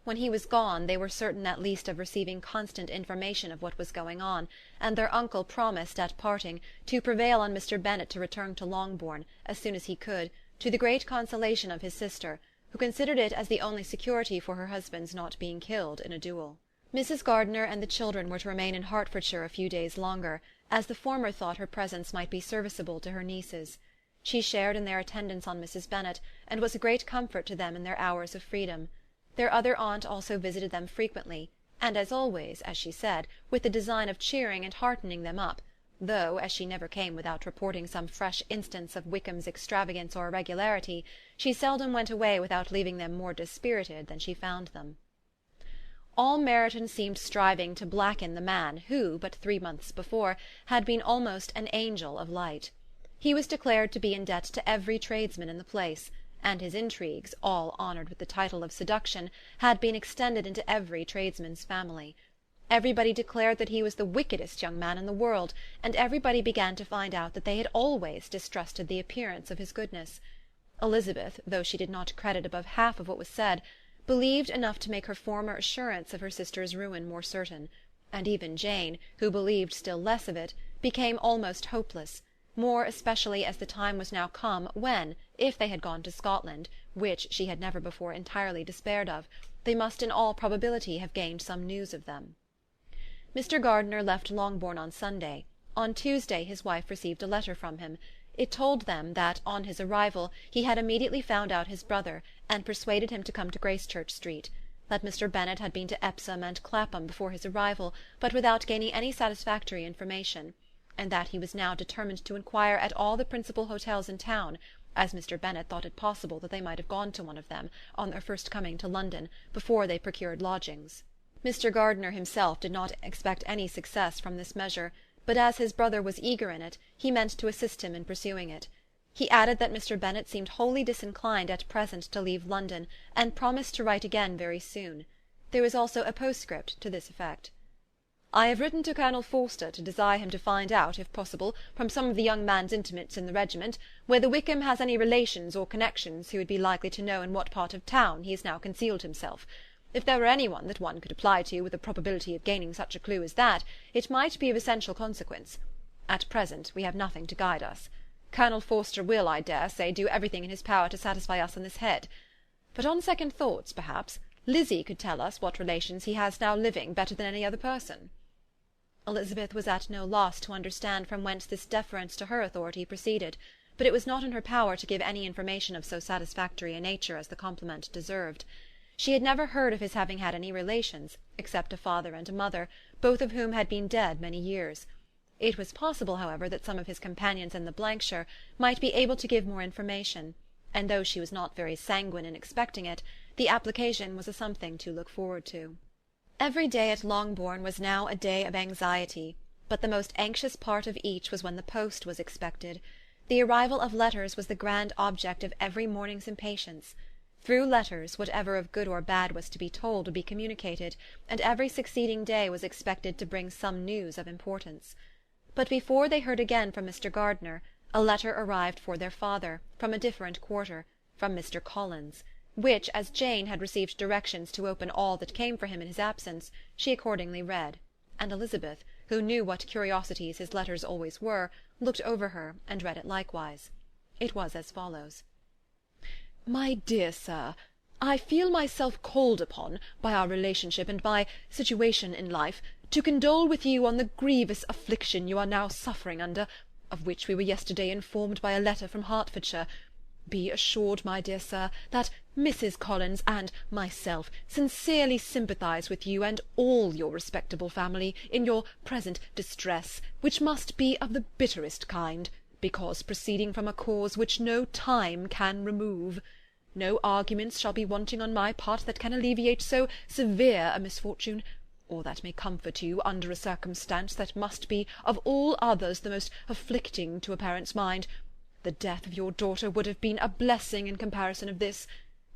When he was gone, they were certain at least of receiving constant information of what was going on, and their uncle promised, at parting, to prevail on Mr. Bennet to return to Longbourn, as soon as he could, to the great consolation of his sister, who considered it as the only security for her husband's not being killed in a duel. Mrs. Gardiner and the children were to remain in Hertfordshire a few days longer, as the former thought her presence might be serviceable to her nieces. She shared in their attendance on Mrs. Bennet, and was a great comfort to them in their hours of freedom. Their other aunt also visited them frequently, and as always, as she said, with the design of cheering and heartening them up, though, as she never came without reporting some fresh instance of Wickham's extravagance or irregularity, she seldom went away without leaving them more dispirited than she found them. All Meryton seemed striving to blacken the man who, but 3 months before, had been almost an angel of light. He was declared to be in debt to every tradesman in the place, and his intrigues, all honoured with the title of seduction, had been extended into every tradesman's family. Everybody declared that he was the wickedest young man in the world, and everybody began to find out that they had always distrusted the appearance of his goodness. Elizabeth, though she did not credit above half of what was said, believed enough to make her former assurance of her sister's ruin more certain, and even Jane, who believed still less of it, became almost hopeless, more especially as the time was now come when, if they had gone to Scotland, which she had never before entirely despaired of, they must in all probability have gained some news of them. Mr. Gardiner left Longbourn on Sunday. On Tuesday his wife received a letter from him. It told them that, on his arrival, he had immediately found out his brother, and persuaded him to come to Gracechurch Street; that Mr. Bennet had been to Epsom and Clapham before his arrival, but without gaining any satisfactory information; and that he was now determined to inquire at all the principal hotels in town, as Mr. Bennet thought it possible that they might have gone to one of them, on their first coming to London, before they procured lodgings. Mr. Gardiner himself did not expect any success from this measure, but as his brother was eager in it, he meant to assist him in pursuing it. He added that Mr. Bennet seemed wholly disinclined at present to leave London, and promised to write again very soon. There was also a postscript to this effect. "I have written to Colonel Forster to desire him to find out, if possible, from some of the young man's intimates in the regiment, whether Wickham has any relations or connections who would be likely to know in what part of town he has now concealed himself. If there were any one that one could apply to with a probability of gaining such a clue as that, it might be of essential consequence. At present we have nothing to guide us. Colonel Forster will, I dare say, do everything in his power to satisfy us on this head. But on second thoughts, perhaps, Lizzie could tell us what relations he has now living better than any other person." Elizabeth was at no loss to understand from whence this deference to her authority proceeded, but it was not in her power to give any information of so satisfactory a nature as the compliment deserved. She had never heard of his having had any relations, except a father and a mother, both of whom had been dead many years. It was possible, however, that some of his companions in the shire might be able to give more information, and though she was not very sanguine in expecting it, the application was a something to look forward to. Every day at Longbourn was now a day of anxiety, but the most anxious part of each was when the post was expected. The arrival of letters was the grand object of every morning's impatience. Through letters, whatever of good or bad was to be told would be communicated, and every succeeding day was expected to bring some news of importance. But before they heard again from Mr. Gardiner, a letter arrived for their father, from a different quarter, from Mr. Collins, which, as Jane had received directions to open all that came for him in his absence, she accordingly read, and Elizabeth, who knew what curiosities his letters always were, looked over her and read it likewise. It was as follows: "My dear Sir, I feel myself called upon, by our relationship and my situation in life, to condole with you on the grievous affliction you are now suffering under, of which we were yesterday informed by a letter from Hertfordshire. Be assured, my dear Sir, that Mrs. Collins and myself sincerely sympathise with you and all your respectable family in your present distress, which must be of the bitterest kind, because proceeding from a cause which no time can remove. No arguments shall be wanting on my part that can alleviate so severe a misfortune, or that may comfort you under a circumstance that must be of all others the most afflicting to a parent's mind. The death of your daughter would have been a blessing in comparison of this,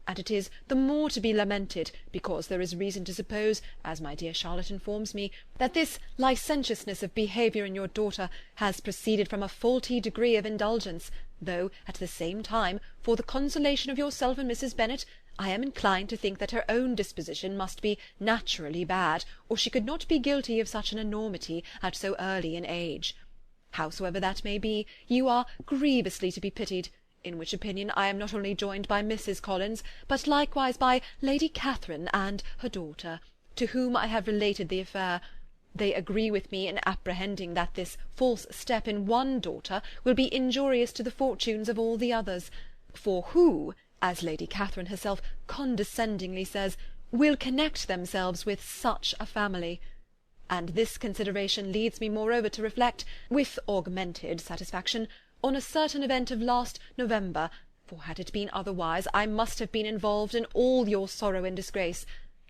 and it is the more to be lamented, because there is reason to suppose, as my dear Charlotte informs me, that this licentiousness of behaviour in your daughter has proceeded from a faulty degree of indulgence, though, at the same time, for the consolation of yourself and Mrs. Bennet, I am inclined to think that her own disposition must be naturally bad, or she could not be guilty of such an enormity at so early an age. Howsoever that may be, you are grievously to be pitied, in which opinion I am not only joined by Mrs. Collins, but likewise by Lady Catherine and her daughter, to whom I have related the affair. They agree with me in apprehending that this false step in one daughter will be injurious to the fortunes of all the others, for who, as Lady Catherine herself condescendingly says, will connect themselves with such a family. And this consideration leads me moreover to reflect, with augmented satisfaction, on a certain event of last November, for had it been otherwise, I must have been involved in all your sorrow and disgrace.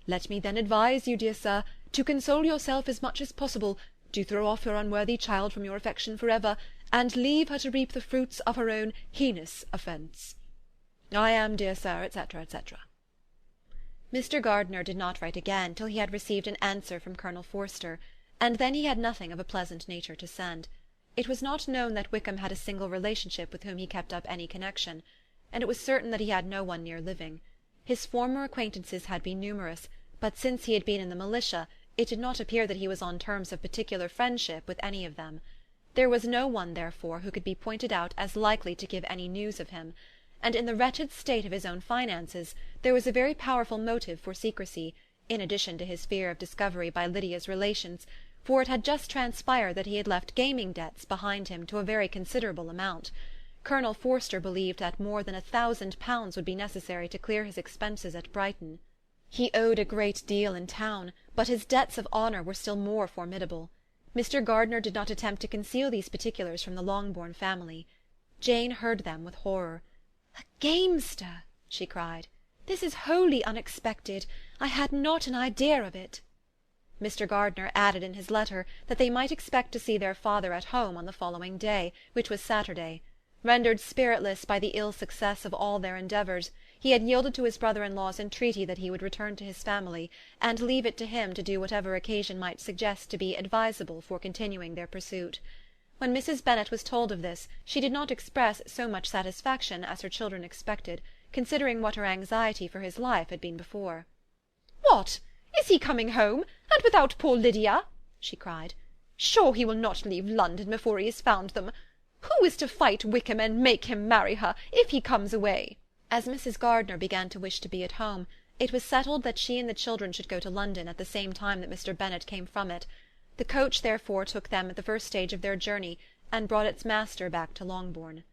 Let me then advise you, dear sir, to console yourself as much as possible, to throw off your unworthy child from your affection for ever, and leave her to reap the fruits of her own heinous offence. I am, dear sir, etc., etc." Mr. Gardiner did not write again till he had received an answer from Colonel Forster, and then he had nothing of a pleasant nature to send. It was not known that Wickham had a single relationship with whom he kept up any connection, and it was certain that he had no one near living. His former acquaintances had been numerous, but since he had been in the militia, it did not appear that he was on terms of particular friendship with any of them. There was no one, therefore, who could be pointed out as likely to give any news of him, and in the wretched state of his own finances there was a very powerful motive for secrecy, in addition to his fear of discovery by Lydia's relations, for it had just transpired that he had left gaming debts behind him to a very considerable amount. Colonel Forster believed that more than £1,000 would be necessary to clear his expenses at Brighton. He owed a great deal in town, but his debts of honour were still more formidable. Mr. Gardiner did not attempt to conceal these particulars from the Longbourn family. Jane heard them with horror. "A gamester!" she cried. "This is wholly unexpected. I had not an idea of it." Mr. Gardiner added in his letter that they might expect to see their father at home on the following day, which was Saturday. Rendered spiritless by the ill success of all their endeavours, he had yielded to his brother-in-law's entreaty that he would return to his family, and leave it to him to do whatever occasion might suggest to be advisable for continuing their pursuit. When Mrs. Bennet was told of this, she did not express so much satisfaction as her children expected, considering what her anxiety for his life had been before. "What! Is he coming home, and without poor Lydia?" she cried. "Sure he will not leave London before he has found them. Who is to fight Wickham and make him marry her, if he comes away?" As Mrs. Gardiner began to wish to be at home, it was settled that she and the children should go to London at the same time that Mr. Bennet came from it. The coach therefore took them at the first stage of their journey, and brought its master back to Longbourn.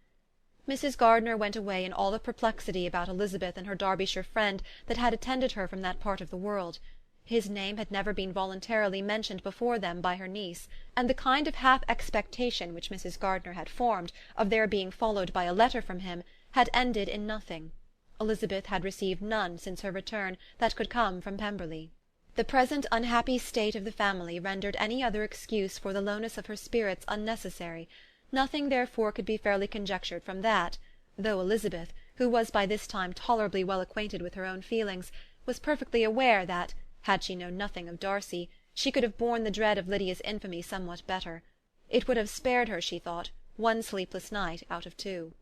Mrs. Gardiner went away in all the perplexity about Elizabeth and her Derbyshire friend that had attended her from that part of the world. His name had never been voluntarily mentioned before them by her niece, and the kind of half expectation which Mrs. Gardiner had formed of their being followed by a letter from him had ended in nothing. Elizabeth had received none since her return that could come from Pemberley. The present unhappy state of the family rendered any other excuse for the lowness of her spirits unnecessary. Nothing therefore could be fairly conjectured from that, though Elizabeth, who was by this time tolerably well acquainted with her own feelings, was perfectly aware that, had she known nothing of Darcy, she could have borne the dread of Lydia's infamy somewhat better. It would have spared her, she thought, one sleepless night out of 2.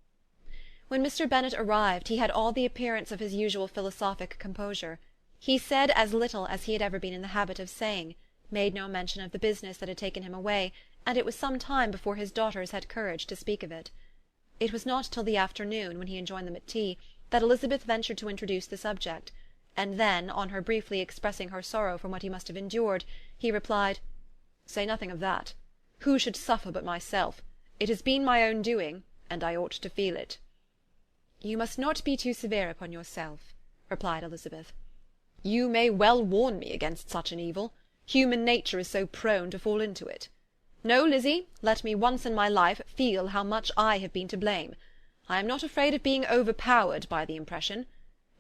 When Mr. Bennet arrived, he had all the appearance of his usual philosophic composure. He said as little as he had ever been in the habit of saying, made no mention of the business that had taken him away, and it was some time before his daughters had courage to speak of it. It was not till the afternoon, when he had joined them at tea, that Elizabeth ventured to introduce the subject, and then, on her briefly expressing her sorrow from what he must have endured, he replied, "Say nothing of that. Who should suffer but myself? It has been my own doing, and I ought to feel it." "You must not be too severe upon yourself," replied Elizabeth. "You may well warn me against such an evil. Human nature is so prone to fall into it. No, Lizzie, let me once in my life feel how much I have been to blame. I am not afraid of being overpowered by the impression.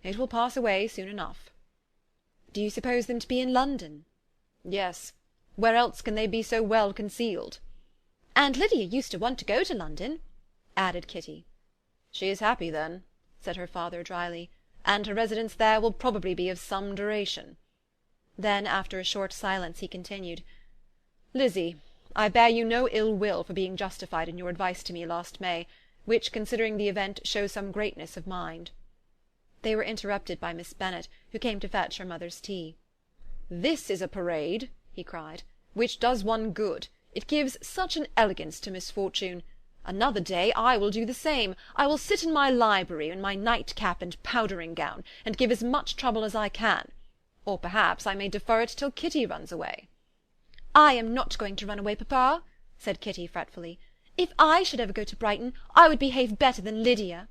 It will pass away soon enough." "Do you suppose them to be in London?" "Yes. Where else can they be so well concealed?" "And Lydia used to want to go to London," added Kitty. "She is happy, then," said her father drily, "and her residence there will probably be of some duration." Then, after a short silence, he continued, "Lizzie, I bear you no ill will for being justified in your advice to me last May, which, considering the event, shows some greatness of mind." They were interrupted by Miss Bennet, who came to fetch her mother's tea. "This is a parade," he cried, "which does one good. It gives such an elegance to misfortune. Another day I will do the same. I will sit in my library in my nightcap and powdering gown, and give as much trouble as I can. Or perhaps I may defer it till Kitty runs away." "I am not going to run away, papa," said Kitty fretfully. "If I should ever go to Brighton, I would behave better than Lydia."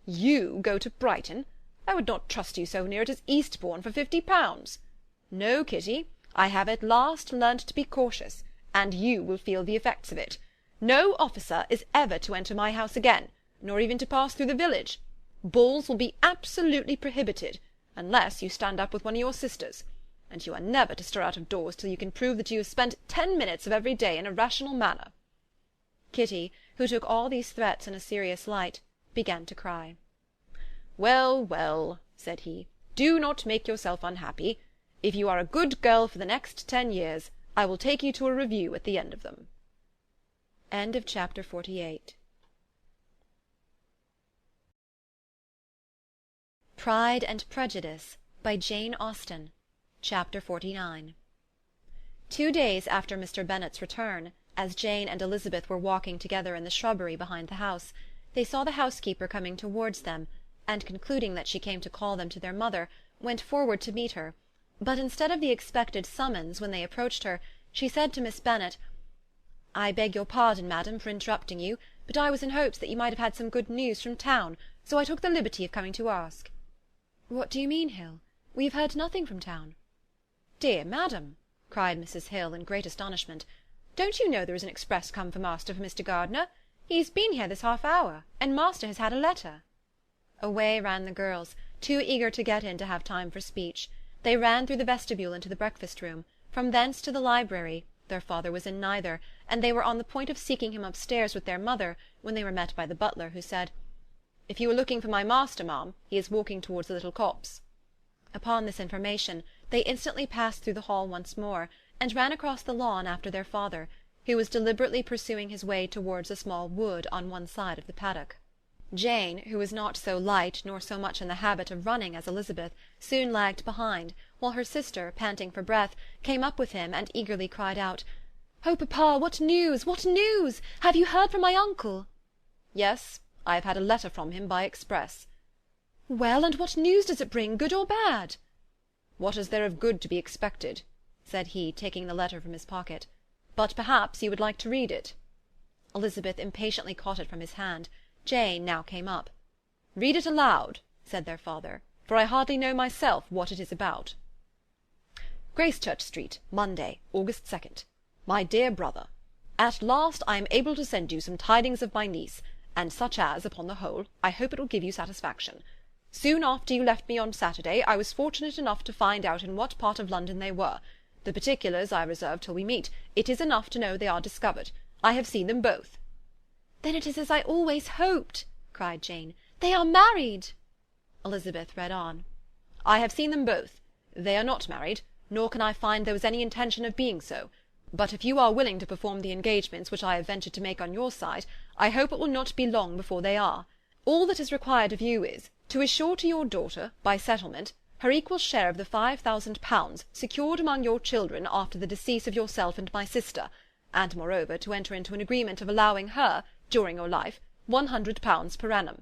"You go to Brighton? I would not trust you so near it as Eastbourne for £50. No, Kitty, I have at last learnt to be cautious, and you will feel the effects of it. No officer is ever to enter my house again, nor even to pass through the village. Balls will be absolutely prohibited, unless you stand up with one of your sisters, and you are never to stir out of doors till you can prove that you have spent 10 minutes of every day in a rational manner." Kitty, who took all these threats in a serious light, began to cry. "Well, well," said he, "do not make yourself unhappy. If you are a good girl for the next 10 years, I will take you to a review at the end of them." End of chapter 48. Pride and Prejudice by Jane Austen. Chapter 49. 2 days after Mr. Bennet's return, as Jane and Elizabeth were walking together in the shrubbery behind the house, they saw the housekeeper coming towards them, and concluding that she came to call them to their mother, went forward to meet her, but instead of the expected summons when they approached her, she said to Miss Bennet, "I beg your pardon, madam, for interrupting you, but I was in hopes that you might have had some good news from town, so I took the liberty of coming to ask." "What do you mean, Hill? We have heard nothing from town." "Dear madam," cried Mrs. Hill in great astonishment, "don't you know there is an express come for master for Mr. Gardiner? He has been here this half-hour, and master has had a letter." Away ran the girls, too eager to get in to have time for speech. They ran through the vestibule into the breakfast-room, From thence to the library. Their father was in neither, and they were on the point of seeking him upstairs with their mother, when they were met by the butler, who said, "If you are looking for my master, ma'am, he is walking towards the little copse." Upon this information, they instantly passed through the hall once more, and ran across the lawn after their father, who was deliberately pursuing his way towards a small wood on one side of the paddock. Jane, who was not so light nor so much in the habit of running as Elizabeth, soon lagged behind, while her sister, panting for breath, came up with him and eagerly cried out, "Oh, papa, what news? What news? Have you heard from my uncle?" "Yes, I have had a letter from him by express." "Well, and what news does it bring, good or bad?" "What is there of good to be expected?" said he, taking the letter from his pocket. "But perhaps you would like to read it." Elizabeth impatiently caught it from his hand. Jane now came up. "Read it aloud," said their father, "for I hardly know myself what it is about." "Gracechurch Street, Monday, August 2nd. My dear brother, at last I am able to send you some tidings of my niece, and such as, upon the whole, I hope it will give you satisfaction. Soon after you left me on Saturday, I was fortunate enough to find out in what part of London they were. The particulars I reserve till we meet. It is enough to know they are discovered. I have seen them both." "Then it is as I always hoped," cried Jane. "They are married." Elizabeth read on. "I have seen them both. They are not married, nor can I find there was any intention of being so. But if you are willing to perform the engagements which I have ventured to make on your side, I hope it will not be long before they are. All that is required of you is, to assure to your daughter, by settlement, her equal share of the £5,000 secured among your children after the decease of yourself and my sister, and moreover to enter into an agreement of allowing her, during your life, £100 per annum.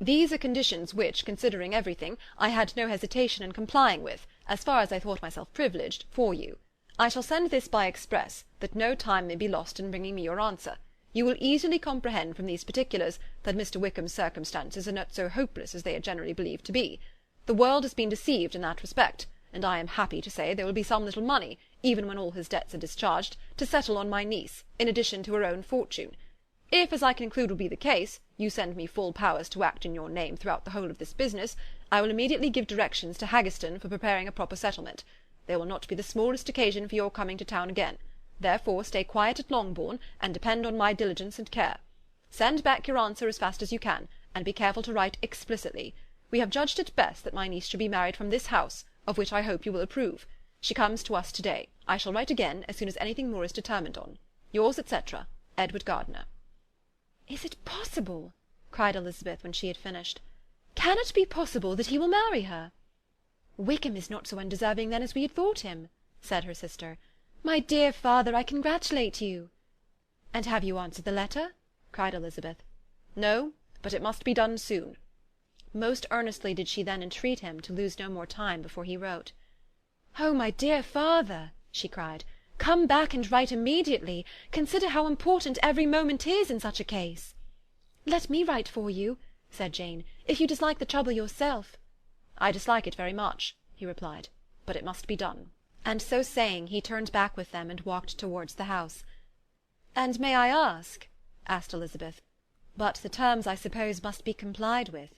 These are conditions which, considering everything, I had no hesitation in complying with, as far as I thought myself privileged, for you. I shall send this by express, that no time may be lost in bringing me your answer. You will easily comprehend from these particulars that Mr. Wickham's circumstances are not so hopeless as they are generally believed to be. The world has been deceived in that respect, and I am happy to say there will be some little money, even when all his debts are discharged, to settle on my niece, in addition to her own fortune. If, as I conclude will be the case, you send me full powers to act in your name throughout the whole of this business, I will immediately give directions to Haggerston for preparing a proper settlement. There will not be the smallest occasion for your coming to town again. Therefore stay quiet at Longbourn, and depend on my diligence and care. Send back your answer as fast as you can, and be careful to write explicitly. We have judged it best that my niece should be married from this house, of which I hope you will approve. She comes to us to-day. I shall write again as soon as anything more is determined on. Yours, etc., Edward Gardiner. "Is it possible?" cried Elizabeth when she had finished. "Can it be possible that he will marry her?" "Wickham is not so undeserving then as we had thought him," said her sister. "My dear father, I congratulate you." "And have you answered the letter?" cried Elizabeth. "No, but it must be done soon." Most earnestly did she then entreat him to lose no more time before he wrote. "Oh, my dear father," she cried, "come back and write immediately. Consider how important every moment is in such a case." "Let me write for you," said Jane, "if you dislike the trouble yourself." "I dislike it very much," he replied, "but it must be done." And so saying, he turned back with them and walked towards the house. "And may I ask," asked Elizabeth, "but the terms, I suppose, must be complied with."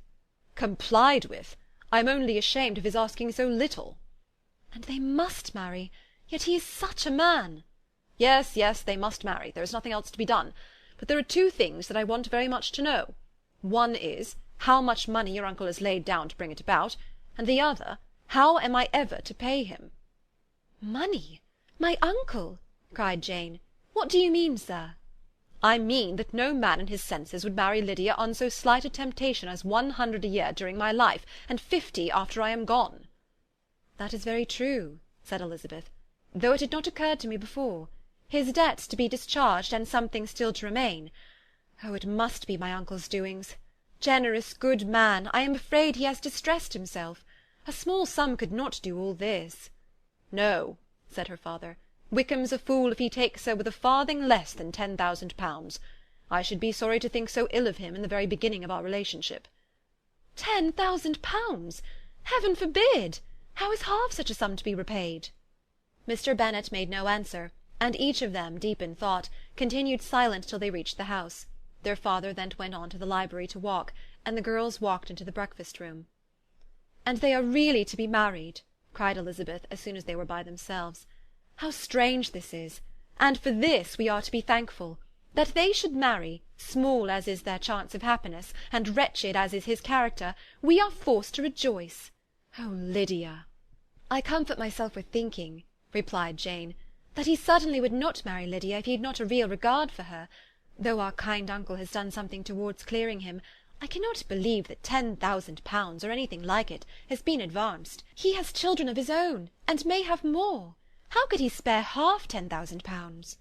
"Complied with? I am only ashamed of his asking so little." "And they must marry. Yet he is such a man." "Yes, yes, they must marry. There is nothing else to be done. But there are two things that I want very much to know. One is, how much money your uncle has laid down to bring it about, and the other, how am I ever to pay him?" "Money? My uncle!" cried Jane. "What do you mean, sir?" "I mean that no man in his senses would marry Lydia on so slight a temptation as 100 a year during my life, and 50 after I am gone." "That is very true," said Elizabeth, "though it had not occurred to me before. His debts to be discharged, and something still to remain. Oh, it must be my uncle's doings. Generous, good man, I am afraid he has distressed himself. A small sum could not do all this." "No," said her father, "Wickham's a fool if he takes her with a farthing less than £10,000. I should be sorry to think so ill of him in the very beginning of our relationship." £10,000! Heaven forbid! How is half such a sum to be repaid? Mr. Bennet made no answer, and each of them, deep in thought, continued silent till they reached the house. Their father then went on to the library to walk, and the girls walked into the breakfast-room. "And they are really to be married?" cried Elizabeth, as soon as they were by themselves. How strange this is! And for this we are to be thankful. That they should marry, small as is their chance of happiness, and wretched as is his character, we are forced to rejoice. Oh, Lydia!" "I comfort myself with thinking," replied Jane, "that he certainly would not marry Lydia if he had not a real regard for her. Though our kind uncle has done something towards clearing him, I cannot believe that £10,000, or anything like it, has been advanced. He has children of his own, and may have more. How could he spare half £10,000?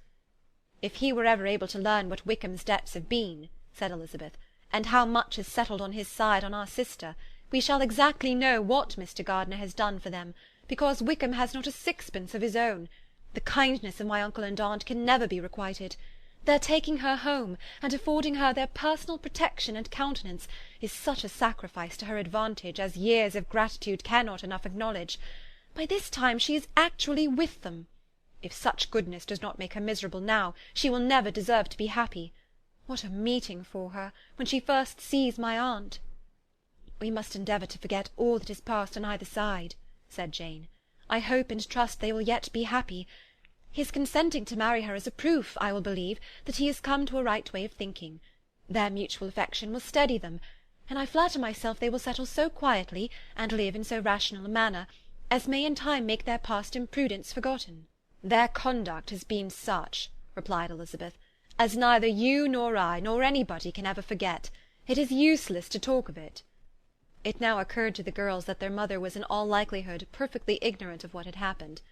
"If he were ever able to learn what Wickham's debts have been," said Elizabeth, "and how much is settled on his side on our sister, we shall exactly know what Mr. Gardiner has done for them, because Wickham has not a sixpence of his own. The kindness of my uncle and aunt can never be requited. Their taking her home, and affording her their personal protection and countenance, is such a sacrifice to her advantage as years of gratitude cannot enough acknowledge. By this time she is actually with them. If such goodness does not make her miserable now, she will never deserve to be happy. What a meeting for her, when she first sees my aunt!" "We must endeavour to forget all that has passed on either side," said Jane. "I hope and trust they will yet be happy. His consenting to marry her is a proof, I will believe, that he has come to a right way of thinking. Their mutual affection will steady them, and I flatter myself they will settle so quietly, and live in so rational a manner, as may in time make their past imprudence forgotten." "Their conduct has been such," replied Elizabeth, "as neither you nor I nor anybody can ever forget. It is useless to talk of it." It now occurred to the girls that their mother was in all likelihood perfectly ignorant of what had happened.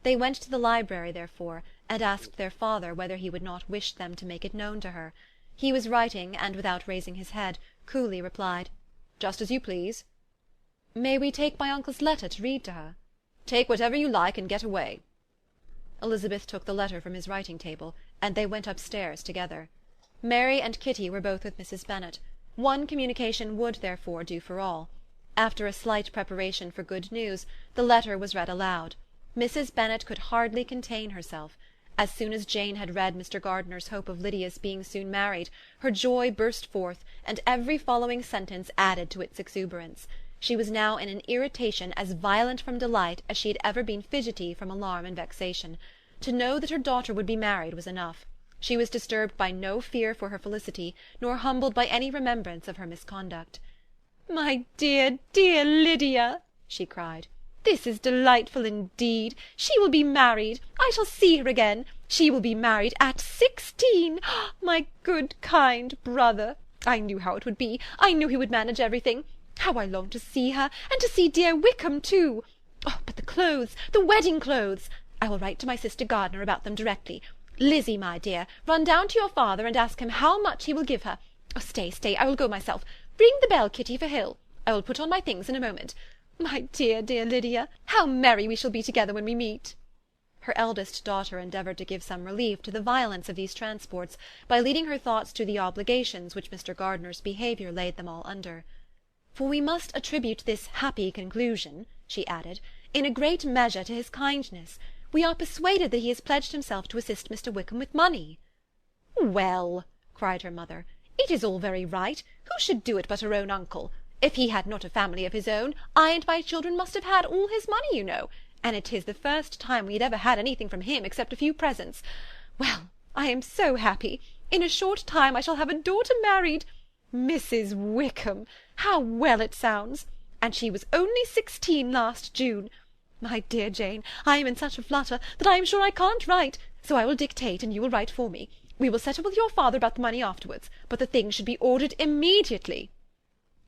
They went to the library, therefore, and asked their father whether he would not wish them to make it known to her. He was writing, and without raising his head, coolly replied, "Just as you please." "May we take my uncle's letter to read to her?" "Take whatever you like, and get away." Elizabeth took the letter from his writing-table, and they went upstairs together. Mary and Kitty were both with Mrs. Bennet. One communication would, therefore, do for all. After a slight preparation for good news, the letter was read aloud. Mrs. Bennet could hardly contain herself. As soon as Jane had read Mr. Gardiner's hope of Lydia's being soon married, her joy burst forth, and every following sentence added to its exuberance. She was now in an irritation as violent from delight as she had ever been fidgety from alarm and vexation. To know that her daughter would be married was enough. She was disturbed by no fear for her felicity, nor humbled by any remembrance of her misconduct. "My dear, dear Lydia!" she cried. "This is delightful indeed. She will be married. I shall see her again. She will be married at 16. My good, kind brother! I knew how it would be. I knew he would manage everything. How I long to see her, and to see dear Wickham too! Oh, but the clothes, the wedding clothes! I will write to my sister Gardiner about them directly. Lizzie, my dear, run down to your father and ask him how much he will give her. Oh, stay, stay, I will go myself. Ring the bell, Kitty, for Hill. I will put on my things in a moment. My dear, dear Lydia, how merry we shall be together when we meet!" Her eldest daughter endeavoured to give some relief to the violence of these transports by leading her thoughts to the obligations which Mr. Gardiner's behaviour laid them all under. "For we must attribute this happy conclusion," she added, "in a great measure to his kindness. We are persuaded that he has pledged himself to assist Mr. Wickham with money." "Well," cried her mother, "it is all very right. Who should do it but her own uncle? If he had not a family of his own, I and my children must have had all his money, you know, and it is the first time we had ever had anything from him except a few presents. Well, I am so happy. In a short time I shall have a daughter married. Mrs. Wickham! How well it sounds! And she was only 16 last June. My dear Jane, I am in such a flutter that I am sure I can't write, so I will dictate and you will write for me. We will settle with your father about the money afterwards, but the things should be ordered immediately."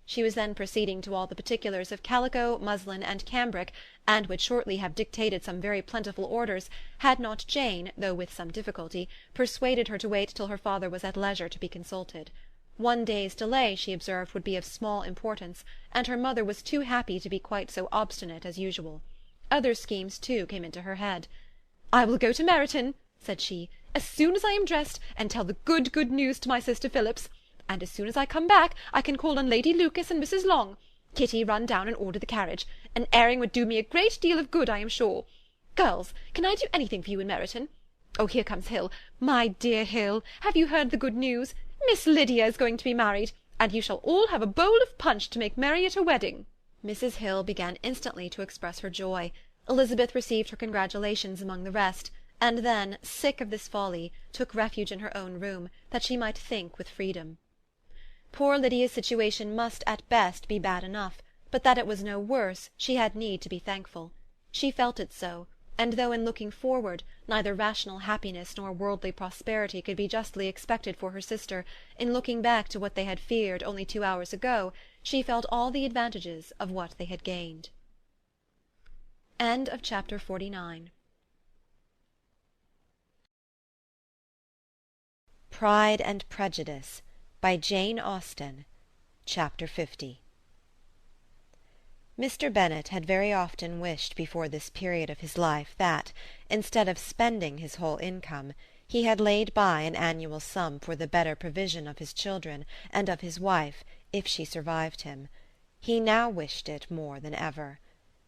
She was then proceeding to all the particulars of calico, muslin, and cambric, and would shortly have dictated some very plentiful orders, had not Jane, though with some difficulty, persuaded her to wait till her father was at leisure to be consulted. One day's delay, she observed, would be of small importance, and her mother was too happy to be quite so obstinate as usual. Other schemes, too, came into her head. "I will go to Meryton," said she, "as soon as I am dressed, and tell the good news to my sister Phillips. And as soon as I come back, I can call on Lady Lucas and Mrs. Long. Kitty, run down and order the carriage. An airing would do me a great deal of good, I am sure. Girls, can I do anything for you in Meryton? Oh, here comes Hill. My dear Hill, have you heard the good news? Miss Lydia is going to be married, and you shall all have a bowl of punch to make merry at her wedding." Mrs. Hill began instantly to express her joy. Elizabeth received her congratulations among the rest, and then, sick of this folly, took refuge in her own room, that she might think with freedom. Poor Lydia's situation must at best be bad enough, but that it was no worse she had need to be thankful. She felt it so, and though in looking forward neither rational happiness nor worldly prosperity could be justly expected for her sister, in looking back to what they had feared only 2 hours ago, she felt all the advantages of what they had gained. Chapter 49. Pride and Prejudice by Jane Austen. Chapter 50. Mr. Bennet had very often wished before this period of his life that, instead of spending his whole income, he had laid by an annual sum for the better provision of his children and of his wife, if she survived him. He now wished it more than ever.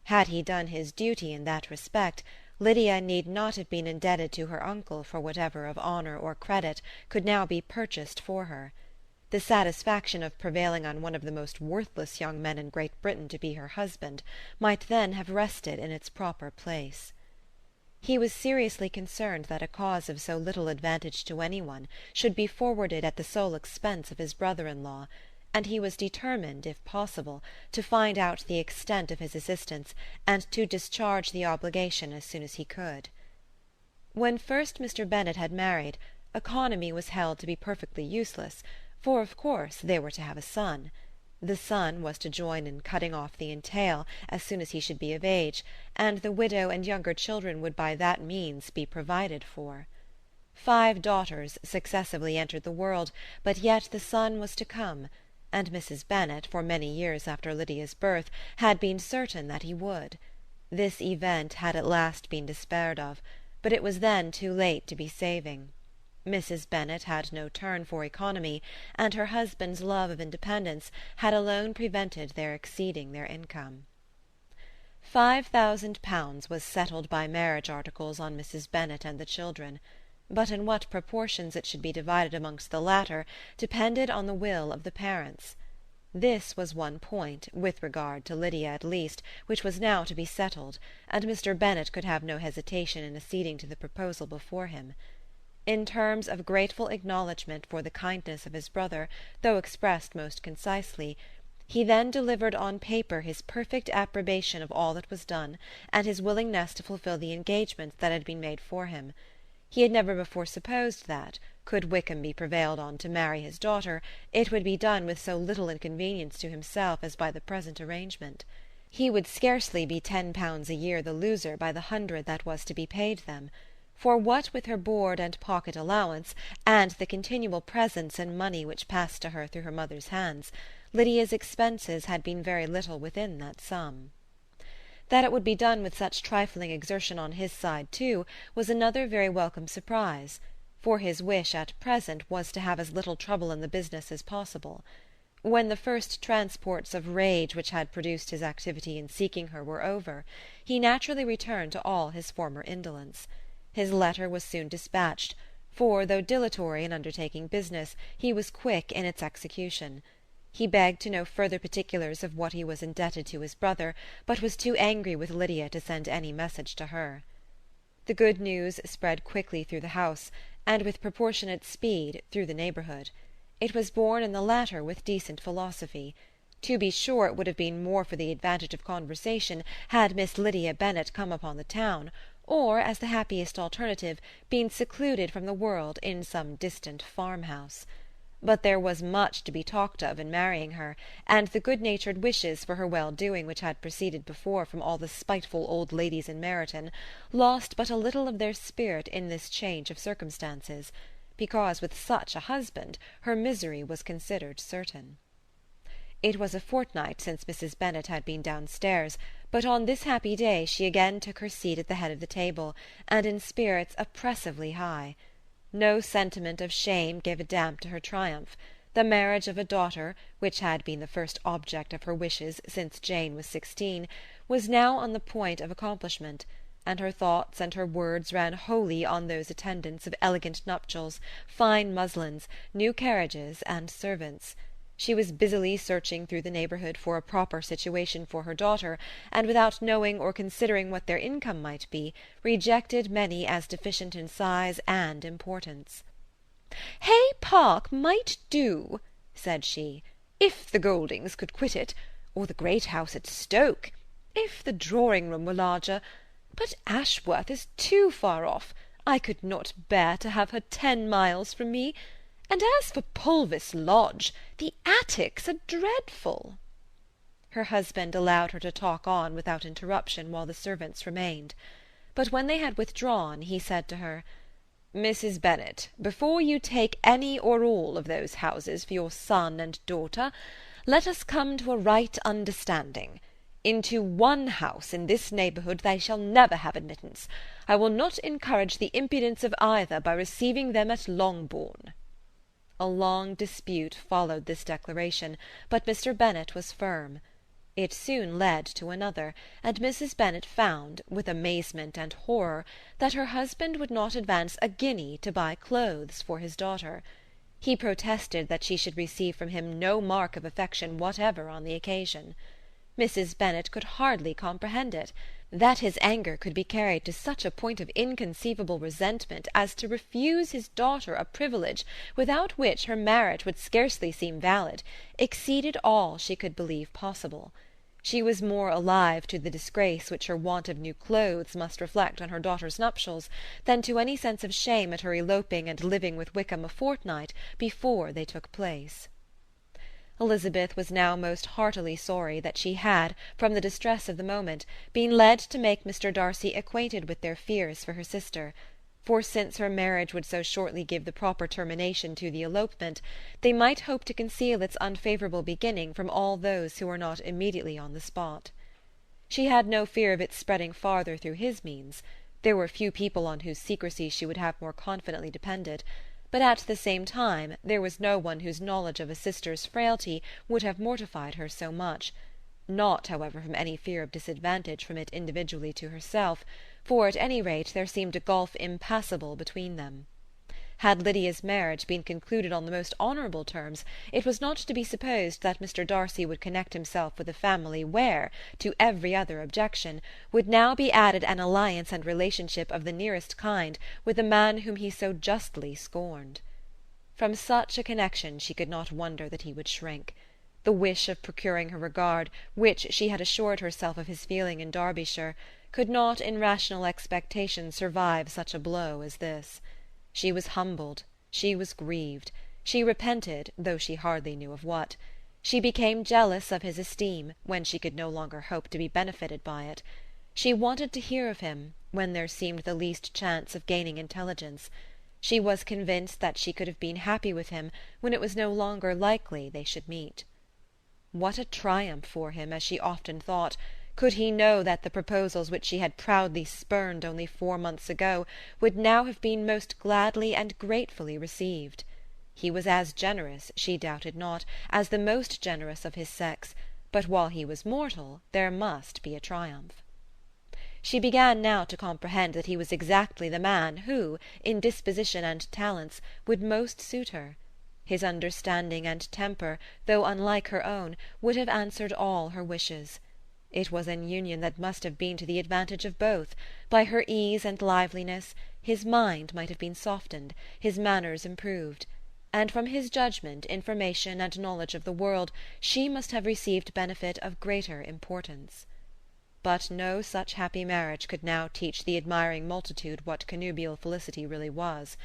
Had he done his duty in that respect, Lydia need not have been indebted to her uncle for whatever of honour or credit could now be purchased for her. The satisfaction of prevailing on one of the most worthless young men in Great Britain to be her husband might then have rested in its proper place. He was seriously concerned that a cause of so little advantage to any one should be forwarded at the sole expense of his brother-in-law, and he was determined, if possible, to find out the extent of his assistance, and to discharge the obligation as soon as he could. When first Mr. Bennet had married, economy was held to be perfectly useless, for of course they were to have a son. The son was to join in cutting off the entail as soon as he should be of age, and the widow and younger children would by that means be provided for. 5 daughters successively entered the world, but yet the son was to come, and Mrs. Bennet, for many years after Lydia's birth, had been certain that he would. This event had at last been despaired of, but it was then too late to be saving. Mrs. Bennet had no turn for economy, and her husband's love of independence had alone prevented their exceeding their income. £5,000 was settled by marriage articles on Mrs. Bennet and the children, but in what proportions it should be divided amongst the latter depended on the will of the parents. This was one point, with regard to Lydia at least, which was now to be settled, and Mr. Bennet could have no hesitation in acceding to the proposal before him. In terms of grateful acknowledgment for the kindness of his brother, though expressed most concisely, he then delivered on paper his perfect approbation of all that was done, and his willingness to fulfil the engagements that had been made for him. He had never before supposed that, could Wickham be prevailed on to marry his daughter, it would be done with so little inconvenience to himself as by the present arrangement. He would scarcely be £10 a year the loser by the 100 that was to be paid them. For what with her board and pocket allowance, and the continual presents and money which passed to her through her mother's hands, Lydia's expenses had been very little within that sum. That it would be done with such trifling exertion on his side too was another very welcome surprise, for his wish at present was to have as little trouble in the business as possible. When the first transports of rage which had produced his activity in seeking her were over, he naturally returned to all his former indolence. His letter was soon dispatched, for, though dilatory in undertaking business, he was quick in its execution. He begged to know further particulars of what he was indebted to his brother, but was too angry with Lydia to send any message to her. The good news spread quickly through the house, and with proportionate speed through the neighbourhood. It was borne in the latter with decent philosophy. To be sure, it would have been more for the advantage of conversation had Miss Lydia Bennet come upon the town, or, as the happiest alternative, been secluded from the world in some distant farmhouse. But there was much to be talked of in marrying her, and the good-natured wishes for her well-doing which had proceeded before from all the spiteful old ladies in Meryton lost but a little of their spirit in this change of circumstances, because with such a husband her misery was considered certain. It was a fortnight since Mrs. Bennet had been downstairs, but on this happy day she again took her seat at the head of the table, and in spirits oppressively high. No sentiment of shame gave a damp to her triumph. The marriage of a daughter, which had been the first object of her wishes since Jane was 16, was now on the point of accomplishment, and her thoughts and her words ran wholly on those attendants of elegant nuptials, fine muslins, new carriages, and servants. She was busily searching through the neighbourhood for a proper situation for her daughter, and without knowing or considering what their income might be, rejected many as deficient in size and importance. "Hay Park might do," said she, "if the Goldings could quit it, or the great house at Stoke, if the drawing-room were larger. But Ashworth is too far off. I could not bear to have her 10 miles from me. And as for Pulvis Lodge, the attics are dreadful." Her husband allowed her to talk on without interruption while the servants remained. But when they had withdrawn, he said to her, "Mrs. Bennet, before you take any or all of those houses for your son and daughter, let us come to a right understanding. Into one house in this neighbourhood they shall never have admittance. I will not encourage the impudence of either by receiving them at Longbourn." A long dispute followed this declaration, but Mr. Bennet was firm. It soon led to another, and Mrs. Bennet found, with amazement and horror, that her husband would not advance a guinea to buy clothes for his daughter. He protested that she should receive from him no mark of affection whatever on the occasion. Mrs. Bennet could hardly comprehend it. That his anger could be carried to such a point of inconceivable resentment as to refuse his daughter a privilege without which her marriage would scarcely seem valid, exceeded all she could believe possible. She was more alive to the disgrace which her want of new clothes must reflect on her daughter's nuptials than to any sense of shame at her eloping and living with Wickham a fortnight before they took place. Elizabeth was now most heartily sorry that she had, from the distress of the moment, been led to make Mr. Darcy acquainted with their fears for her sister, for since her marriage would so shortly give the proper termination to the elopement, they might hope to conceal its unfavourable beginning from all those who were not immediately on the spot. She had no fear of its spreading farther through his means. There were few people on whose secrecy she would have more confidently depended, but at the same time there was no one whose knowledge of a sister's frailty would have mortified her so much, not, however, from any fear of disadvantage from it individually to herself, for at any rate there seemed a gulf impassable between them. Had Lydia's marriage been concluded on the most honourable terms, it was not to be supposed that Mr. Darcy would connect himself with a family where, to every other objection, would now be added an alliance and relationship of the nearest kind with a man whom he so justly scorned. From such a connection she could not wonder that he would shrink. The wish of procuring her regard, which she had assured herself of his feeling in Derbyshire, could not in rational expectation survive such a blow as this. She was humbled, she was grieved, she repented, though she hardly knew of what. She became jealous of his esteem, when she could no longer hope to be benefited by it. She wanted to hear of him, when there seemed the least chance of gaining intelligence. She was convinced that she could have been happy with him, when it was no longer likely they should meet. What a triumph for him, as she often thought, could he know that the proposals which she had proudly spurned only 4 months ago would now have been most gladly and gratefully received. He was as generous, she doubted not, as the most generous of his sex, but while he was mortal there must be a triumph. She began now to comprehend that he was exactly the man who, in disposition and talents, would most suit her. His understanding and temper, though unlike her own, would have answered all her wishes. It was an union that must have been to the advantage of both. By her ease and liveliness, his mind might have been softened, his manners improved, and from his judgment, information, and knowledge of the world, she must have received benefit of greater importance. But no such happy marriage could now teach the admiring multitude what connubial felicity really was.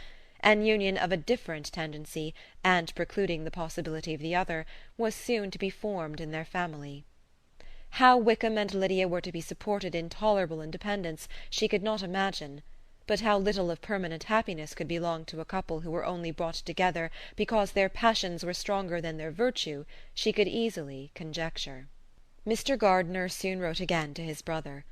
An union of a different tendency, and precluding the possibility of the other, was soon to be formed in their family. How Wickham and Lydia were to be supported in tolerable independence she could not imagine, but how little of permanent happiness could belong to a couple who were only brought together because their passions were stronger than their virtue she could easily conjecture. Mr. Gardiner soon wrote again to his brother.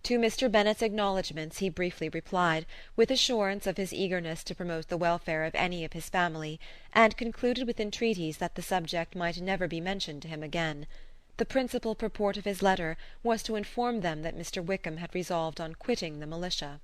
To Mr. Bennet's acknowledgments he briefly replied, with assurance of his eagerness to promote the welfare of any of his family, and concluded with entreaties that the subject might never be mentioned to him again. The principal purport of his letter was to inform them that Mr. Wickham had resolved on quitting the militia.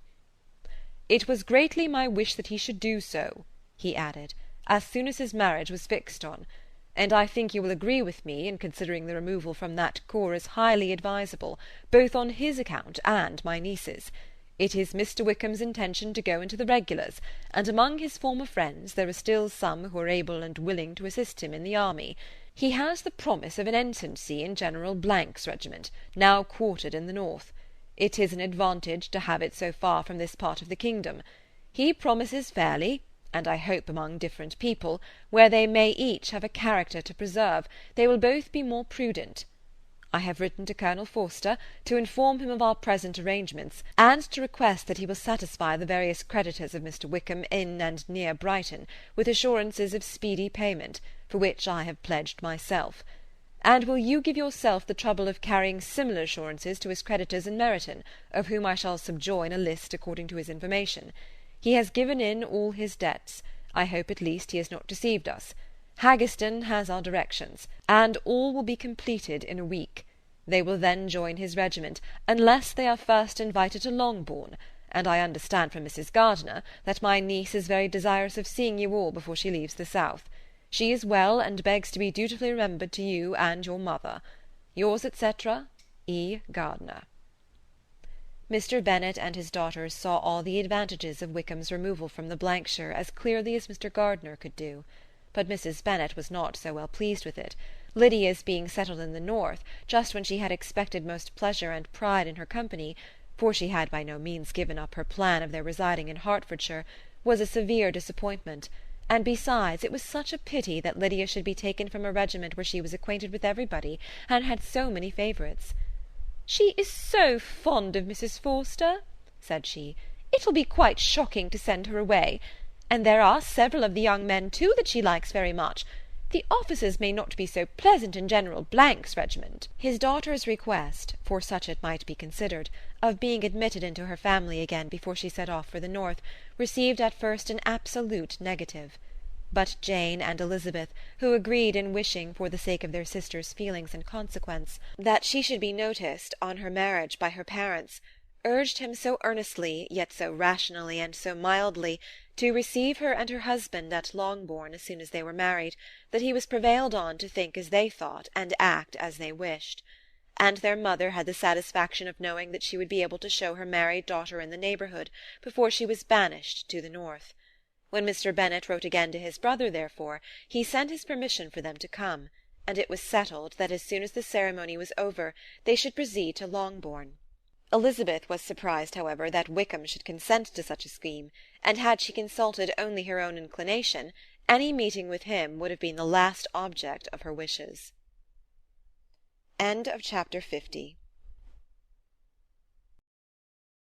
"It was greatly my wish that he should do so," he added, "as soon as his marriage was fixed on. and I think you will agree with me in considering the removal from that corps as highly advisable, both on his account and my niece's. It is Mr. Wickham's intention to go into the regulars, and among his former friends there are still some who are able and willing to assist him in the army. He has the promise of an ensigncy in General Blank's regiment, now quartered in the north. It is an advantage to have it so far from this part of the kingdom. He promises fairly, and I hope among different people, where they may each have a character to preserve, they will both be more prudent. I have written to Colonel Forster to inform him of our present arrangements, and to request that he will satisfy the various creditors of Mr. Wickham in and near Brighton with assurances of speedy payment, for which I have pledged myself. And will you give yourself the trouble of carrying similar assurances to his creditors in Meryton, of whom I shall subjoin a list according to his information. He has given in all his debts. I hope at least he has not deceived us. Haggerston has our directions, and all will be completed in a week. They will then join his regiment, unless they are first invited to Longbourn, and I understand from Mrs. Gardiner that my niece is very desirous of seeing you all before she leaves the south. She is well, and begs to be dutifully remembered to you and your mother. Yours, etc., E. Gardiner. Mr. Bennet and his daughters saw all the advantages of Wickham's removal from the Blankshire as clearly as Mr. Gardiner could do. But Mrs. Bennet was not so well pleased with it. Lydia's being settled in the north, just when she had expected most pleasure and pride in her company, for she had by no means given up her plan of their residing in Hertfordshire, was a severe disappointment, and besides it was such a pity that Lydia should be taken from a regiment where she was acquainted with everybody, and had so many favourites. "She is so fond of Mrs. Forster," said she, "it will be quite shocking to send her away. And there are several of the young men, too, that she likes very much. The officers may not be so pleasant in General Blank's regiment." His daughter's request, for such it might be considered, of being admitted into her family again before she set off for the north, received at first an absolute negative. But Jane and Elizabeth, who agreed in wishing, for the sake of their sister's feelings and consequence, that she should be noticed on her marriage by her parents, urged him so earnestly, yet so rationally and so mildly, to receive her and her husband at Longbourn as soon as they were married, that he was prevailed on to think as they thought and act as they wished. And their mother had the satisfaction of knowing that she would be able to show her married daughter in the neighbourhood before she was banished to the north. When Mr. Bennet wrote again to his brother, therefore, he sent his permission for them to come, and it was settled that as soon as the ceremony was over they should proceed to Longbourn. Elizabeth was surprised, however, that Wickham should consent to such a scheme, and had she consulted only her own inclination, any meeting with him would have been the last object of her wishes. Chapter 50